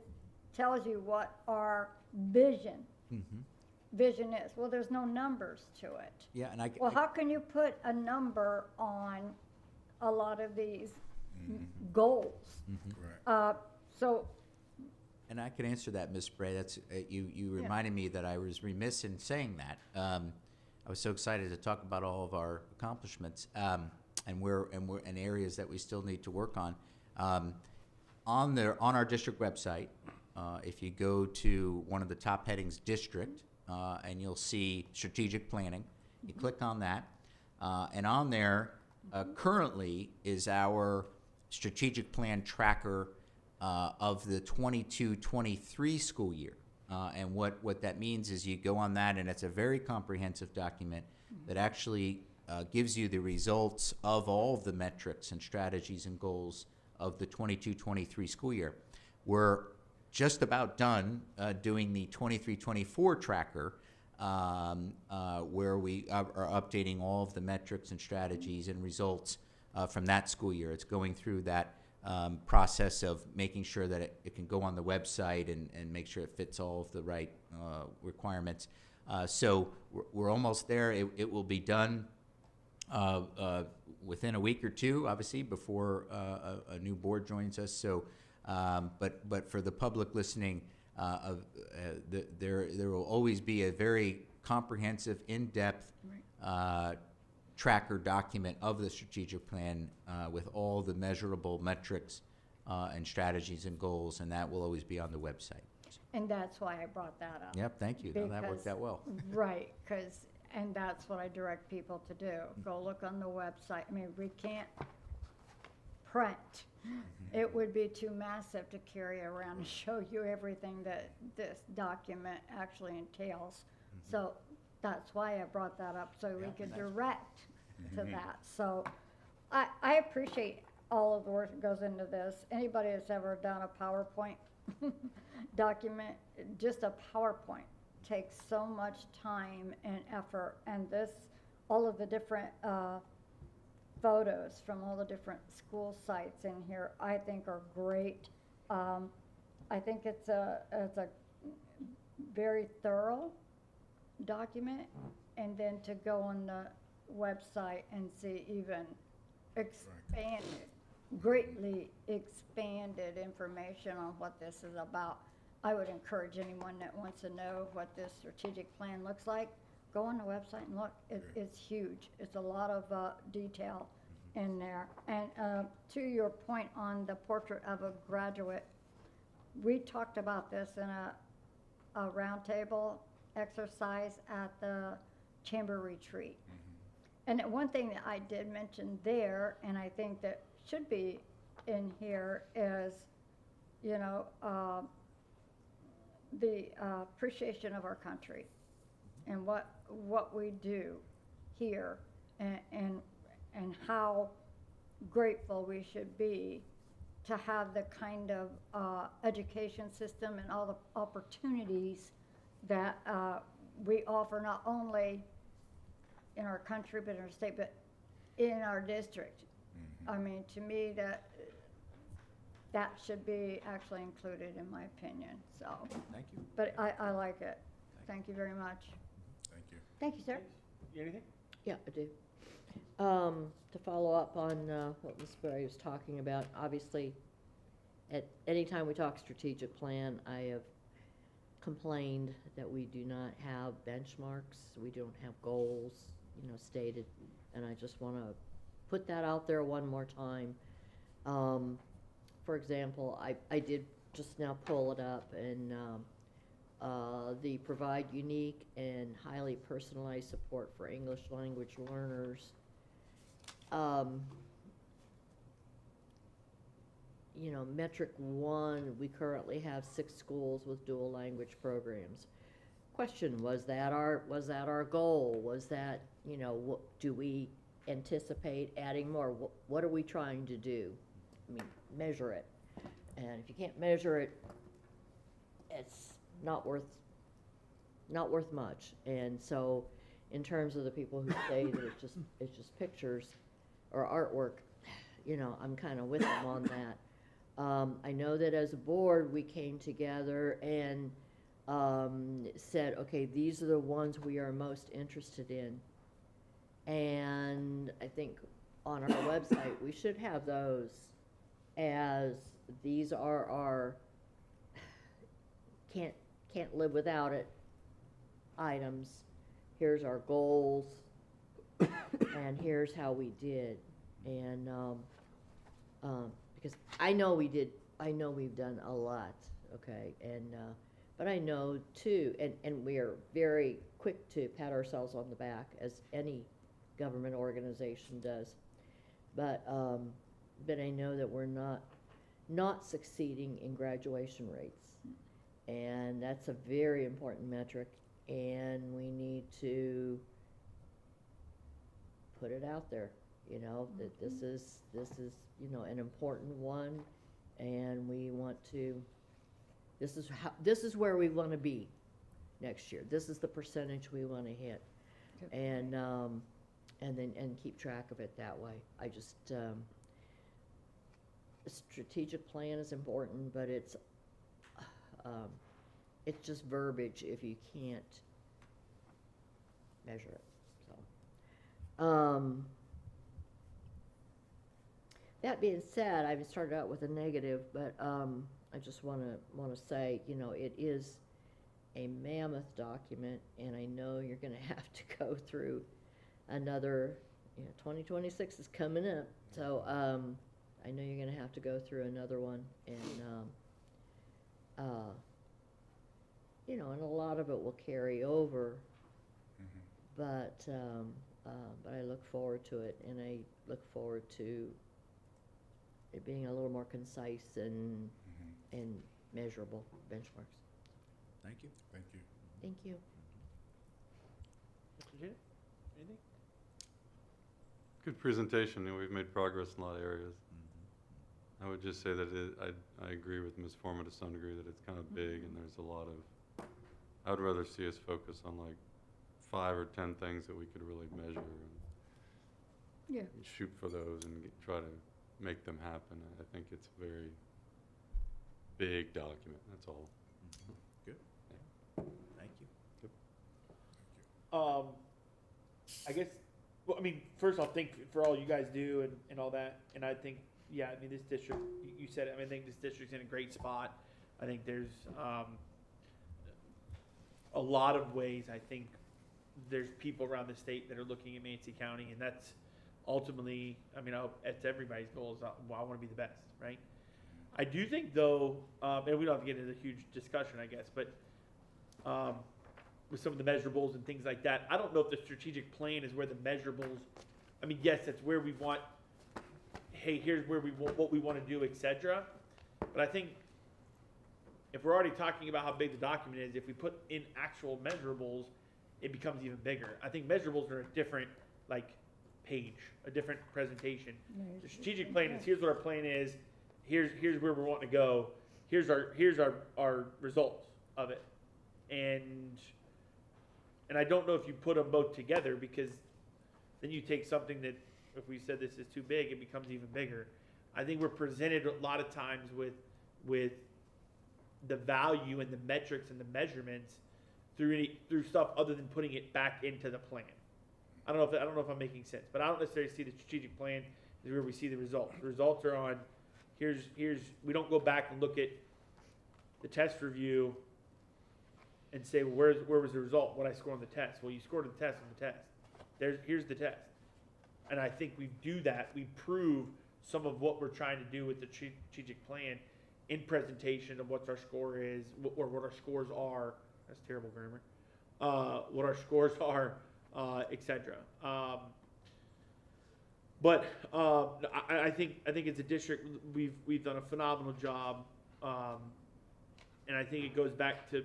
tells you what our vision is. Well, there's no numbers to it. Yeah, and Well, how can you put a number on a lot of these goals? So. And I can answer that, Ms. Bray. That's you reminded me that I was remiss in saying that. I was so excited to talk about all of our accomplishments, and we're in areas that we still need to work on. On our district website, if you go to one of the top headings, district, and you'll see strategic planning. You click on that, and on there currently is our strategic plan tracker of the 22-23 school year. And what that means is you go on that, and it's a very comprehensive document that actually gives you the results of all of the metrics and strategies and goals of the 22-23 school year. We're just about done doing the 23-24 tracker, where we are updating all of the metrics and strategies and results from that school year. It's going through that process of making sure that it can go on the website and make sure it fits all of the right requirements. So we're almost there. It will be done within a week or two, obviously, before a new board joins us. So, but for the public listening, there will always be a very comprehensive, in-depth tracker document of the strategic plan with all the measurable metrics and strategies and goals, and that will always be on the website. And that's why I brought that up. Yep, thank you. No, that worked out well. Right, and that's what I direct people to do. Go look on the website. I mean, we can't print. It would be too massive to carry around and show you everything that this document actually entails. So that's why I brought that up, so we could direct to that. So I appreciate all of the work that goes into this. Anybody that's ever done a PowerPoint document, just a PowerPoint takes so much time and effort, and this, all of the different photos from all the different school sites in here, I think are great. I think it's a very thorough document, and then to go on the website and see even expanded, greatly expanded information on what this is about. I would encourage anyone that wants to know what this strategic plan looks like, go on the website and look. It's huge. It's a lot of detail in there. And to your point on the portrait of a graduate, we talked about this in a roundtable exercise at the chamber retreat. And one thing that I did mention there, and I think that should be in here, is, you know, the appreciation of our country and what we do here, and how grateful we should be to have the kind of education system and all the opportunities that we offer, not only in our country, but in our state, but in our district. I mean, to me, that should be actually included, in my opinion, so. Thank you. But I like it. Thank you very much. Thank you. Thank you, sir. Anything? Yeah, I do. To follow up on what Ms. Berry was talking about, obviously, at any time we talk strategic plan, I have complained that we do not have benchmarks, we don't have goals, you know, stated, and I just want to put that out there one more time. For example, I did just now pull it up, and the provide unique and highly personalized support for English language learners. You know, metric 1, we currently have 6 schools with dual language programs. Question, was that our goal? Was that, you know, do we anticipate adding more? What are we trying to do? I mean, measure it. And if you can't measure it, it's not worth much. And so, in terms of the people who say that it's just pictures or artwork, you know, I'm kind of with them on that. I know that as a board, we came together and said, okay, these are the ones we are most interested in. And I think on our website, we should have those as these are our can't live without it items. Here's our goals, and here's how we did. And because I know we've done a lot, okay, and but I know too, and we are very quick to pat ourselves on the back, as any government organization does, but I know that we're not not succeeding in graduation rates. And that's a very important metric, and we need to put it out there, you know, that this is, you know, an important one, and we want to, this is where we want to be next year. This is the percentage we want to hit. And then keep track of it that way. I just, a strategic plan is important, but it's just verbiage if you can't measure it, so. That being said, I've started out with a negative, but I just wanna say, you know, it is a mammoth document, and I know you're gonna have to go through another, you know, 2026 is coming up, so I know you're gonna have to go through another one, and you know, and a lot of it will carry over, but I look forward to it, and I look forward to it being a little more concise and measurable benchmarks. Thank you. Thank you. Thank you. Mr. Janet, anything? Good presentation, and we've made progress in a lot of areas. I would just say that I agree with Ms. Foreman to some degree that it's kind of big, and there's a lot of, I would rather see us focus on like 5 or 10 things that we could really measure and shoot for those and try to make them happen. I think it's a very big document, that's all. Good. Yeah. Thank you. Yep. I guess, well, I mean, first off, thank you for all you guys do and all that. And I think, yeah, I mean, this district, you said it, I mean, I think this district's in a great spot. I think there's a lot of ways, I think there's people around the state that are looking at Manatee County, and that's ultimately, I mean, it's everybody's goal is, well, I want to be the best, right? I do think, though, and we don't have to get into the huge discussion, I guess, but with some of the measurables and things like that, I don't know if the strategic plan is where the measurables, I mean, yes, that's where we want, hey, here's where we want, what we want to do, etc. But I think if we're already talking about how big the document is, if we put in actual measurables, it becomes even bigger. I think measurables are a different, like, page, a different presentation. The strategic plan is, here's what our plan is, here's where we want to go, here's our results of it. And I don't know if you put them both together, because then you take something that, if we said this is too big, it becomes even bigger. I think we're presented a lot of times with the value and the metrics and the measurements through stuff other than putting it back into the plan. I don't know if I'm making sense, but I don't necessarily see the strategic plan is where we see the results. The results are on, here's we don't go back and look at the test review and say, well, where was the result? What I scored on the test? Well, you scored the test on the test. Here's the test. And I think we do that. We prove some of what we're trying to do with the strategic plan in presentation of what our score is, or what our scores are. That's terrible grammar. What our scores are, etc. But I think as a district, we've done a phenomenal job, and I think it goes back to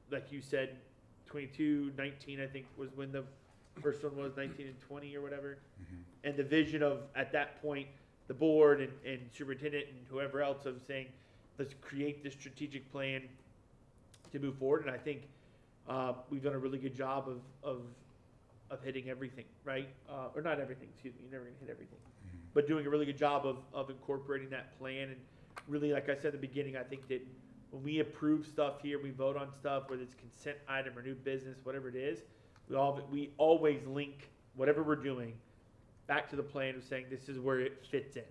like you said, 22, 19, I think was when the first one was, 19 and 20 or whatever. And the vision of, at that point, the board and superintendent and whoever else of saying, let's create this strategic plan to move forward. And I think we've done a really good job of hitting everything, right? Or not everything, excuse me, you're never gonna hit everything. But doing a really good job of incorporating that plan. And really, like I said at the beginning, I think that when we approve stuff here, we vote on stuff, whether it's consent item or new business, whatever it is, we always link whatever we're doing back to the plan of saying this is where it fits in.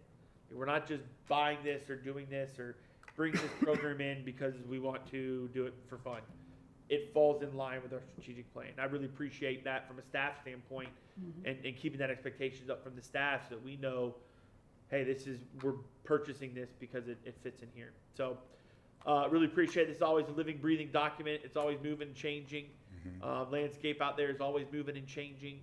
We're not just buying this or doing this or bringing this program in because we want to do it for fun. It falls in line with our strategic plan. I really appreciate that from a staff standpoint, and keeping that expectations up from the staff so that we know, hey, we're purchasing this because it fits in here. So really appreciate it. It's always a living, breathing document. It's always moving and changing. Landscape out there is always moving and changing.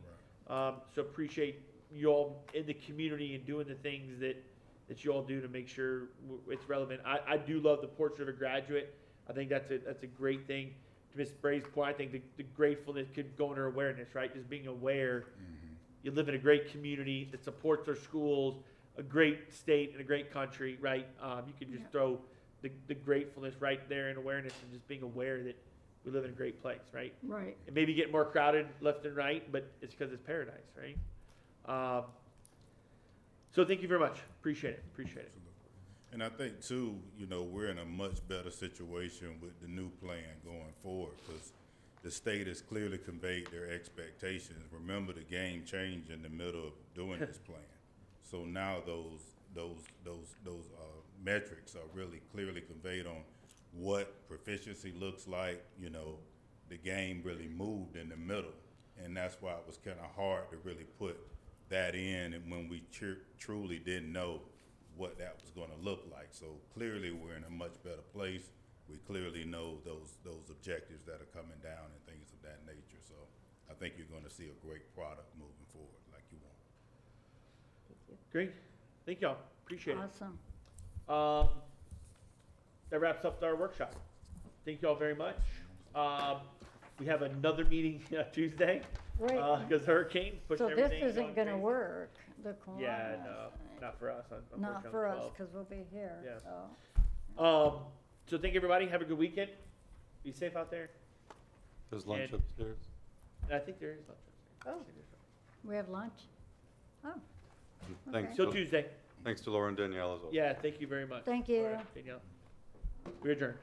So appreciate you all in the community and doing the things that that you all do to make sure it's relevant. I do love the portrait of a graduate. I think that's a great thing. To Ms. Bray's point, I think the gratefulness could go into awareness, right? Just being aware. You live in a great community that supports our schools, a great state and a great country, right? You could just throw the gratefulness right there in awareness and just being aware that we live in a great place, right? Right. It may be getting more crowded left and right, but it's because it's paradise, right? So thank you very much. Appreciate it. Appreciate it. And I think too, you know, we're in a much better situation with the new plan going forward, because the state has clearly conveyed their expectations. Remember, the game changed in the middle of doing this plan. So now those metrics are really clearly conveyed on what proficiency looks like. You know, the game really moved in the middle, and that's why it was kind of hard to really put that in, and when we truly didn't know what that was going to look like. So clearly we're in a much better place. We clearly know those objectives that are coming down and things of that nature. So I think you're going to see a great product moving forward like you want. Great. Thank y'all. Appreciate it. Awesome. That wraps up our workshop. Thank y'all very much. We have another meeting Tuesday Right. because hurricanes pushed So everything. this isn't gonna crazy. work, the Kiwanis. Yeah, no, not for us. Not unfortunately, for on the us, 12th. cause we'll be here, Yeah. so. So thank everybody. Have a good weekend. Be safe out there. There's lunch And- upstairs. I think there is lunch. Oh, we have lunch? Oh, Thanks. Till Tuesday. Thanks to Laura and Danielle as well. Yeah, thank you very much. thank you. All right, Danielle. We adjourn.